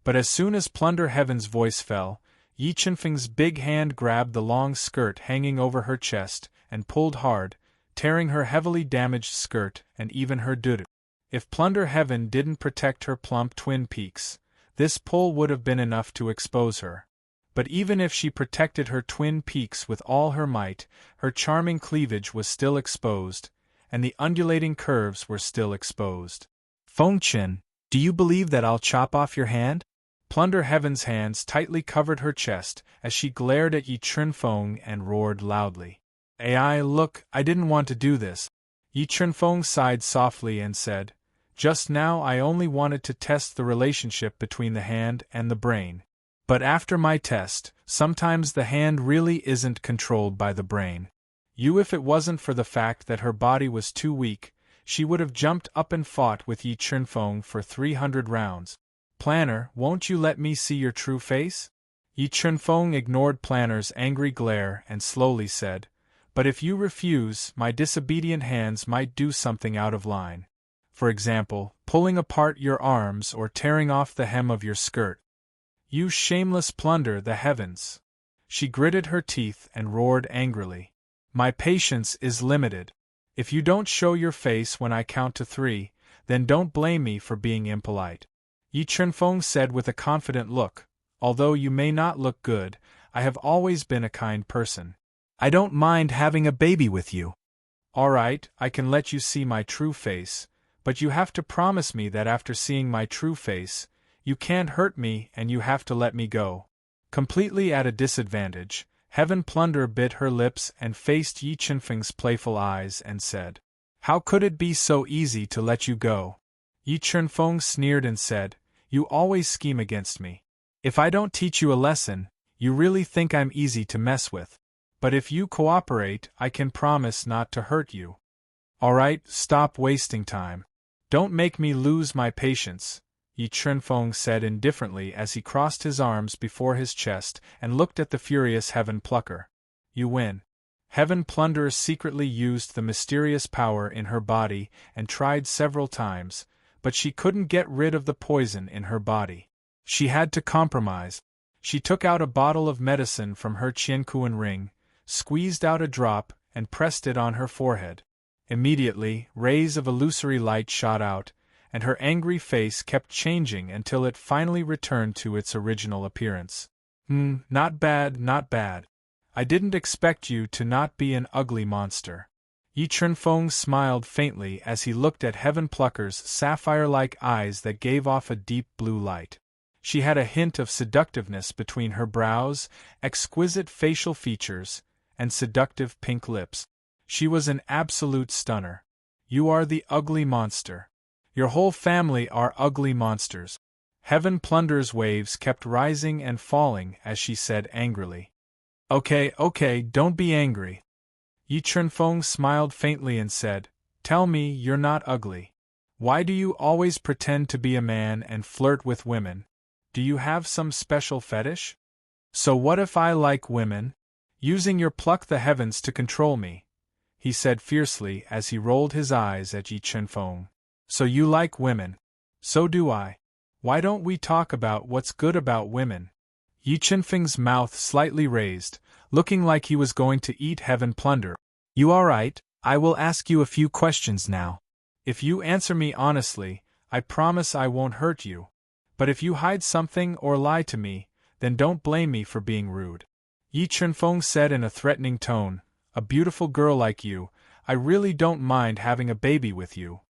But as soon as Plunder Heaven's voice fell, Yi Chenfeng's big hand grabbed the long skirt hanging over her chest and pulled hard, tearing her heavily damaged skirt and even her doo-doo. If Plunder Heaven didn't protect her plump twin peaks, this pull would have been enough to expose her. But even if she protected her twin peaks with all her might, her charming cleavage was still exposed, and the undulating curves were still exposed. Fengchen, do you believe that I'll chop off your hand? Plunder Heaven's hands tightly covered her chest as she glared at Yi Chenfeng and roared loudly. Look, I didn't want to do this. Yi Chenfeng sighed softly and said, Just now I only wanted to test the relationship between the hand and the brain. But after my test, sometimes the hand really isn't controlled by the brain. If it wasn't for the fact that her body was too weak, she would have jumped up and fought with Yi Chenfeng for 300 rounds. Planner, won't you let me see your true face? Yi Chenfeng ignored Planner's angry glare and slowly said, But if you refuse, my disobedient hands might do something out of line. For example, pulling apart your arms or tearing off the hem of your skirt. You shameless Plunder the Heavens! She gritted her teeth and roared angrily. My patience is limited. If you don't show your face when I count to 3, then don't blame me for being impolite. Yi Chenfeng said with a confident look, Although you may not look good, I have always been a kind person. I don't mind having a baby with you. All right, I can let you see my true face, But you have to promise me that after seeing my true face, you can't hurt me and you have to let me go. Completely at a disadvantage, Heaven Plunder bit her lips and faced Yi Chunfeng's playful eyes and said, "How could it be so easy to let you go?" Yi Chunfeng sneered and said, "You always scheme against me. If I don't teach you a lesson, you really think I'm easy to mess with. But if you cooperate, I can promise not to hurt you." "Alright, stop wasting time. Don't make me lose my patience," Yi Chunfeng said indifferently as he crossed his arms before his chest and looked at the furious Heaven Plucker. "You win." Heaven Plunderer secretly used the mysterious power in her body and tried several times, but she couldn't get rid of the poison in her body. She had to compromise. She took out a bottle of medicine from her Qiankuan ring, squeezed out a drop, and pressed it on her forehead. Immediately, rays of illusory light shot out, and her angry face kept changing until it finally returned to its original appearance. Not bad, not bad. I didn't expect you to not be an ugly monster." Yi Chunfeng smiled faintly as he looked at Heaven Plucker's sapphire-like eyes that gave off a deep blue light. She had a hint of seductiveness between her brows, exquisite facial features, and seductive pink lips. She was an absolute stunner. "You are the ugly monster. Your whole family are ugly monsters." Heaven Plunder's waves kept rising and falling as she said angrily. Okay, don't be angry." Yi Chunfeng smiled faintly and said, "Tell me you're not ugly. Why do you always pretend to be a man and flirt with women? Do you have some special fetish? So what if I like women? Using your pluck the heavens to control me," he said fiercely as he rolled his eyes at Yi Chunfeng. "So you like women. So do I. Why don't we talk about what's good about women?" Yi Chunfeng's mouth slightly raised, looking like he was going to eat Heaven Plunder. "You alright? I will ask you a few questions now. If you answer me honestly, I promise I won't hurt you. But if you hide something or lie to me, then don't blame me for being rude." Yi Chunfeng said in a threatening tone, "A beautiful girl like you, I really don't mind having a baby with you.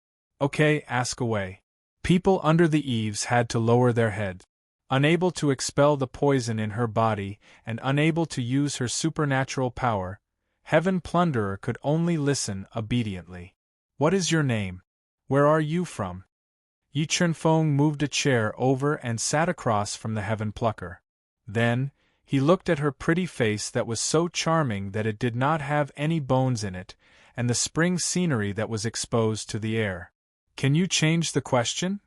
Okay, ask away." People under the eaves had to lower their heads. Unable to expel the poison in her body and unable to use her supernatural power, Heaven Plunderer could only listen obediently. "What is your name? Where are you from?" Yi Chunfeng moved a chair over and sat across from the Heaven Plucker. Then, he looked at her pretty face that was so charming that it did not have any bones in it, and the spring scenery that was exposed to the air. "Can you change the question?"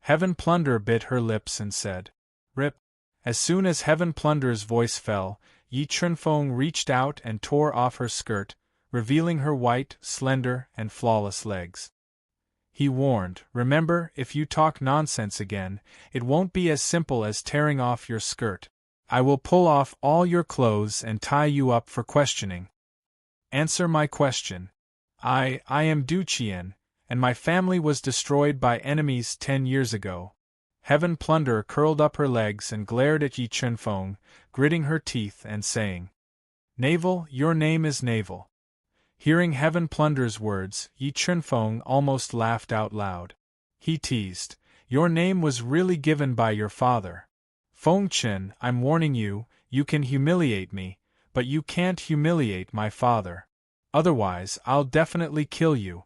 Heaven Plunderer bit her lips and said, "Rip." As soon as Heaven Plunderer's voice fell, Yi Chunfeng reached out and tore off her skirt, revealing her white, slender, and flawless legs. He warned, "Remember, if you talk nonsense again, it won't be as simple as tearing off your skirt. I will pull off all your clothes and tie you up for questioning. Answer my question. I am Du Qian, and my family was destroyed by enemies 10 years ago." Heaven Plunderer curled up her legs and glared at Yi Chunfeng, gritting her teeth and saying, "Navel, your name is Navel." Hearing Heaven Plunderer's words, Yi Chunfeng almost laughed out loud. He teased, "Your name was really given by your father. Feng Chen, I'm warning you, you can humiliate me, but you can't humiliate my father. Otherwise, I'll definitely kill you."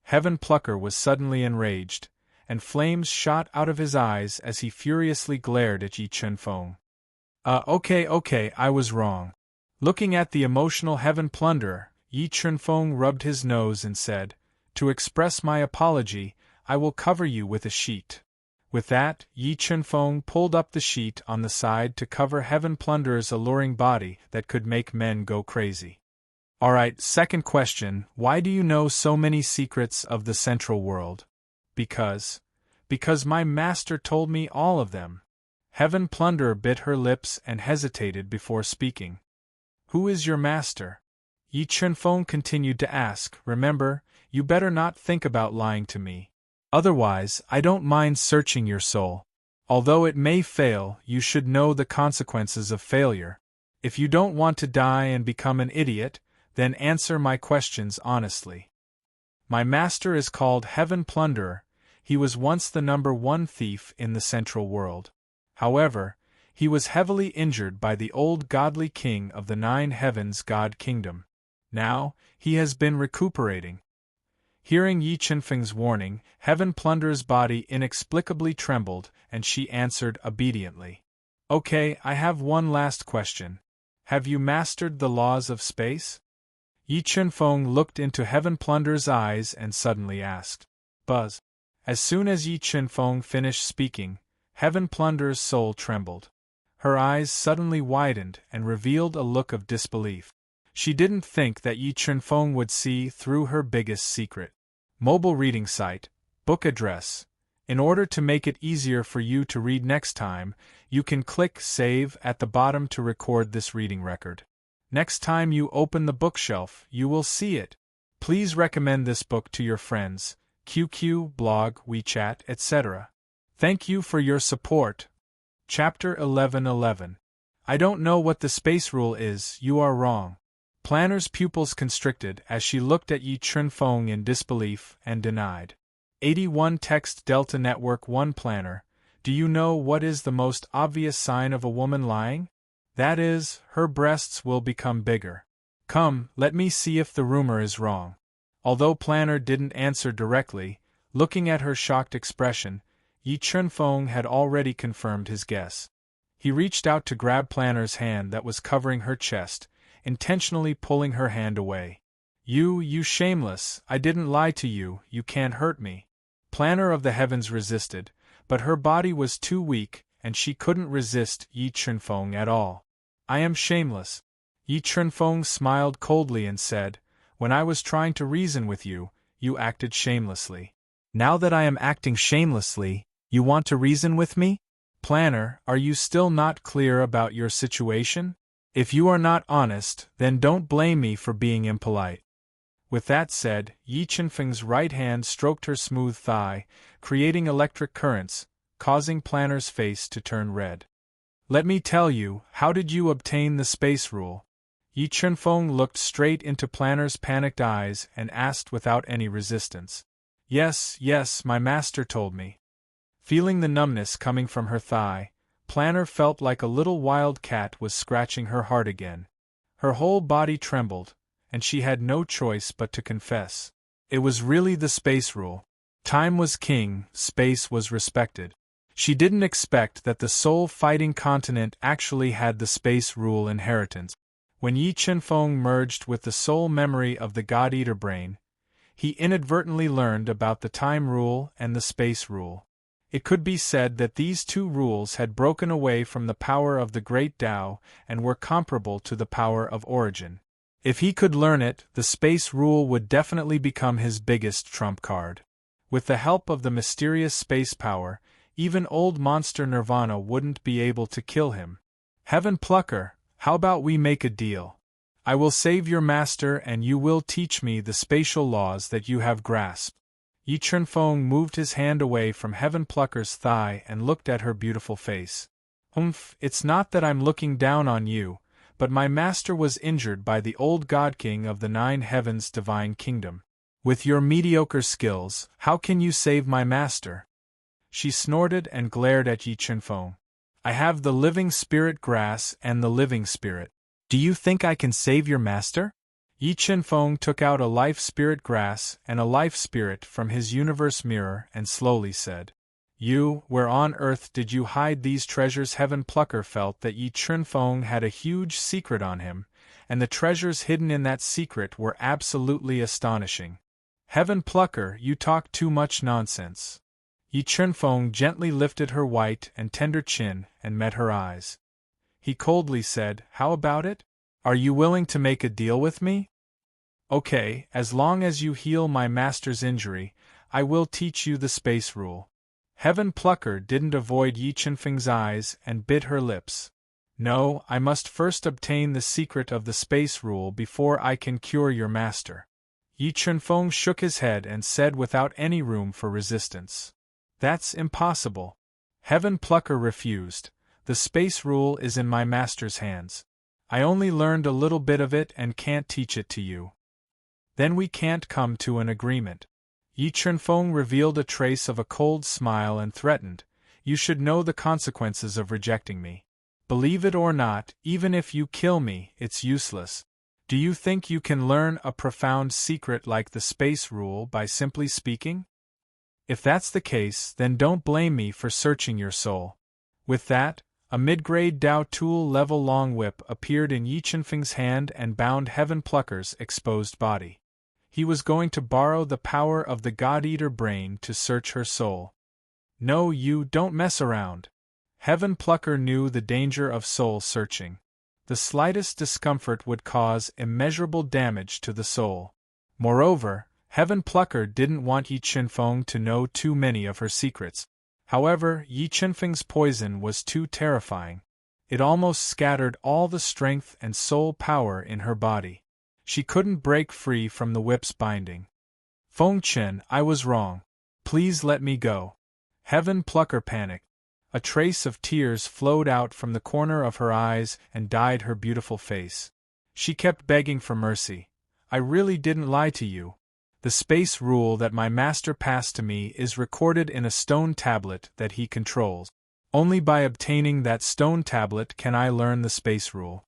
Heaven Plucker was suddenly enraged, and flames shot out of his eyes as he furiously glared at Yi Chunfeng. Okay, I was wrong." Looking at the emotional Heaven Plunderer, Yi Chunfeng rubbed his nose and said, "To express my apology, I will cover you with a sheet." With that, Yi Chunfeng pulled up the sheet on the side to cover Heaven Plunderer's alluring body that could make men go crazy. "Alright, second question, why do you know so many secrets of the Central World?" Because my master told me all of them." Heaven Plunderer bit her lips and hesitated before speaking. "Who is your master?" Yi Chunfeng continued to ask. "Remember, you better not think about lying to me. Otherwise, I don't mind searching your soul. Although it may fail, you should know the consequences of failure. If you don't want to die and become an idiot, then answer my questions honestly." My master is called Heaven Plunderer. He was once the #1 thief in the Central World. However, he was heavily injured by the old godly king of the 9 heavens God Kingdom. Now, he has been recuperating. Hearing Yi Chenfeng's warning, Heaven Plunderer's body inexplicably trembled, and she answered obediently. Okay, I have one last question. Have you mastered the laws of space? Yi Chenfeng looked into Heaven Plunderer's eyes and suddenly asked. Buzz. As soon as Yi Chenfeng finished speaking, Heaven Plunderer's soul trembled. Her eyes suddenly widened and revealed a look of disbelief. She didn't think that Yi Chenfeng would see through her biggest secret. Mobile reading site, book address. In order to make it easier for you to read next time, you can click Save at the bottom to record this reading record. Next time you open the bookshelf, you will see it. Please recommend this book to your friends, QQ, blog, WeChat, etc. Thank you for your support. Chapter 11:11. I don't know what the space rule is, you are wrong. Planner's pupils constricted as she looked at Yi Chenfeng in disbelief and denied. 81 Text Delta Network 1 Planner, do you know what is the most obvious sign of a woman lying? That is, her breasts will become bigger. Come, let me see if the rumor is wrong. Although Planner didn't answer directly, looking at her shocked expression, Yi Chenfeng had already confirmed his guess. He reached out to grab Planner's hand that was covering her chest, intentionally pulling her hand away. You shameless, I didn't lie to you, you can't hurt me. Planner of the Heavens resisted, but her body was too weak, and she couldn't resist Yi Chenfeng at all. I am shameless. Yi Chenfeng smiled coldly and said, when I was trying to reason with you, you acted shamelessly. Now that I am acting shamelessly, you want to reason with me? Planner, are you still not clear about your situation? If you are not honest, then don't blame me for being impolite. With that said, Yi Chenfeng's right hand stroked her smooth thigh, creating electric currents, causing Planner's face to turn red. Let me tell you, how did you obtain the space rule? Yi Chenfeng looked straight into Planner's panicked eyes and asked without any resistance. Yes, my master told me. Feeling the numbness coming from her thigh, Planner felt like a little wild cat was scratching her heart again. Her whole body trembled, and she had no choice but to confess. It was really the space rule. Time was king, space was respected. She didn't expect that the soul-fighting continent actually had the space rule inheritance. When Yi Chenfeng merged with the soul memory of the God-Eater brain, he inadvertently learned about the time rule and the space rule. It could be said that these two rules had broken away from the power of the Great Tao and were comparable to the power of origin. If he could learn it, the space rule would definitely become his biggest trump card. With the help of the mysterious space power, even old monster Nirvana wouldn't be able to kill him. Heaven Plucker, how about we make a deal? I will save your master and you will teach me the spatial laws that you have grasped. Yi Chenfeng moved his hand away from Heaven Plucker's thigh and looked at her beautiful face. It's not that I'm looking down on you, but my master was injured by the old God King of the 9 heavens divine kingdom. With your mediocre skills, how can you save my master? She snorted and glared at Yi Chenfeng. I have the living spirit grass and the living spirit. Do you think I can save your master? Yi Chenfeng took out a life spirit grass and a life spirit from his universe mirror and slowly said, where on earth did you hide these treasures? Heaven Plucker felt that Yi Chenfeng had a huge secret on him, and the treasures hidden in that secret were absolutely astonishing. Heaven Plucker, you talk too much nonsense. Yi Chenfeng gently lifted her white and tender chin and met her eyes. He coldly said, how about it? Are you willing to make a deal with me? Okay, as long as you heal my master's injury, I will teach you the space rule. Heaven Plucker didn't avoid Yi Chenfeng's eyes and bit her lips. No, I must first obtain the secret of the space rule before I can cure your master. Yi Chenfeng shook his head and said without any room for resistance. That's impossible. Heaven Plucker refused. The space rule is in my master's hands. I only learned a little bit of it and can't teach it to you. Then we can't come to an agreement. Yi Chunfeng revealed a trace of a cold smile and threatened, "You should know the consequences of rejecting me. Believe it or not, even if you kill me, it's useless. Do you think you can learn a profound secret like the space rule by simply speaking? If that's the case, then don't blame me for searching your soul." With that, a mid-grade Dao tool level long whip appeared in Yi Chunfeng's hand and bound Heaven Plucker's exposed body. He was going to borrow the power of the God-Eater brain to search her soul. "No, you don't mess around." Heaven Plucker knew the danger of soul searching. The slightest discomfort would cause immeasurable damage to the soul. Moreover, Heaven Plucker didn't want Yi Chunfeng to know too many of her secrets. However, Yi Chunfeng's poison was too terrifying. It almost scattered all the strength and soul power in her body. She couldn't break free from the whip's binding. "Feng Chen, I was wrong. Please let me go." Heaven Plucker panicked. A trace of tears flowed out from the corner of her eyes and dyed her beautiful face. She kept begging for mercy. "I really didn't lie to you. The space rule that my master passed to me is recorded in a stone tablet that he controls. Only by obtaining that stone tablet can I learn the space rule."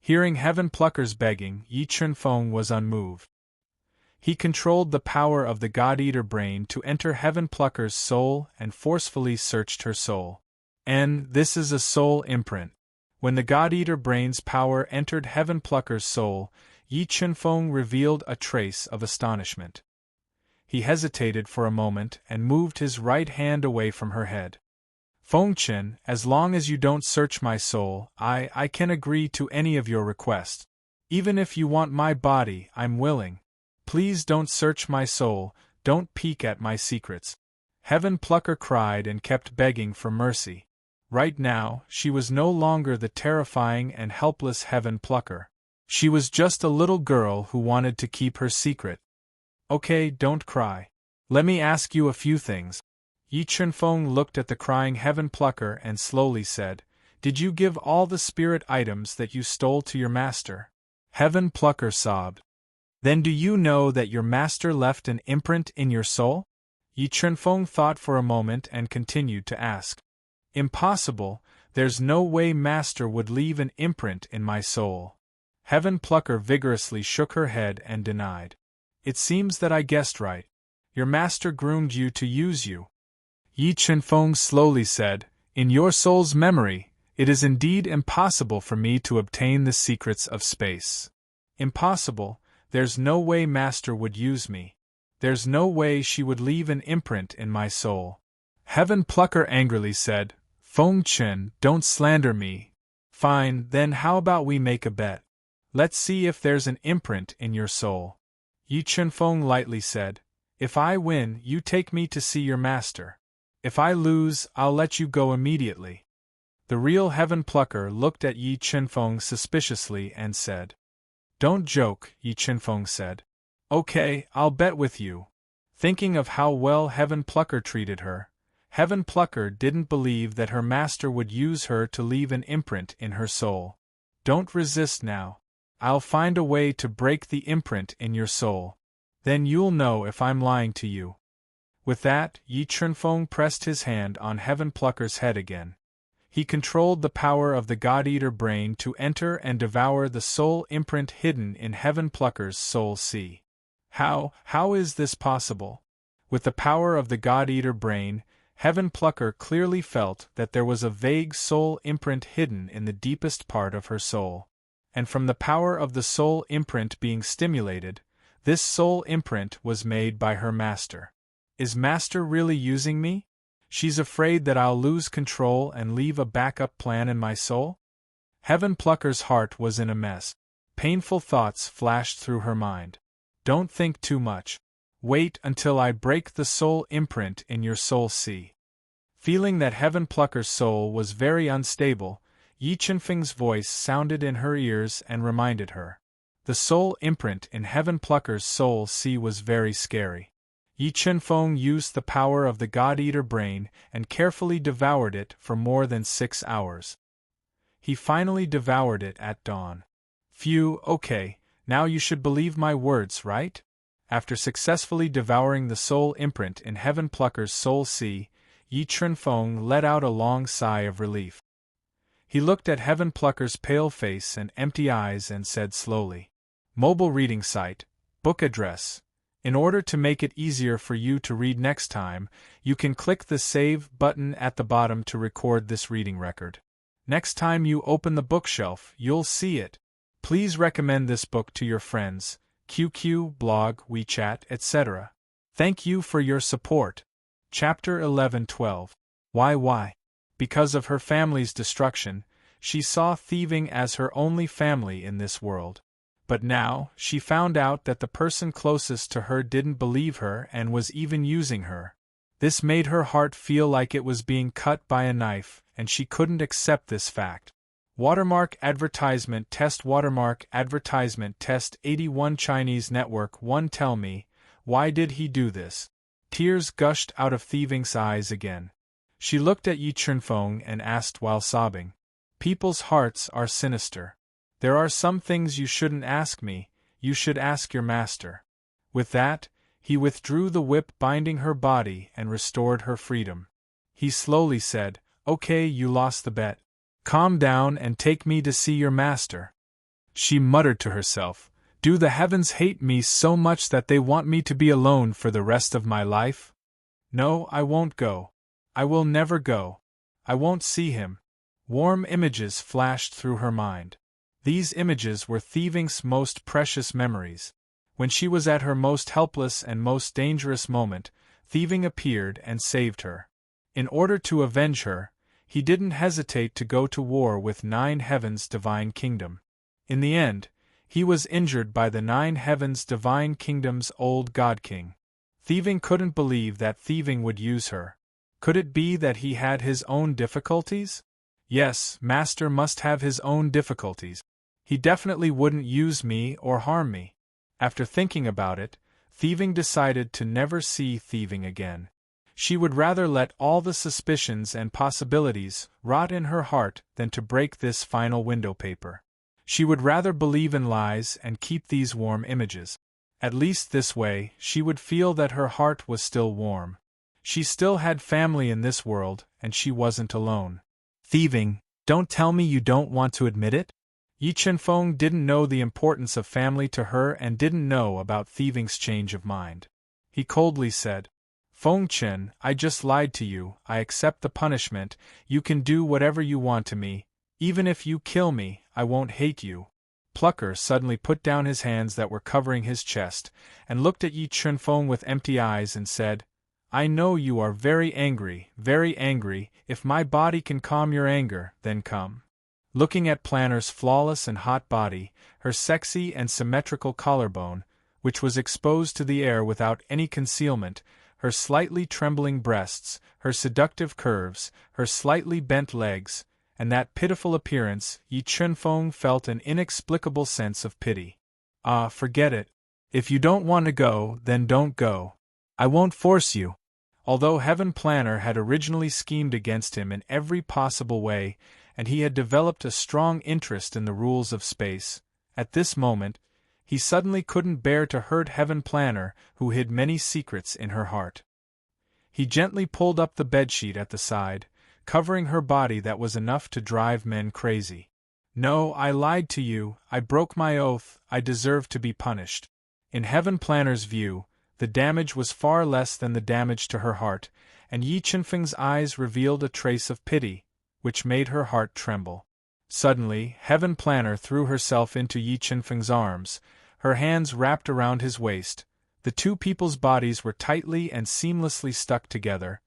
Hearing Heaven Plucker's begging, Yi Chunfeng was unmoved. He controlled the power of the God-Eater brain to enter Heaven Plucker's soul and forcefully searched her soul. And this is a soul imprint. When the God-Eater brain's power entered Heaven Plucker's soul, Yi Chunfeng revealed a trace of astonishment. He hesitated for a moment and moved his right hand away from her head. "Feng Chen, as long as you don't search my soul, I can agree to any of your requests. Even if you want my body, I'm willing. Please don't search my soul, don't peek at my secrets." Heaven Plucker cried and kept begging for mercy. Right now, she was no longer the terrifying and helpless Heaven Plucker. She was just a little girl who wanted to keep her secret. "Okay, don't cry. Let me ask you a few things." Yi Chunfeng looked at the crying Heaven Plucker and slowly said, "Did you give all the spirit items that you stole to your master?" Heaven Plucker sobbed. "Then do you know that your master left an imprint in your soul?" Yi Chunfeng thought for a moment and continued to ask. "Impossible, there's no way master would leave an imprint in my soul." Heaven Plucker vigorously shook her head and denied. "It seems that I guessed right. Your master groomed you to use you." Yi Chunfeng slowly said, "In your soul's memory, it is indeed impossible for me to obtain the secrets of space. Impossible, there's no way master would use me. There's no way she would leave an imprint in my soul." Heaven Plucker angrily said, "Feng Chen, don't slander me." "Fine, then how about we make a bet? Let's see if there's an imprint in your soul." Yi Chunfeng lightly said, "If I win, you take me to see your master. If I lose, I'll let you go immediately." The real Heaven Plucker looked at Yi Chunfeng suspiciously and said, "Don't joke," Yi Chunfeng said. "Okay, I'll bet with you." Thinking of how well Heaven Plucker treated her, Heaven Plucker didn't believe that her master would use her to leave an imprint in her soul. "Don't resist now. I'll find a way to break the imprint in your soul. Then you'll know if I'm lying to you." With that, Yi Chunfeng pressed his hand on Heaven Plucker's head again. He controlled the power of the God-Eater brain to enter and devour the soul imprint hidden in Heaven Plucker's soul sea. How is this possible? With the power of the God-Eater brain, Heaven Plucker clearly felt that there was a vague soul imprint hidden in the deepest part of her soul. And from the power of the soul imprint being stimulated, this soul imprint was made by her master. Is master really using me? She's afraid that I'll lose control and leave a backup plan in my soul? Heaven Plucker's heart was in a mess. Painful thoughts flashed through her mind. Don't think too much. Wait until I break the soul imprint in your soul sea. Feeling that Heaven Plucker's soul was very unstable, Yi Chunfeng's voice sounded in her ears and reminded her. The soul imprint in Heaven Plucker's soul sea was very scary. Yi Chunfeng used the power of the God-Eater brain and carefully devoured it for more than 6 hours. He finally devoured it at dawn. Phew, okay, Now you should believe my words, right? After successfully devouring the soul imprint in Heaven Plucker's soul sea, Yi Chunfeng let out a long sigh of relief. He looked at Heaven Plucker's pale face and empty eyes and said slowly, "Mobile reading site, book address. In order to make it easier for you to read next time, you can click the Save button at the bottom to record this reading record. Next time you open the bookshelf, you'll see it. Please recommend this book to your friends, QQ, blog, WeChat, etc. Thank you for your support." Chapter 11-12. Why? Because of her family's destruction, she saw thieving as her only family in this world. But now, she found out that the person closest to her didn't believe her and was even using her. This made her heart feel like it was being cut by a knife, and she couldn't accept this fact. Watermark advertisement test 81 Chinese network 1. Tell me, why did he do this? Tears gushed out of Thieving's eyes again. She looked at Yi Chunfeng and asked while sobbing, "People's hearts are sinister. There are some things you shouldn't ask me, you should ask your master." With that, he withdrew the whip binding her body and restored her freedom. He slowly said, "Okay, you lost the bet. Calm down and take me to see your master." She muttered to herself, "Do the heavens hate me so much that they want me to be alone for the rest of my life? No, I won't go. I will never go. I won't see him." Warm images flashed through her mind. These images were Thieving's most precious memories. When she was at her most helpless and most dangerous moment, Thieving appeared and saved her. In order to avenge her, he didn't hesitate to go to war with 9 Heavens' divine kingdom. In the end, he was injured by the 9 Heavens' divine kingdom's old god king. Thieving couldn't believe that Thieving would use her. Could it be that he had his own difficulties? Yes, Master must have his own difficulties. He definitely wouldn't use me or harm me. After thinking about it, Thieving decided to never see Thieving again. She would rather let all the suspicions and possibilities rot in her heart than to break this final window paper. She would rather believe in lies and keep these warm images. At least this way, she would feel that her heart was still warm. She still had family in this world, and she wasn't alone. "Thieving, don't tell me you don't want to admit it?" Yi Chunfeng didn't know the importance of family to her and didn't know about Thieving's change of mind. He coldly said, "Feng Chen, I just lied to you, I accept the punishment, you can do whatever you want to me, even if you kill me, I won't hate you." Plucker suddenly put down his hands that were covering his chest, and looked at Yi Chunfeng with empty eyes and said, "I know you are very angry, if my body can calm your anger, then come." Looking at Planner's flawless and hot body, her sexy and symmetrical collarbone, which was exposed to the air without any concealment, her slightly trembling breasts, her seductive curves, her slightly bent legs, and that pitiful appearance, Yi Chunfeng felt an inexplicable sense of pity. "Ah, forget it. If you don't want to go, then don't go. I won't force you." Although Heaven Planner had originally schemed against him in every possible way, and he had developed a strong interest in the rules of space, at this moment, he suddenly couldn't bear to hurt Heaven Planner, who hid many secrets in her heart. He gently pulled up the bedsheet at the side, covering her body that was enough to drive men crazy. "No, I lied to you, I broke my oath, I deserve to be punished." In Heaven Planner's view, the damage was far less than the damage to her heart, and Yi Chunfeng's eyes revealed a trace of pity, which made her heart tremble. Suddenly, Heaven Planner threw herself into Yi Chunfeng's arms, her hands wrapped around his waist. The two people's bodies were tightly and seamlessly stuck together.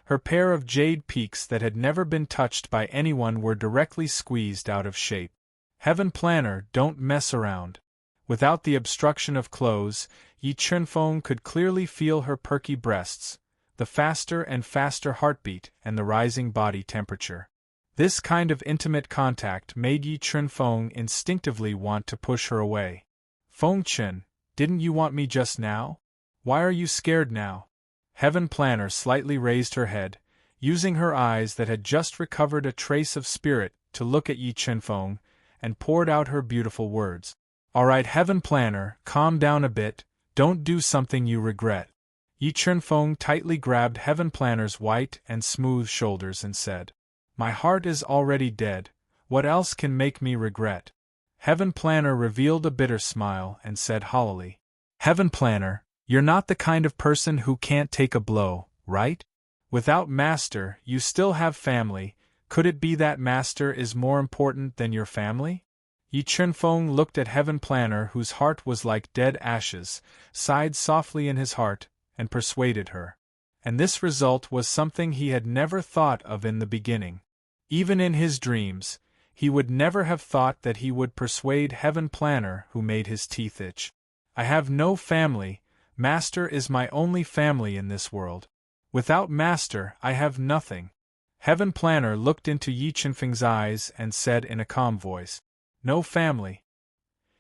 Her pair of jade peaks that had never been touched by anyone were directly squeezed out of shape. Heaven Planner, don't mess around. Without the obstruction of clothes, Yi Chunfeng could clearly feel her perky breasts, the faster and faster heartbeat, and the rising body temperature. This kind of intimate contact made Yi Chunfeng instinctively want to push her away. "Feng Chen, didn't you want me just now? Why are you scared now?" Heaven Planner slightly raised her head, using her eyes that had just recovered a trace of spirit to look at Yi Chunfeng, and poured out her beautiful words. Alright, Heaven Planner, calm down a bit, don't do something you regret. Yi Chunfeng tightly grabbed Heaven Planner's white and smooth shoulders and said, My heart is already dead, what else can make me regret? Heaven Planner revealed a bitter smile and said hollowly, Heaven Planner, you're not the kind of person who can't take a blow, right? Without Master, you still have family. Could it be that Master is more important than your family? Yi Chunfeng looked at Heaven Planner, whose heart was like dead ashes, sighed softly in his heart, and persuaded her. And this result was something he had never thought of in the beginning. Even in his dreams, he would never have thought that he would persuade Heaven Planner, who made his teeth itch. I have no family, Master is my only family in this world. Without Master, I have nothing. Heaven Planner looked into Yi Chunfeng's eyes and said in a calm voice, No family.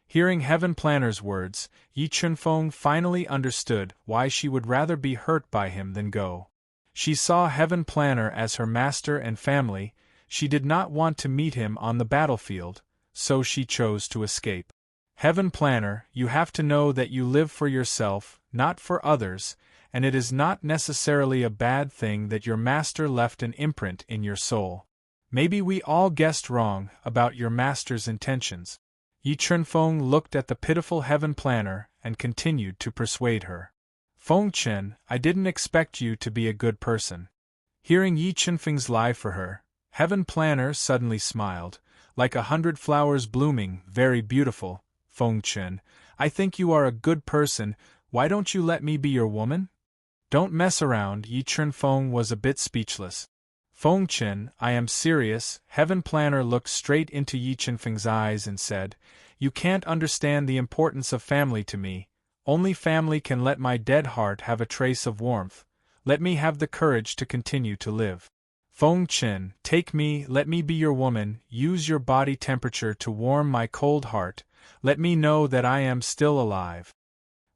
Hearing Heaven Planner's words, Yi Chunfeng finally understood why she would rather be hurt by him than go. She saw Heaven Planner as her master and family. She did not want to meet him on the battlefield, so she chose to escape. Heaven Planner, you have to know that you live for yourself, not for others, and it is not necessarily a bad thing that your master left an imprint in your soul. Maybe we all guessed wrong about your master's intentions. Yi Chunfeng looked at the pitiful Heaven Planner and continued to persuade her. Feng Chen, I didn't expect you to be a good person. Hearing Yi Chunfeng's lie for her, Heaven Planner suddenly smiled, like 100 flowers blooming, very beautiful. Feng Chen, I think you are a good person, why don't you let me be your woman? Don't mess around. Yi Chunfeng was a bit speechless. Feng Chen, I am serious. Heaven Planner looked straight into Yi Chunfeng's eyes and said, You can't understand the importance of family to me. Only family can let my dead heart have a trace of warmth. Let me have the courage to continue to live. Feng Chen, take me, let me be your woman, use your body temperature to warm my cold heart, let me know that I am still alive.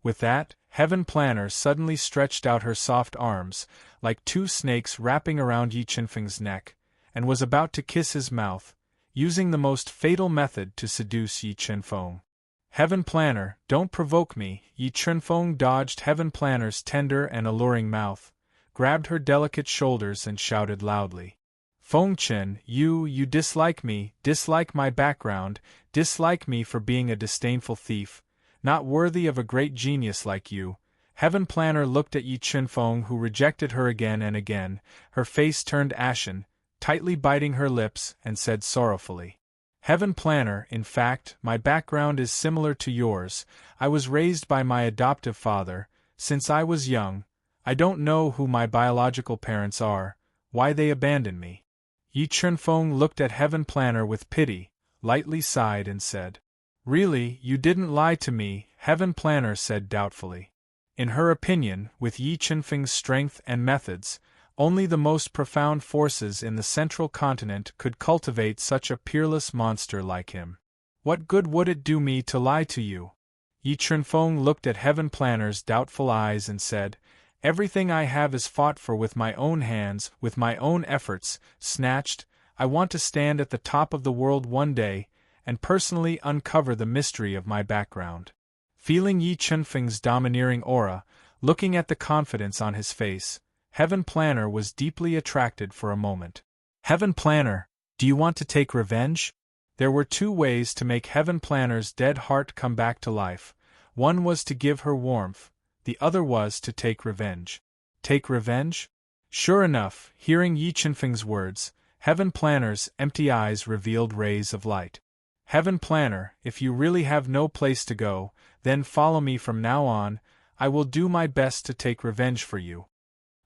With that, Heaven Planner suddenly stretched out her soft arms, like 2 snakes wrapping around Yi Chunfeng's neck, and was about to kiss his mouth, using the most fatal method to seduce Yi Chunfeng. Heaven Planner, don't provoke me. Yi Chunfeng dodged Heaven Planner's tender and alluring mouth, grabbed her delicate shoulders and shouted loudly. Feng Chen, you dislike me, dislike my background, dislike me for being a disdainful thief, not worthy of a great genius like you. Heaven Planner looked at Yi Chunfeng, who rejected her again and again, her face turned ashen, tightly biting her lips, and said sorrowfully, Heaven Planner, in fact, my background is similar to yours. I was raised by my adoptive father. Since I was young, I don't know who my biological parents are, why they abandoned me. Yi Chunfeng looked at Heaven Planner with pity, lightly sighed and said, Really, you didn't lie to me, Heaven Planner said doubtfully. In her opinion, with Yi Chunfeng's strength and methods, only the most profound forces in the central continent could cultivate such a peerless monster like him. What good would it do me to lie to you? Yi Chunfeng looked at Heaven Planner's doubtful eyes and said, Everything I have is fought for with my own hands, with my own efforts, snatched. I want to stand at the top of the world one day, and personally uncover the mystery of my background. Feeling Yi Chunfeng's domineering aura, looking at the confidence on his face, Heaven Planner was deeply attracted for a moment. Heaven Planner, do you want to take revenge? There were 2 ways to make Heaven Planner's dead heart come back to life. One was to give her warmth, the other was to take revenge. Take revenge? Sure enough, hearing Yi Chunfeng's words, Heaven Planner's empty eyes revealed rays of light. Heaven Planner, if you really have no place to go, then follow me from now on. I will do my best to take revenge for you.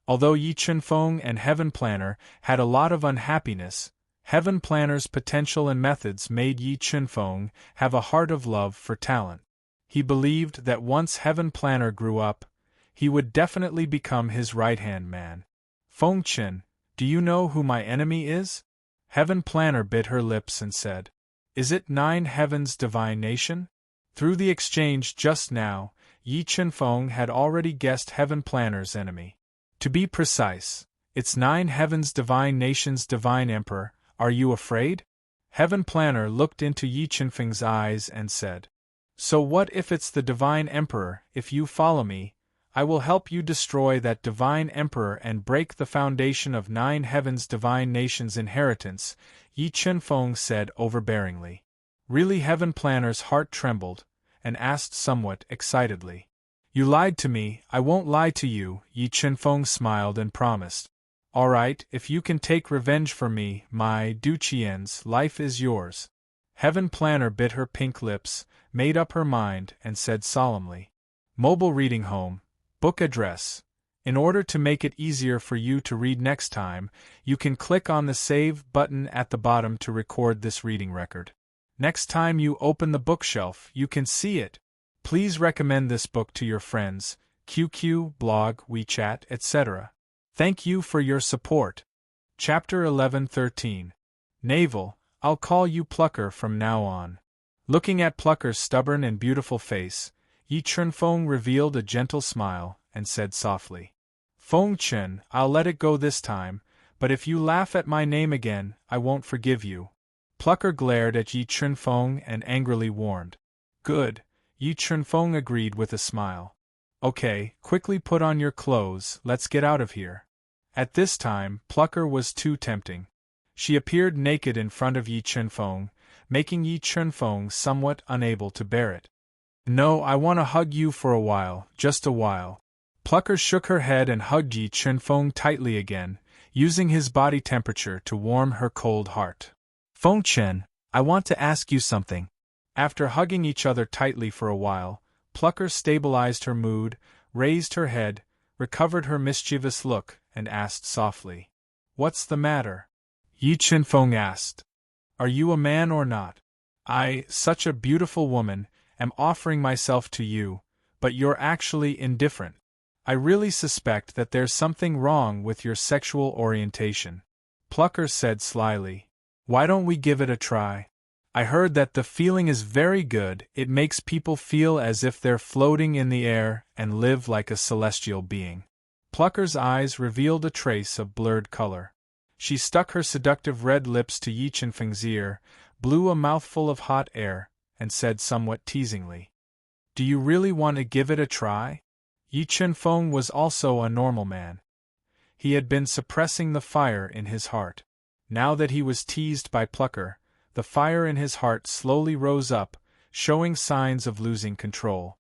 Although Yi Chunfeng and Heaven Planner had a lot of unhappiness, Heaven Planner's potential and methods made Yi Chunfeng have a heart of love for talent. He believed that once Heaven Planner grew up, he would definitely become his right-hand man. Feng Chen, do you know who my enemy is? Heaven Planner bit her lips and said, Is it 9 Heaven's divine nation? Through the exchange just now, Yi Chunfeng had already guessed Heaven Planner's enemy. To be precise, it's 9 Heaven's divine nation's divine emperor. Are you afraid? Heaven Planner looked into Yi Chunfeng's eyes and said, So what if it's the Divine Emperor? If you follow me, I will help you destroy that Divine Emperor and break the foundation of 9 heavens' divine nations' inheritance, Yi Chunfeng said overbearingly. Really, Heaven Planner's heart trembled, and asked somewhat excitedly. You lied to me. I won't lie to you, Yi Chunfeng smiled and promised. All right, if you can take revenge for me, my Duqian's life is yours. Heaven Planner bit her pink lips, made up her mind, and said solemnly. Mobile reading home. Book address. In order to make it easier for you to read next time, you can click on the Save button at the bottom to record this reading record. Next time you open the bookshelf, you can see it. Please recommend this book to your friends, QQ, blog, WeChat, etc. Thank you for your support. Chapter 11-13. Navel, I'll call you Plucker from now on. Looking at Plucker's stubborn and beautiful face, Yi Chunfeng revealed a gentle smile, and said softly. Feng Chen, I'll let it go this time, but if you laugh at my name again, I won't forgive you. Plucker glared at Yi Chunfeng and angrily warned. Good, Yi Chunfeng agreed with a smile. Okay, quickly put on your clothes, let's get out of here. At this time, Plucker was too tempting. She appeared naked in front of Yi Chunfeng, making Yi Chunfeng somewhat unable to bear it. No, I want to hug you for a while, just a while. Plucker shook her head and hugged Yi Chunfeng tightly again, using his body temperature to warm her cold heart. Feng Chen, I want to ask you something. After hugging each other tightly for a while, Plucker stabilized her mood, raised her head, recovered her mischievous look, and asked softly. What's the matter? Yi Chunfeng asked. Are you a man or not? I, such a beautiful woman, am offering myself to you, but you're actually indifferent. I really suspect that there's something wrong with your sexual orientation. Plucker said slyly. Why don't we give it a try? I heard that the feeling is very good. It makes people feel as if they're floating in the air and live like a celestial being. Plucker's eyes revealed a trace of blurred color. She stuck her seductive red lips to Yi Chunfeng's ear, blew a mouthful of hot air, and said somewhat teasingly. Do you really want to give it a try? Yi Chunfeng was also a normal man. He had been suppressing the fire in his heart. Now that he was teased by Plucker, the fire in his heart slowly rose up, showing signs of losing control.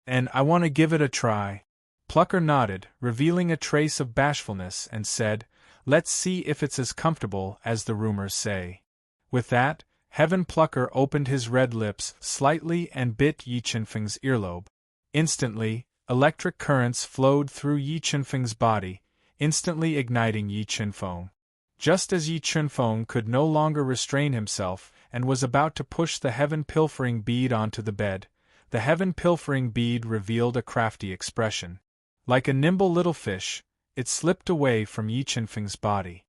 And I want to give it a try. Plucker nodded, revealing a trace of bashfulness, and said, Let's see if it's as comfortable as the rumors say. With that, Heaven Plucker opened his red lips slightly and bit Yi Chunfeng's earlobe. Instantly, electric currents flowed through Yi Chunfeng's body, instantly igniting Yi Chunfeng. Just as Yi Chunfeng could no longer restrain himself and was about to push the Heaven Pilfering Bead onto the bed, the Heaven Pilfering Bead revealed a crafty expression. Like a nimble little fish, it slipped away from Yi Chunfeng's body.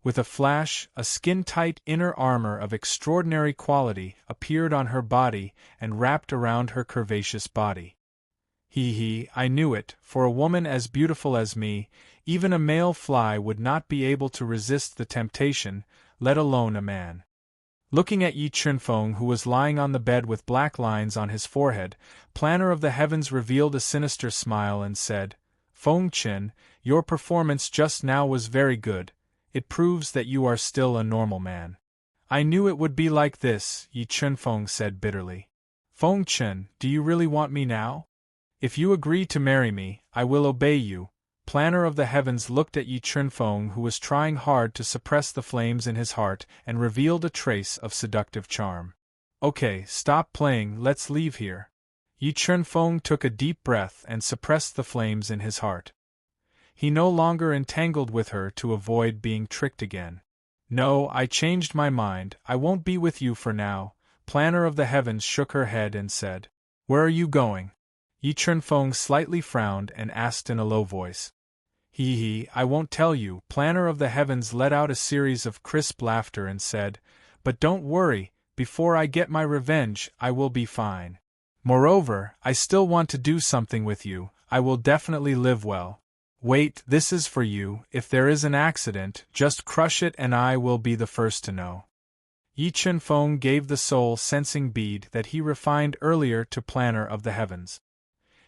With a flash, a skin-tight inner armor of extraordinary quality appeared on her body and wrapped around her curvaceous body. I knew it, for a woman as beautiful as me, even a male fly would not be able to resist the temptation, let alone a man. Looking at Yi Chunfeng, who was lying on the bed with black lines on his forehead, Planner of the Heavens revealed a sinister smile and said, Feng Chen, your performance just now was very good. It proves that you are still a normal man. I knew it would be like this, Yi Chunfeng said bitterly. Feng Chen, do you really want me now? If you agree to marry me, I will obey you. Planner of the Heavens looked at Yi Chunfeng, who was trying hard to suppress the flames in his heart, and revealed a trace of seductive charm. Okay, stop playing, let's leave here. Yi Chunfeng took a deep breath and suppressed the flames in his heart. He no longer entangled with her to avoid being tricked again. No, I changed my mind, I won't be with you for now. Planner of the Heavens shook her head and said, Where are you going? Yi Chunfeng slightly frowned and asked in a low voice. I won't tell you. Planner of the Heavens let out a series of crisp laughter and said, But don't worry, before I get my revenge, I will be fine. Moreover, I still want to do something with you, I will definitely live well. Wait, this is for you, if there is an accident, just crush it and I will be the first to know. Yi Chunfeng gave the soul-sensing bead that he refined earlier to Planner of the Heavens.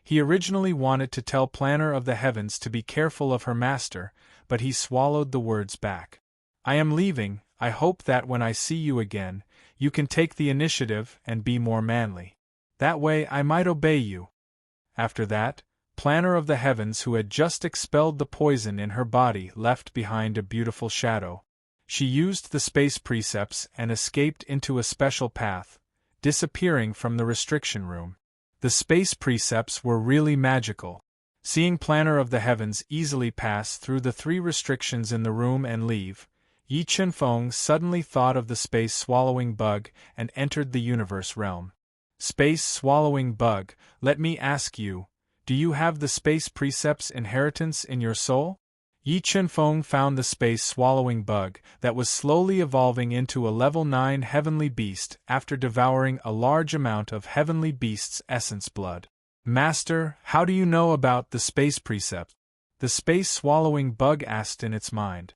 He originally wanted to tell Planner of the Heavens to be careful of her master, but he swallowed the words back. I am leaving. I hope that when I see you again, you can take the initiative and be more manly. That way I might obey you. After that, Planner of the Heavens, who had just expelled the poison in her body, left behind a beautiful shadow. She used the space precepts and escaped into a special path, disappearing from the restriction room. The space precepts were really magical. Seeing Planner of the Heavens easily pass through the 3 restrictions in the room and leave, Yi Chunfeng suddenly thought of the space-swallowing bug and entered the universe realm. Space-swallowing bug, let me ask you, do you have the space precepts inheritance in your soul? Yi Chunfeng found the space-swallowing bug that was slowly evolving into a level 9 heavenly beast after devouring a large amount of heavenly beast's essence blood. Master, how do you know about the space precept? The space-swallowing bug asked in its mind.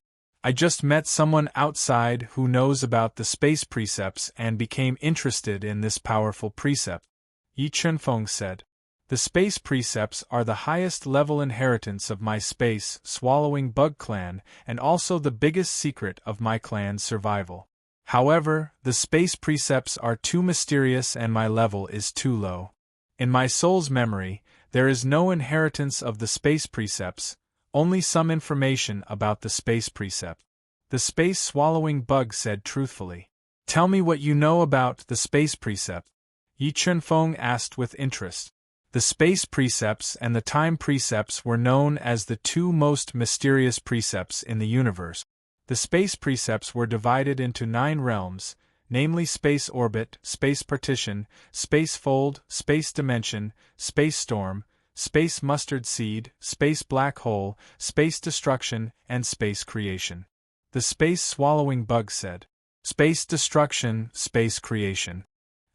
I just met someone outside who knows about the space precepts and became interested in this powerful precept. Yi Chunfeng said. The space precepts are the highest level inheritance of my space-swallowing bug clan and also the biggest secret of my clan's survival. However, the space precepts are too mysterious and my level is too low. In my soul's memory, there is no inheritance of the space precepts, only some information about the space precept. The space-swallowing bug said truthfully. Tell me what you know about the space precept. Yi Chunfeng asked with interest. The space precepts and the time precepts were known as the 2 most mysterious precepts in the universe. The space precepts were divided into 9 realms, namely space orbit, space partition, space fold, space dimension, space storm, space mustard seed, space black hole, space destruction, and space creation. The space-swallowing bug said. Space destruction, space creation.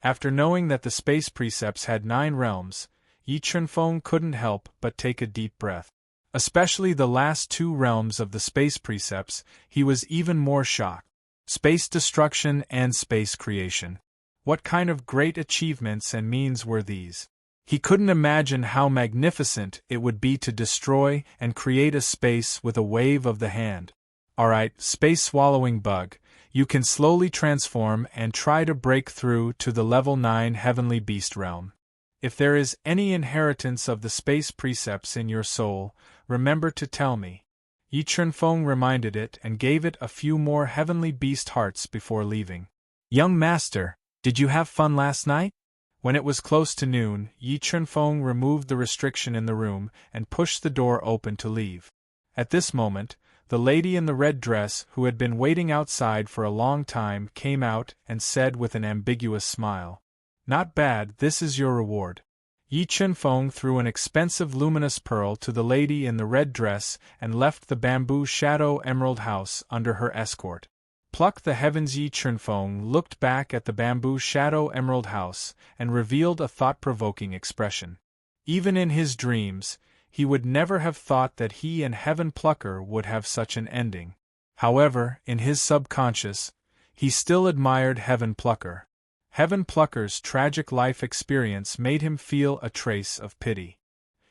After knowing that the space precepts had 9 realms, Yi Chunfeng couldn't help but take a deep breath. Especially the last 2 realms of the space precepts, he was even more shocked. Space destruction and space creation. What kind of great achievements and means were these? He couldn't imagine how magnificent it would be to destroy and create a space with a wave of the hand. Alright, space-swallowing bug, you can slowly transform and try to break through to the level 9 heavenly beast realm. If there is any inheritance of the space precepts in your soul, remember to tell me. Yi Chunfeng reminded it and gave it a few more heavenly beast hearts before leaving. Young master, did you have fun last night? When it was close to noon, Yi Chunfeng removed the restriction in the room and pushed the door open to leave. At this moment, the lady in the red dress who had been waiting outside for a long time came out and said with an ambiguous smile. Not bad, this is your reward. Yi Chunfeng threw an expensive luminous pearl to the lady in the red dress and left the bamboo shadow emerald house under her escort. Pluck the heavens. Yi Chunfeng looked back at the bamboo shadow emerald house and revealed a thought-provoking expression. Even in his dreams, he would never have thought that he and Heaven Plucker would have such an ending. However, in his subconscious, he still admired Heaven Plucker. Heaven Plucker's tragic life experience made him feel a trace of pity.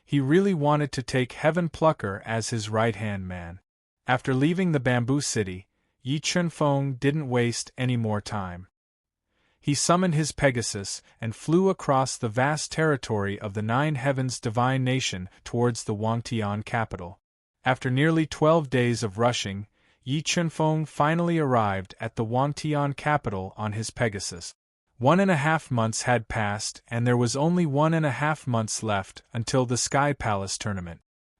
He really wanted to take Heaven Plucker as his right-hand man. After leaving the bamboo city, Yi Chunfeng didn't waste any more time. He summoned his Pegasus and flew across the vast territory of the 9 Heavens Divine Nation towards the Wangtian capital. After nearly 12 days of rushing, Yi Chunfeng finally arrived at the Wangtian capital on his Pegasus. 1.5 months had passed and there was only 1.5 months left until the Sky Palace tournament.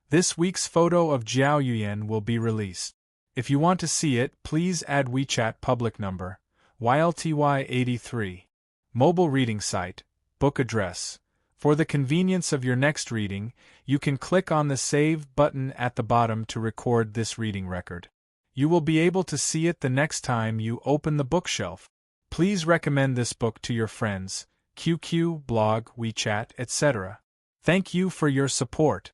This week's photo of Jiao Yuyan will be released. If you want to see it, please add WeChat public number, YLTY83. Mobile reading site, book address. For the convenience of your next reading, you can click on the Save button at the bottom to record this reading record. You will be able to see it the next time you open the bookshelf. Please recommend this book to your friends, QQ, blog, WeChat, etc. Thank you for your support.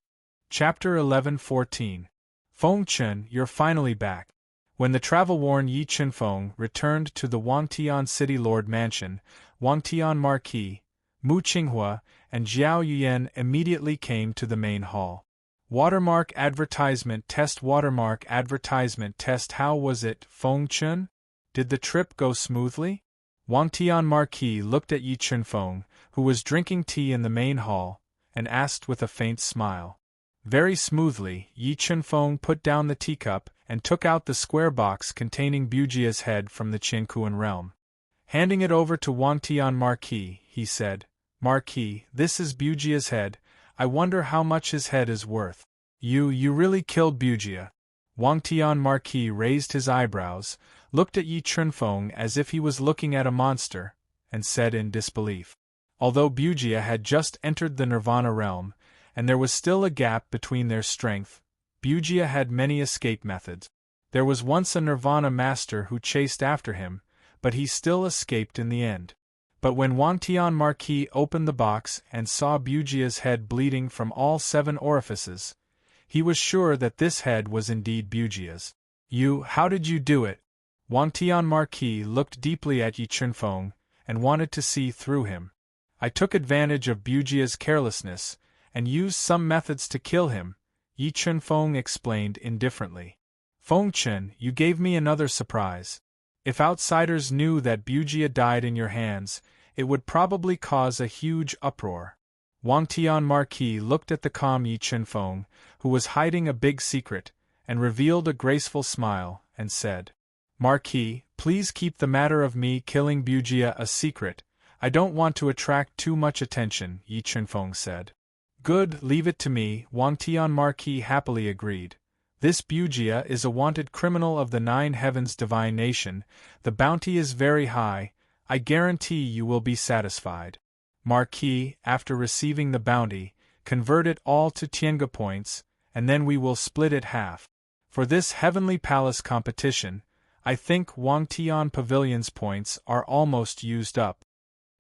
Chapter 11-14. Feng Chen, you're finally back. When the travel-worn Yi Chunfeng returned to the Wangtian City Lord Mansion, Wangtian Marquis, Mu Qinghua, and Zhao Yuyan immediately came to the main hall. Watermark advertisement test. How was it, Feng Chun? Did the trip go smoothly? Wangtian Marquis looked at Yi Chunfeng, who was drinking tea in the main hall, and asked with a faint smile. Very smoothly. Yi Chunfeng put down the teacup and took out the square box containing Bujia's head from the Qiankuan realm. Handing it over to Wangtian Marquis, he said, "Marquis, this is Bujia's head. I wonder how much his head is worth." You really killed Bujia?" Wangtian Marquis raised his eyebrows, looked at Yi Chunfeng as if he was looking at a monster, and said in disbelief. Although Bujia had just entered the Nirvana realm, and there was still a gap between their strength, Bujia had many escape methods. There was once a Nirvana master who chased after him, but he still escaped in the end. But when Wangtian Marquis opened the box and saw Bujia's head bleeding from all 7 orifices, he was sure that this head was indeed Bujia's. How did you do it?" Wangtian Marquis looked deeply at Yi Chunfeng, and wanted to see through him. "I took advantage of Bujia's carelessness, and used some methods to kill him," Yi Chunfeng explained indifferently. "Feng Chun, you gave me another surprise. If outsiders knew that Bujia died in your hands, it would probably cause a huge uproar." Wangtian Marquis looked at the calm Yi Chunfeng, who was hiding a big secret, and revealed a graceful smile, and said, "Marquis, please keep the matter of me killing Bujia a secret. I don't want to attract too much attention," Yi Chunfeng said. "Good, leave it to me," Wangtian Marquis happily agreed. "This Bujia is a wanted criminal of the 9 heavens divine nation. The bounty is very high. I guarantee you will be satisfied. Marquis, after receiving the bounty, convert it all to Tiange points, and then we will split it half. For this Heavenly Palace competition, I think Wangtian Pavilion's points are almost used up."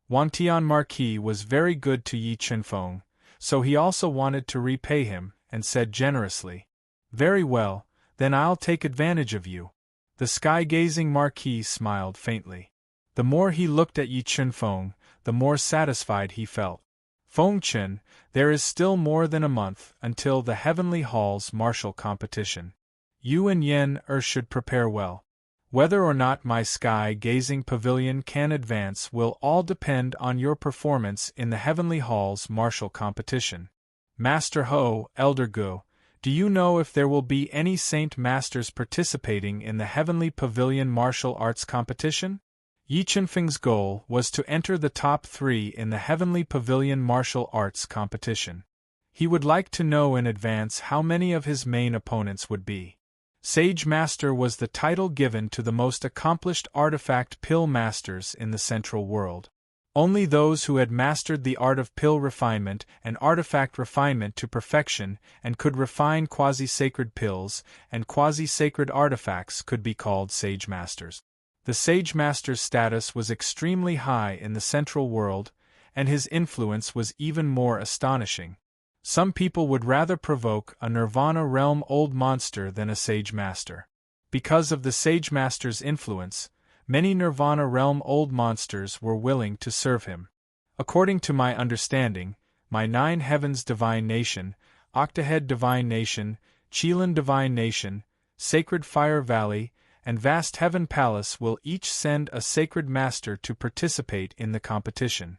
Wangtian Marquis was very good to Yi Chunfeng, so he also wanted to repay him, and said generously, "Very well, then I'll take advantage of you." The sky-gazing Marquis smiled faintly. The more he looked at Yi Chunfeng, the more satisfied he felt. "Feng Chun, there is still more than a month until the Heavenly Hall's martial competition. You and Yen should prepare well. Whether or not my sky-gazing pavilion can advance will all depend on your performance in the Heavenly Hall's martial competition. Master Ho, Elder Gu, do you know if there will be any Saint Masters participating in the Heavenly Pavilion martial arts competition?" Yi Chunfeng's goal was to enter the top 3 in the Heavenly Pavilion martial arts competition. He would like to know in advance how many of his main opponents would be. Sage Master was the title given to the most accomplished artifact pill masters in the Central World. Only those who had mastered the art of pill refinement and artifact refinement to perfection and could refine quasi-sacred pills and quasi-sacred artifacts could be called Sage Masters. The Sage Master's status was extremely high in the Central World, and his influence was even more astonishing. Some people would rather provoke a Nirvana realm old monster than a Sage Master. Because of the Sage Master's influence, many Nirvana realm old monsters were willing to serve him. According to my understanding, my 9 heavens divine nation, Octahead divine nation, Qilin divine nation, Sacred Fire Valley, and Vast Heaven Palace will each send a sacred master to participate in the competition.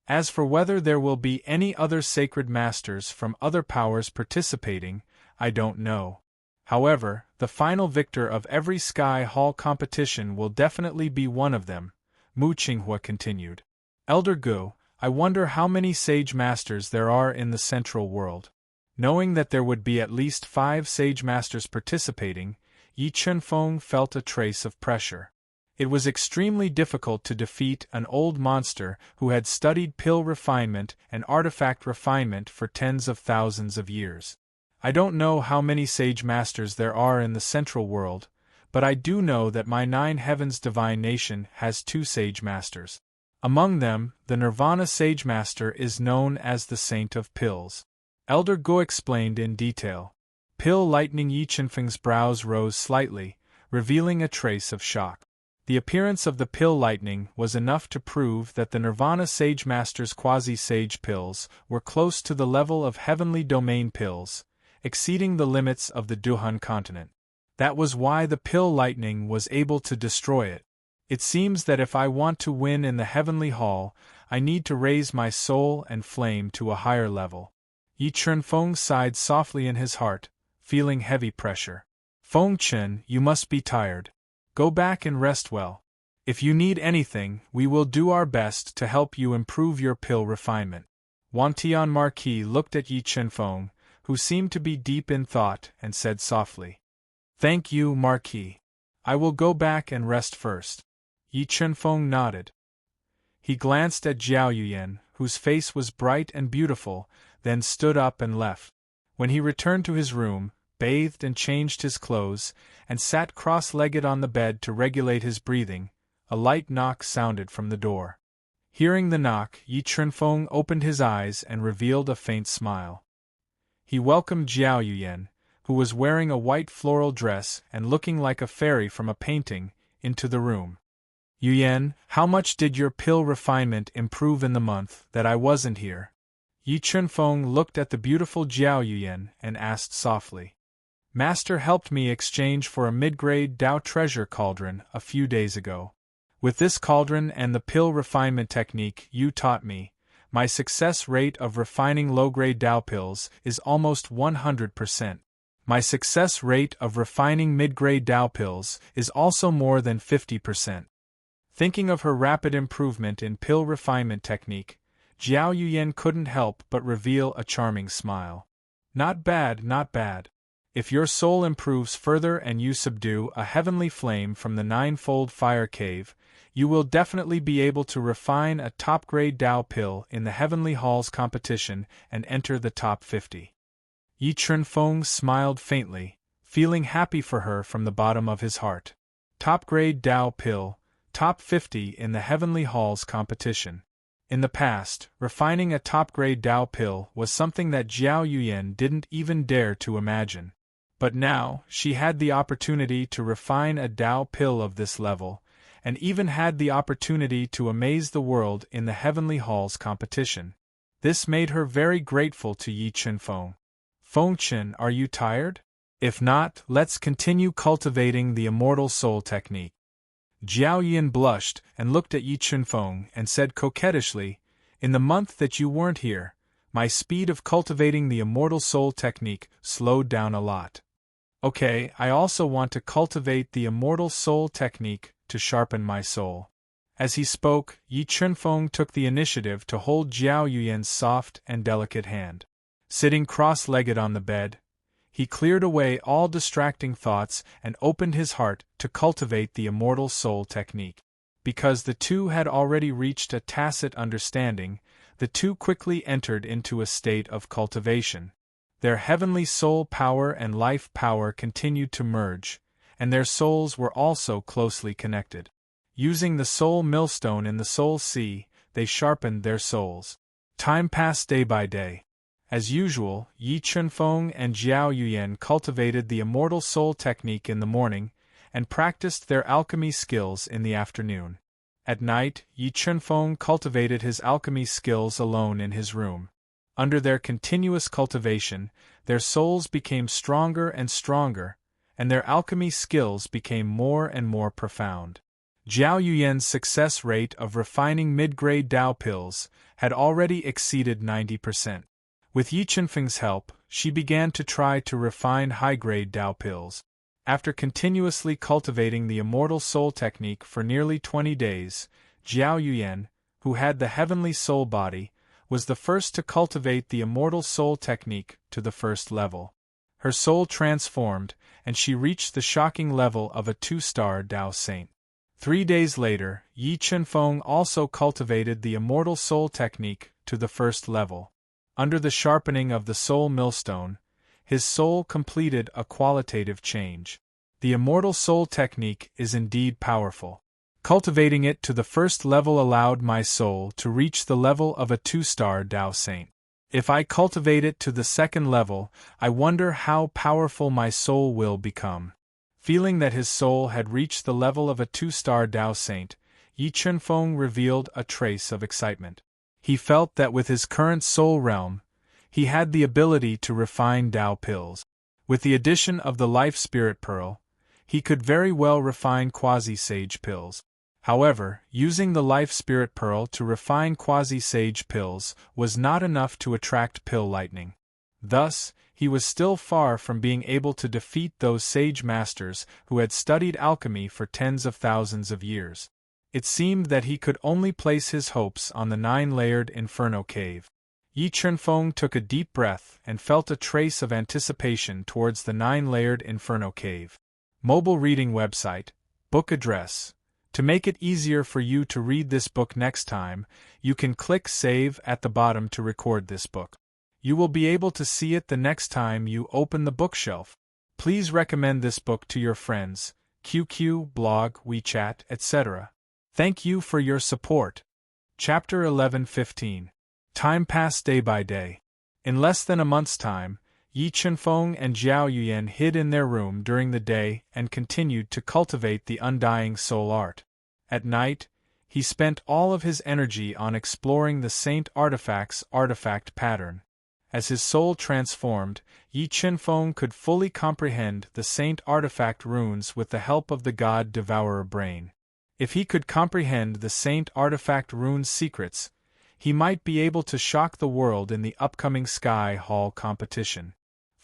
As for whether there will be any other sacred masters from other powers participating, I don't know. However, the final victor of every Sky Hall competition will definitely be one of them, Mu Qinghua continued. Elder Gu, I wonder how many Sage Masters there are in the Central World. Knowing that there would be at least 5 Sage Masters participating, Yi Chunfeng felt a trace of pressure. It was extremely difficult to defeat an old monster who had studied pill refinement and artifact refinement for tens of thousands of years. I don't know how many Sage Masters there are in the Central World, but I do know that my 9 heavens divine nation has 2 Sage Masters. Among them, the Nirvana Sage Master is known as the Saint of Pills. Elder Gu explained in detail. Pill lightning. Yi Chunfeng's brows rose slightly, revealing a trace of shock. The appearance of the pill lightning was enough to prove that the Nirvana Sage Master's quasi-sage pills were close to the level of heavenly domain pills, exceeding the limits of the Duhan continent. That was why the pill lightning was able to destroy it. It seems that if I want to win in the heavenly hall, I need to raise my soul and flame to a higher level. Yi Chunfeng sighed softly in his heart, feeling heavy pressure. Feng Chen, you must be tired. Go back and rest well. If you need anything, we will do our best to help you improve your pill refinement. Wantian Marquis looked at Yi Chunfeng, who seemed to be deep in thought, and said softly, Thank you, Marquis. I will go back and rest first. Yi Chunfeng nodded. He glanced at Zhao Yuyan, whose face was bright and beautiful, then stood up and left. When he returned to his room, bathed and changed his clothes, and sat cross-legged on the bed to regulate his breathing, a light knock sounded from the door. Hearing the knock, Yi Chunfeng opened his eyes and revealed a faint smile. He welcomed Zhao Yuyan, who was wearing a white floral dress and looking like a fairy from a painting, into the room. Yuyan, how much did your pill refinement improve in the month that I wasn't here? Yi Chunfeng looked at the beautiful Zhao Yuyan and asked softly. Master helped me exchange for a mid-grade Dao treasure cauldron a few days ago. With this cauldron and the pill refinement technique you taught me, my success rate of refining low-grade Dao pills is almost 100%. My success rate of refining mid-grade Dao pills is also more than 50%. Thinking of her rapid improvement in pill refinement technique, Zhao Yuyan couldn't help but reveal a charming smile. Not bad, not bad. If your soul improves further and you subdue a heavenly flame from the ninefold fire cave, you will definitely be able to refine a top-grade Dao pill in the Heavenly Halls competition and enter the top 50. Yi Chunfeng smiled faintly, feeling happy for her from the bottom of his heart. Top-grade Dao pill, top 50 in the Heavenly Halls competition. In the past, refining a top-grade Dao pill was something that Zhao Yuyan didn't even dare to imagine. But now, she had the opportunity to refine a Dao pill of this level, and even had the opportunity to amaze the world in the Heavenly Halls competition. This made her very grateful to Yi Chunfeng. Feng Chen, are you tired? If not, let's continue cultivating the immortal soul technique. Zhao Yuyan blushed and looked at Yi Chunfeng and said coquettishly, In the month that you weren't here, my speed of cultivating the immortal soul technique slowed down a lot. Okay, I also want to cultivate the immortal soul technique to sharpen my soul. As he spoke, Yi Chunfeng took the initiative to hold Zhao Yuyan's soft and delicate hand. Sitting cross-legged on the bed, he cleared away all distracting thoughts and opened his heart to cultivate the immortal soul technique. Because the two had already reached a tacit understanding, the two quickly entered into a state of cultivation. Their heavenly soul power and life power continued to merge, and their souls were also closely connected. Using the soul millstone in the soul sea, they sharpened their souls. Time passed day by day. As usual, Yi Chunfeng and Zhao Yuyan cultivated the immortal soul technique in the morning, and practiced their alchemy skills in the afternoon. At night, Yi Chunfeng cultivated his alchemy skills alone in his room. Under their continuous cultivation, their souls became stronger and stronger, and their alchemy skills became more and more profound. Zhao Yuyan's success rate of refining mid-grade Dao pills had already exceeded 90%. With Yi Chunfeng's help, she began to try to refine high-grade Dao pills. After continuously cultivating the immortal soul technique for nearly 20 days, Zhao Yuyan, who had the heavenly soul body, was the first to cultivate the immortal soul technique to the first level. Her soul transformed, and she reached the shocking level of a 2-star Dao Saint. 3 days later, Yi Chunfeng also cultivated the immortal soul technique to the first level. Under the sharpening of the soul millstone, his soul completed a qualitative change. The immortal soul technique is indeed powerful. Cultivating it to the first level allowed my soul to reach the level of a 2-star Dao Saint. If I cultivate it to the second level, I wonder how powerful my soul will become. Feeling that his soul had reached the level of a 2-star Tao Saint, Yi Chunfeng revealed a trace of excitement. He felt that with his current soul realm, he had the ability to refine Tao pills. With the addition of the Life Spirit Pearl, he could very well refine Quasi-Sage pills. However, using the Life Spirit Pearl to refine Quasi-Sage pills was not enough to attract pill lightning. Thus, he was still far from being able to defeat those sage masters who had studied alchemy for tens of thousands of years. It seemed that he could only place his hopes on the 9-layered Inferno Cave. Yi Chunfeng took a deep breath and felt a trace of anticipation towards the 9-layered Inferno Cave. Mobile reading website, book address. To make it easier for you to read this book next time, you can click Save at the bottom to record this book. You will be able to see it the next time you open the bookshelf. Please recommend this book to your friends, QQ, blog, WeChat, etc. Thank you for your support. Chapter 11-15. Time passed day by day. In less than a month's time, Yi Chunfeng and Zhao Yuyan hid in their room during the day and continued to cultivate the undying soul art. At night, he spent all of his energy on exploring the Saint Artifact's artifact pattern. As his soul transformed, Yi Chunfeng could fully comprehend the Saint Artifact runes with the help of the God Devourer brain. If he could comprehend the Saint Artifact runes' secrets, he might be able to shock the world in the upcoming Sky Hall competition.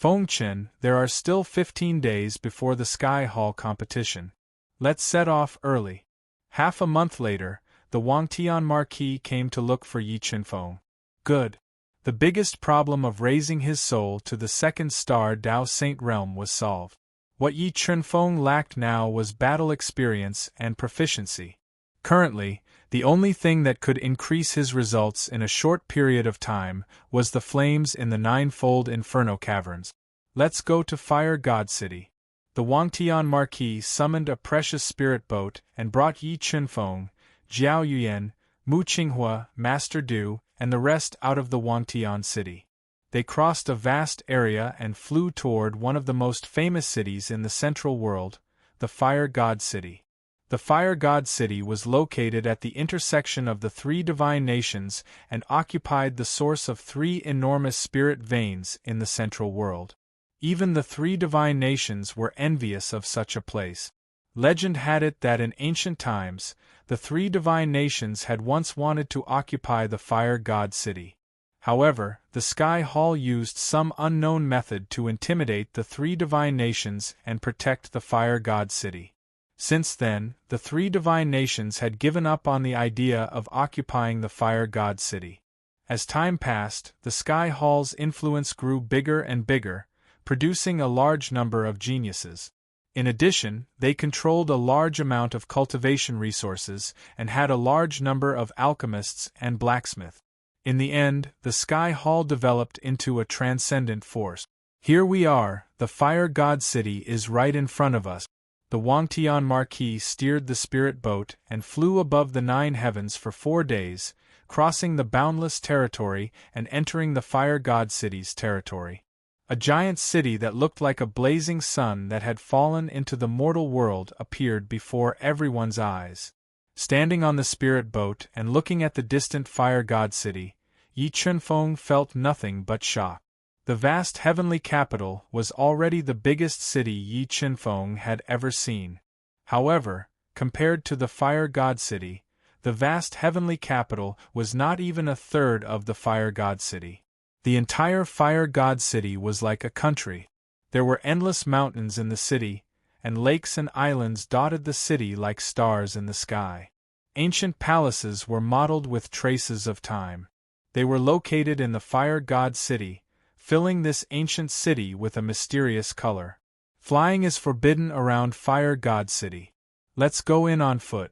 Fengchen, there are still 15 days before the Sky Hall competition. Let's set off early. Half a month later, the Wangtian Marquis came to look for Yi Chunfeng. Good. The biggest problem of raising his soul to the 2nd-star Tao Saint realm was solved. What Yi Chunfeng lacked now was battle experience and proficiency. Currently, the only thing that could increase his results in a short period of time was the flames in the 9-fold Inferno Caverns. Let's go to Fire God City. The Wangtian Marquis summoned a precious spirit boat and brought Yi Chunfeng, Zhao Yuyan, Mu Qinghua, Master Du, and the rest out of the Wangtian city. They crossed a vast area and flew toward one of the most famous cities in the Central World, the Fire God City. The Fire God City was located at the intersection of the 3 divine nations and occupied the source of 3 enormous spirit veins in the Central World. Even the 3 divine nations were envious of such a place. Legend had it that in ancient times, the 3 divine nations had once wanted to occupy the Fire God City. However, the Sky Hall used some unknown method to intimidate the 3 divine nations and protect the Fire God City. Since then, the 3 divine nations had given up on the idea of occupying the Fire God City. As time passed, the Sky Hall's influence grew bigger and bigger, producing a large number of geniuses. In addition, they controlled a large amount of cultivation resources and had a large number of alchemists and blacksmiths. In the end, the Sky Hall developed into a transcendent force. Here we are, the Fire God City is right in front of us. The Wangtian Marquis steered the spirit boat and flew above the 9 heavens for 4 days, crossing the boundless territory and entering the Fire God City's territory. A giant city that looked like a blazing sun that had fallen into the mortal world appeared before everyone's eyes. Standing on the spirit boat and looking at the distant Fire God City, Yi Chunfeng felt nothing but shock. The vast heavenly capital was already the biggest city Yi Chunfeng had ever seen. However, compared to the Fire God City, the vast heavenly capital was not even a third of the Fire God City. The entire Fire God City was like a country. There were endless mountains in the city, and lakes and islands dotted the city like stars in the sky. Ancient palaces were modeled with traces of time. They were located in the Fire God City, filling this ancient city with a mysterious color. Flying is forbidden around Fire God City. Let's go in on foot.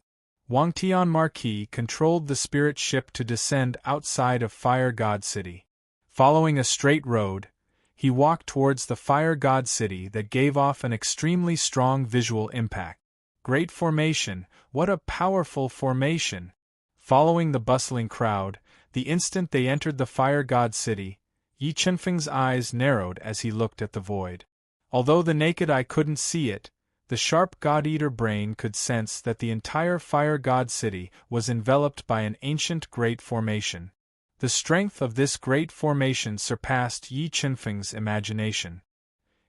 Wangtian Marquis controlled the spirit ship to descend outside of Fire God City. Following a straight road, he walked towards the Fire God City that gave off an extremely strong visual impact. Great formation, what a powerful formation! Following the bustling crowd, the instant they entered the Fire God City, Yi Chunfeng's eyes narrowed as he looked at the void. Although the naked eye couldn't see it, The sharp God-eater brain could sense that the entire fire god city was enveloped by an ancient great formation. The strength of this great formation surpassed Yi Qinfeng's imagination.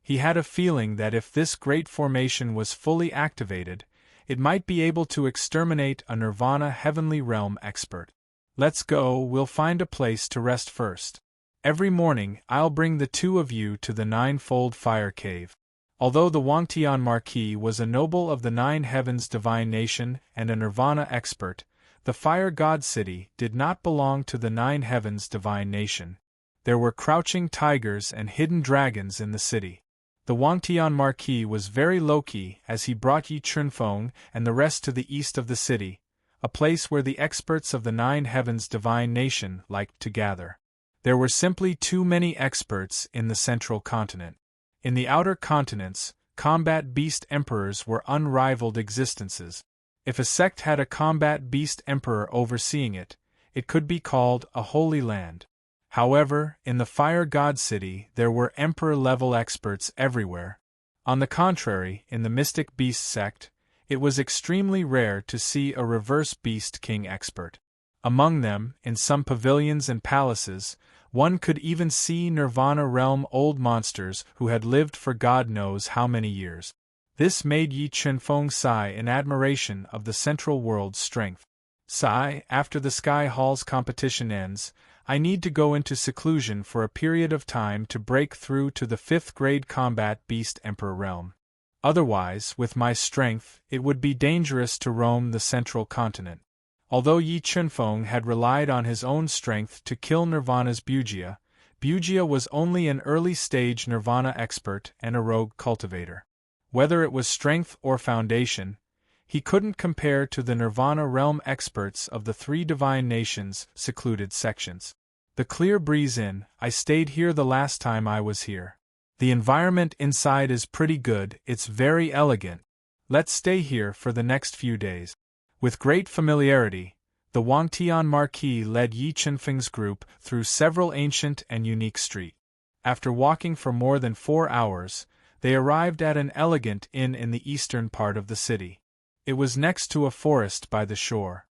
He had a feeling that if this great formation was fully activated, it might be able to exterminate a Nirvana heavenly realm expert. Let's go, we'll find a place to rest first. Every morning I'll bring the two of you to the ninefold fire cave. Although the Wangtian Marquis was a noble of the Nine Heavens divine nation and a Nirvana expert, the fire god city did not belong to the Nine Heavens divine nation. There were crouching tigers and hidden dragons in the city. The Wangtian Marquis was very low-key as he brought Yi Chunfeng and the rest to the east of the city, a place where the experts of the Nine Heavens divine nation liked to gather. There were simply too many experts in the central continent. In the outer continents, combat beast emperors were unrivaled existences. If a sect had a combat beast emperor overseeing it, it could be called a holy land. However, in the Fire God City there were emperor-level experts everywhere. On the contrary, in the Mystic Beast sect, it was extremely rare to see a reverse Beast King expert. Among them, in some pavilions and palaces, one could even see Nirvana realm old monsters who had lived for God knows how many years. This made Yi Chunfeng sigh in admiration of the Central World's strength. Sigh, after the Sky Hall's competition ends, I need to go into seclusion for a period of time to break through to the 5th grade combat beast emperor realm. Otherwise, with my strength, it would be dangerous to roam the central continent. Although Yi Chunfeng had relied on his own strength to kill Nirvana's Bugia, Bugia was only an early-stage Nirvana expert and a rogue cultivator. Whether it was strength or foundation, he couldn't compare to the Nirvana realm experts of the 3 divine nations' secluded sections. The Clear Breeze Inn, I stayed here the last time I was here. The environment inside is pretty good, it's very elegant. Let's stay here for the next few days. With great familiarity, the Wangtian Marquis led Yi Chunfeng's group through several ancient and unique streets. After walking for more than 4 hours, they arrived at an elegant inn in the eastern part of the city. It was next to a forest by the shore.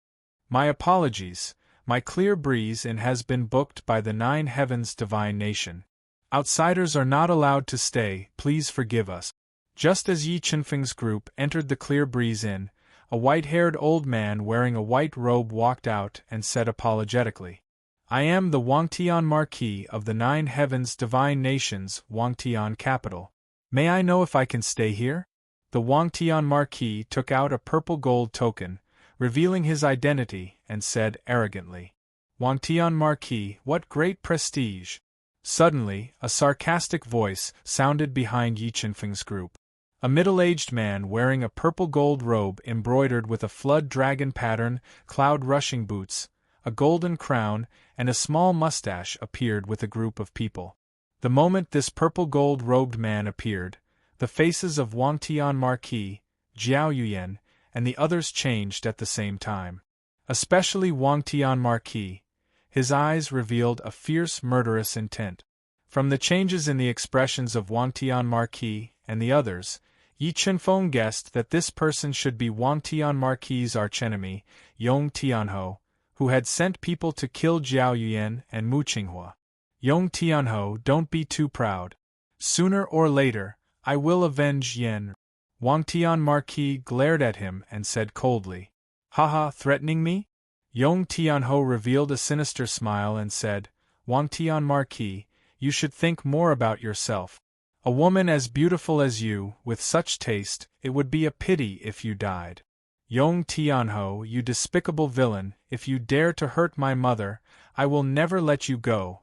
My apologies, my Clear Breeze Inn has been booked by the Nine Heavens divine nation. Outsiders are not allowed to stay, please forgive us. Just as Yi Chunfeng's group entered the Clear Breeze Inn, a white-haired old man wearing a white robe walked out and said apologetically, I am the Wangtian Marquis of the Nine Heavens divine nation's Wangtian capital. May I know if I can stay here? The Wangtian Marquis took out a purple gold token, revealing his identity, and said arrogantly, Wangtian Marquis, what great prestige! Suddenly, a sarcastic voice sounded behind Yi Chunfeng's group. A middle-aged man wearing a purple gold robe embroidered with a flood dragon pattern, cloud-rushing boots, a golden crown, and a small mustache appeared with a group of people. The moment this purple gold-robed man appeared, the faces of Wangtian Marquis, Jiao Yuyan, and the others changed at the same time. Especially Wangtian Marquis. His eyes revealed a fierce murderous intent. From the changes in the expressions of Wangtian Marquis and the others, Yi Chunfeng guessed that this person should be Wangtian Marquis' archenemy, Yong Tianho, who had sent people to kill Jiao Yuyan and Mu Qinghua. Yong Tianho, don't be too proud. Sooner or later, I will avenge Yen. Wangtian Marquis glared at him and said coldly, Haha, threatening me? Yong Tianho revealed a sinister smile and said, Wangtian Marquis, you should think more about yourself. A woman as beautiful as you, with such taste, it would be a pity if you died. Yong Tianho, you despicable villain, if you dare to hurt my mother, I will never let you go.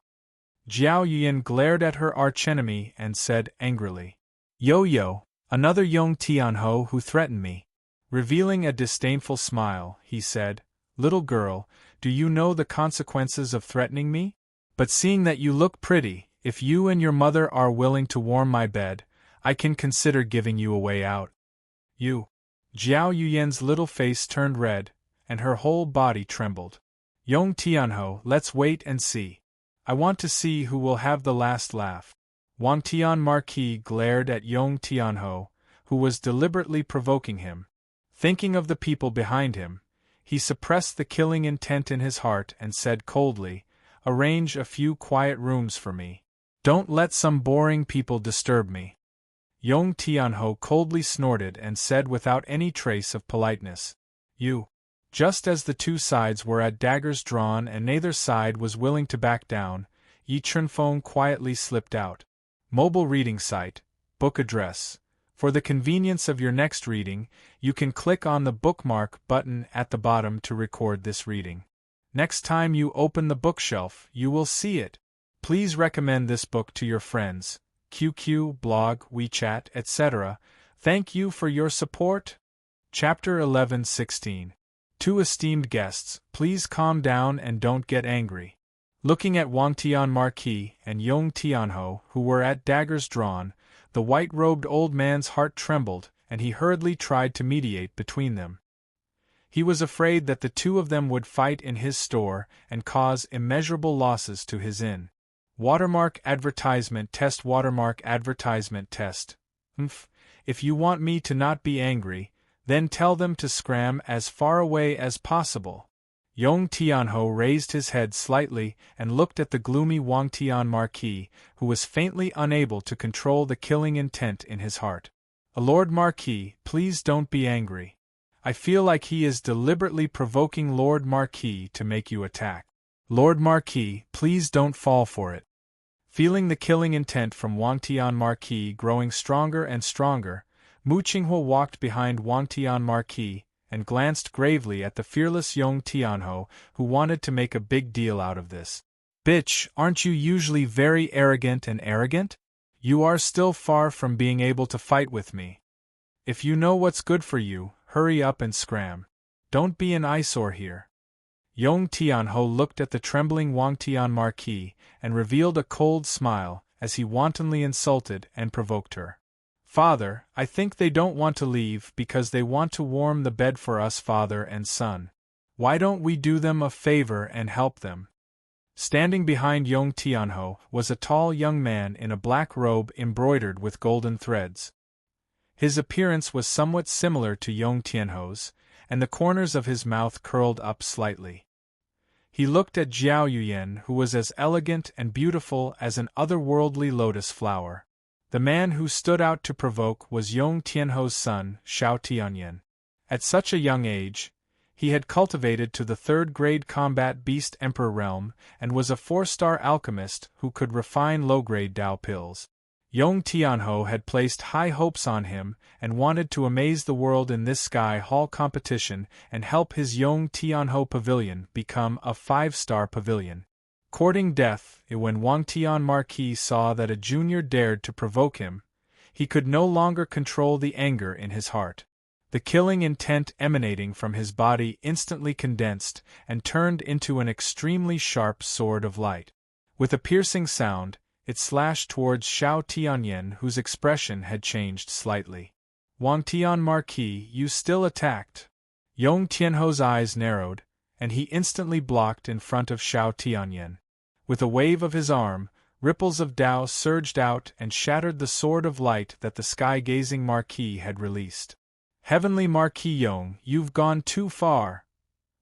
Jiao Yuyan glared at her archenemy and said angrily, Yo-yo, another Yong Tianho who threatened me. Revealing a disdainful smile, he said, Little girl, do you know the consequences of threatening me? But seeing that you look pretty, if you and your mother are willing to warm my bed, I can consider giving you a way out. You. Jiao Yuyan's little face turned red, and her whole body trembled. Yong Tianho, let's wait and see. I want to see who will have the last laugh. Wangtian Marquis glared at Yong Tianho, who was deliberately provoking him. Thinking of the people behind him, he suppressed the killing intent in his heart and said coldly, "Arrange a few quiet rooms for me. Don't let some boring people disturb me." Yong Tianho coldly snorted and said without any trace of politeness, "You." Just as the two sides were at daggers drawn and neither side was willing to back down, Yi Chunfeng quietly slipped out. Mobile reading site, book address. For the convenience of your next reading, you can click on the bookmark button at the bottom to record this reading. Next time you open the bookshelf, you will see it. Please recommend this book to your friends, QQ, blog, WeChat, etc. Thank you for your support. Chapter 11:16. Two esteemed guests, please calm down and don't get angry. Looking at Wang Tian Marquis and Yong Tianho, who were at daggers drawn, the white-robed old man's heart trembled, and he hurriedly tried to mediate between them. He was afraid that the two of them would fight in his store and cause immeasurable losses to his inn. Watermark advertisement test. Watermark advertisement test. If you want me to not be angry, then tell them to scram as far away as possible. Yong Tianho raised his head slightly and looked at the gloomy Wang Tian Marquis, who was faintly unable to control the killing intent in his heart. Lord Marquis, please don't be angry. I feel like he is deliberately provoking Lord Marquis to make you attack. Lord Marquis, please don't fall for it. Feeling the killing intent from Wang Tian Marquis growing stronger and stronger, Mu Qinghua walked behind Wang Tian Marquis and glanced gravely at the fearless Yong Tianho, who wanted to make a big deal out of this. Bitch, aren't you usually very arrogant and arrogant? You are still far from being able to fight with me. If you know what's good for you, hurry up and scram. Don't be an eyesore here. Yong Tianho looked at the trembling Wang Tian Marquis and revealed a cold smile as he wantonly insulted and provoked her. Father, I think they don't want to leave because they want to warm the bed for us, father and son. Why don't we do them a favor and help them? Standing behind Yong Tianho was a tall young man in a black robe embroidered with golden threads. His appearance was somewhat similar to Yong Tianho's, and the corners of his mouth curled up slightly. He looked at Zhao Yuyan, who was as elegant and beautiful as an otherworldly lotus flower. The man who stood out to provoke was Yong Tianho's son, Shao Tianyan. At such a young age, he had cultivated to the third-grade combat beast emperor realm and was a 4-star alchemist who could refine low-grade Dao pills. Yong Tianho had placed high hopes on him and wanted to amaze the world in this Sky Hall competition and help his Yong Tianho pavilion become a 5-star pavilion. Courting death, when Wang Tian Marquis saw that a junior dared to provoke him, he could no longer control the anger in his heart. The killing intent emanating from his body instantly condensed and turned into an extremely sharp sword of light. With a piercing sound, it slashed towards Shao Tianyan, whose expression had changed slightly. Wang Tian Marquis, you still attacked. Yong Tianho's eyes narrowed, and he instantly blocked in front of Shao Tianyan. With a wave of his arm, ripples of Dao surged out and shattered the sword of light that the sky-gazing Marquis had released. Heavenly Marquis Yong, you've gone too far,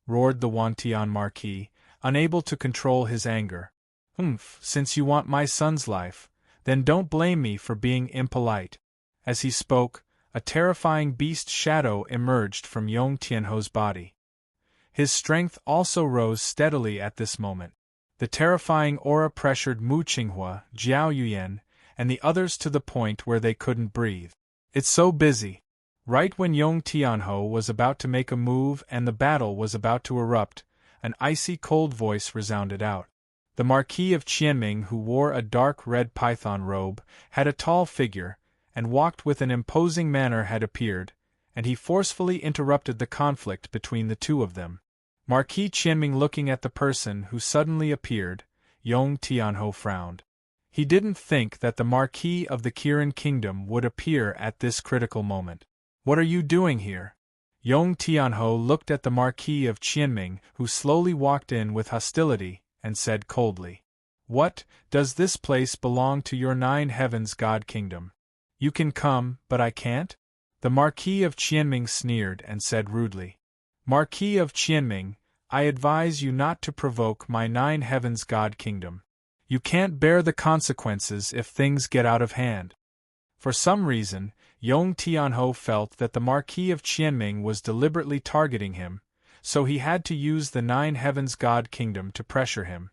roared the Wang Tian Marquis, unable to control his anger. Since you want my son's life, then don't blame me for being impolite. As he spoke, a terrifying beast shadow emerged from Yong Tianho's body. His strength also rose steadily at this moment. The terrifying aura pressured Mu Qinghua, Zhao Yuyan, and the others to the point where they couldn't breathe. It's so busy. Right when Yong Tianho was about to make a move and the battle was about to erupt, an icy cold voice resounded out. The Marquis of Qianming, who wore a dark red python robe, had a tall figure, and walked with an imposing manner, had appeared, and he forcefully interrupted the conflict between the two of them. Marquis Qianming, looking at the person who suddenly appeared, Yong Tianho frowned. He didn't think that the Marquis of the Kirin Kingdom would appear at this critical moment. What are you doing here? Yong Tianho looked at the Marquis of Qianming, who slowly walked in with hostility, and said coldly, What, does this place belong to your Nine Heavens God Kingdom? You can come, but I can't? The Marquis of Qianming sneered and said rudely, "Marquis of Qianming, I advise you not to provoke my 9 heavens God kingdom. You can't bear the consequences if things get out of hand." For some reason, Yong Tianho felt that the Marquis of Qianming was deliberately targeting him, so he had to use the 9 heavens God kingdom to pressure him.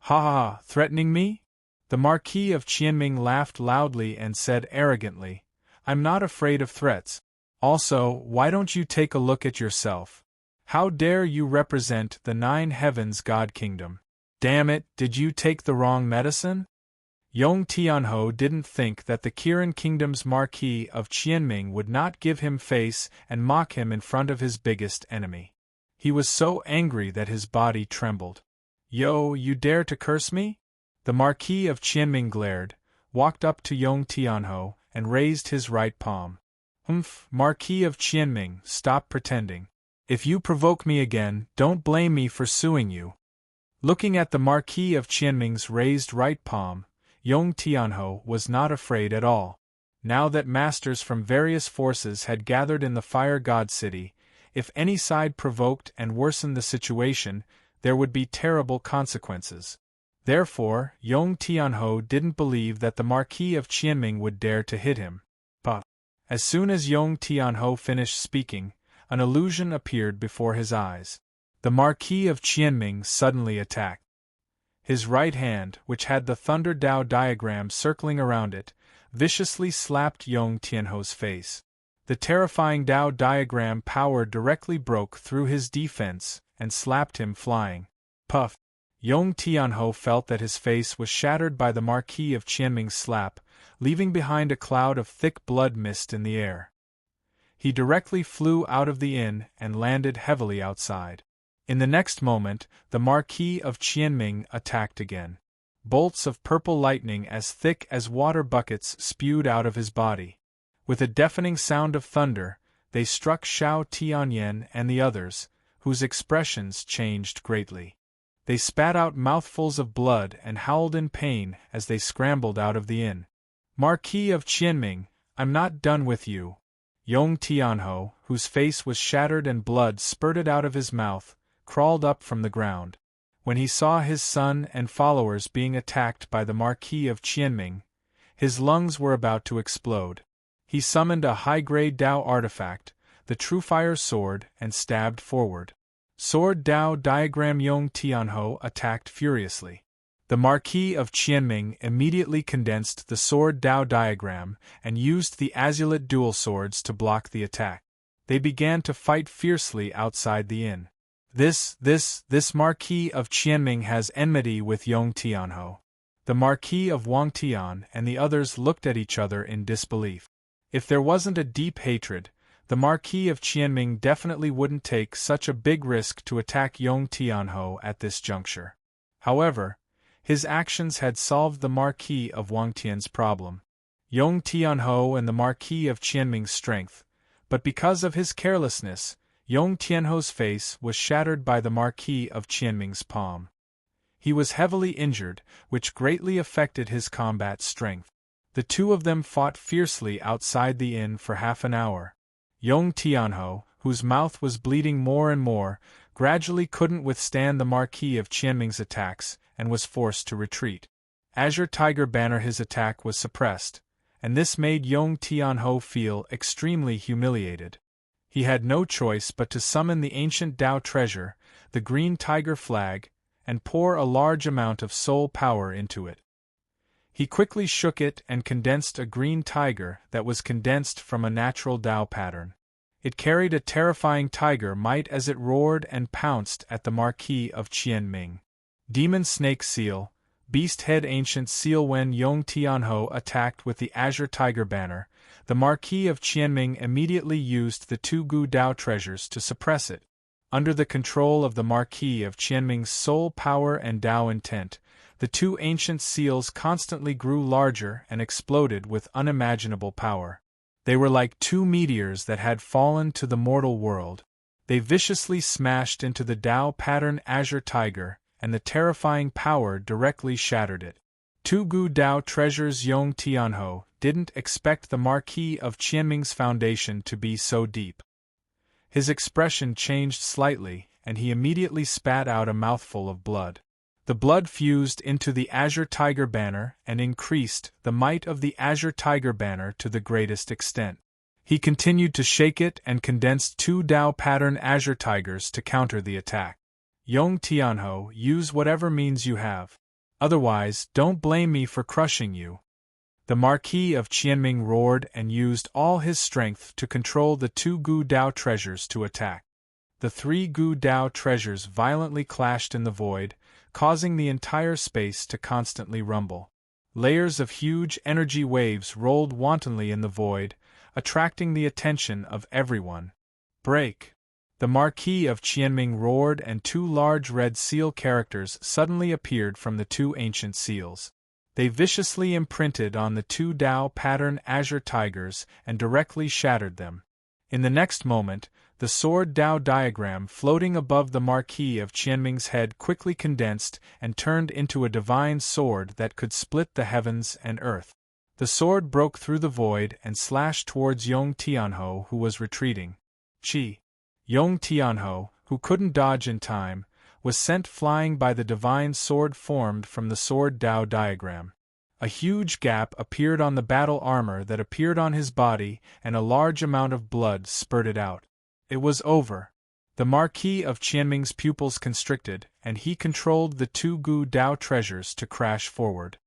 "Ha ha ha, threatening me?" The Marquis of Qianming laughed loudly and said arrogantly, "I'm not afraid of threats. Also, why don't you take a look at yourself? How dare you represent the 9 heavens God kingdom? Damn it, did you take the wrong medicine?" Yong Tianho didn't think that the Kirin Kingdom's Marquis of Qianming would not give him face and mock him in front of his biggest enemy. He was so angry that his body trembled. "Yo, you dare to curse me?" The Marquis of Qianming glared, walked up to Yong Tianho, and raised his right palm. Marquis of Qianming, stop pretending. If you provoke me again, don't blame me for suing you." Looking at the Marquis of Qianming's raised right palm, Yong Tianho was not afraid at all. Now that masters from various forces had gathered in the Fire God City, if any side provoked and worsened the situation, there would be terrible consequences. Therefore, Yong Tianho didn't believe that the Marquis of Qianming would dare to hit him. But as soon as Yong Tianho finished speaking, an illusion appeared before his eyes. The Marquis of Qianming suddenly attacked. His right hand, which had the Thunder Dao diagram circling around it, viciously slapped Yong Tianho's face. The terrifying Dao diagram power directly broke through his defense and slapped him flying. Puff! Yong Tianho felt that his face was shattered by the Marquis of Qianming's slap, leaving behind a cloud of thick blood mist in the air. He directly flew out of the inn and landed heavily outside. In the next moment, the Marquis of Qianming attacked again. Bolts of purple lightning as thick as water buckets spewed out of his body. With a deafening sound of thunder, they struck Xiao Tianyan and the others, whose expressions changed greatly. They spat out mouthfuls of blood and howled in pain as they scrambled out of the inn. "Marquis of Qianming, I'm not done with you." Yong Tianho, whose face was shattered and blood spurted out of his mouth, crawled up from the ground. When he saw his son and followers being attacked by the Marquis of Qianming, his lungs were about to explode. He summoned a high-grade Dao artifact, the True Fire Sword, and stabbed forward. Sword Dao diagram. Yong Tianho attacked furiously. The Marquis of Qianming immediately condensed the Sword Dao diagram and used the Azulet dual swords to block the attack. They began to fight fiercely outside the inn. This Marquis of Qianming has enmity with Yong Tianho. The Marquis of Wangtian and the others looked at each other in disbelief. If there wasn't a deep hatred, the Marquis of Qianming definitely wouldn't take such a big risk to attack Yong Tianho at this juncture. However, his actions had solved the Marquis of Wangtian's problem. Yong Tianho and the Marquis of Qianming's strength, but because of his carelessness, Yong Tianho's face was shattered by the Marquis of Qianming's palm. He was heavily injured, which greatly affected his combat strength. The two of them fought fiercely outside the inn for half an hour. Yong Tianho, whose mouth was bleeding more and more, gradually couldn't withstand the Marquis of Qianming's attacks and was forced to retreat. Azure Tiger Banner. His attack was suppressed, and this made Yong Tianho feel extremely humiliated. He had no choice but to summon the ancient Dao treasure, the Green Tiger flag, and pour a large amount of soul power into it. He quickly shook it and condensed a green tiger that was condensed from a natural Dao pattern. It carried a terrifying tiger might as it roared and pounced at the Marquis of Qianming. Demon Snake Seal, Beast Head Ancient Seal. When Yong Tianho attacked with the Azure Tiger Banner, the Marquis of Qianming immediately used the 2 Gu Dao treasures to suppress it. Under the control of the Marquis of Qianming's soul power and Dao intent, the 2 ancient seals constantly grew larger and exploded with unimaginable power. They were like 2 meteors that had fallen to the mortal world. They viciously smashed into the Dao pattern Azure Tiger, and the terrifying power directly shattered it. 2 Gu Dao treasures. Yong Tianho didn't expect the Marquis of Qianming's foundation to be so deep. His expression changed slightly, and he immediately spat out a mouthful of blood. The blood fused into the Azure Tiger banner and increased the might of the Azure Tiger banner to the greatest extent. He continued to shake it and condensed 2 Dao pattern Azure Tigers to counter the attack. Yong Tianho, use whatever means you have. Otherwise, don't blame me for crushing you. The Marquis of Qianming roared and used all his strength to control the 2 Gu Dao treasures to attack. The 3 Gu Dao treasures violently clashed in the void, causing the entire space to constantly rumble. Layers of huge energy waves rolled wantonly in the void, attracting the attention of everyone. Break! The Marquis of Qianming roared, and 2 large red seal characters suddenly appeared from the 2 ancient seals. They viciously imprinted on the 2 Dao pattern Azure Tigers and directly shattered them. In the next moment, the sword Dao diagram floating above the Marquis of Qianming's head quickly condensed and turned into a divine sword that could split the heavens and earth. The sword broke through the void and slashed towards Yong Tianho, who was retreating. Yong Tianho, who couldn't dodge in time, was sent flying by the divine sword formed from the sword Dao diagram. A huge gap appeared on the battle armor that appeared on his body, and a large amount of blood spurted out. It was over. The Marquis of Qianming's pupils constricted, and he controlled the 2 Gu Dao treasures to crash forward.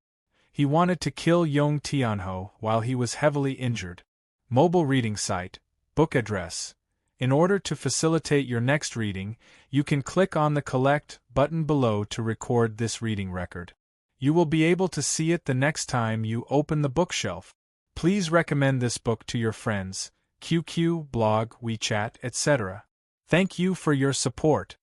He wanted to kill Yong Tianho while he was heavily injured. Mobile reading site, book address. In order to facilitate your next reading, you can click on the Collect button below to record this reading record. You will be able to see it the next time you open the bookshelf. Please recommend this book to your friends, QQ, blog, WeChat, etc. Thank you for your support.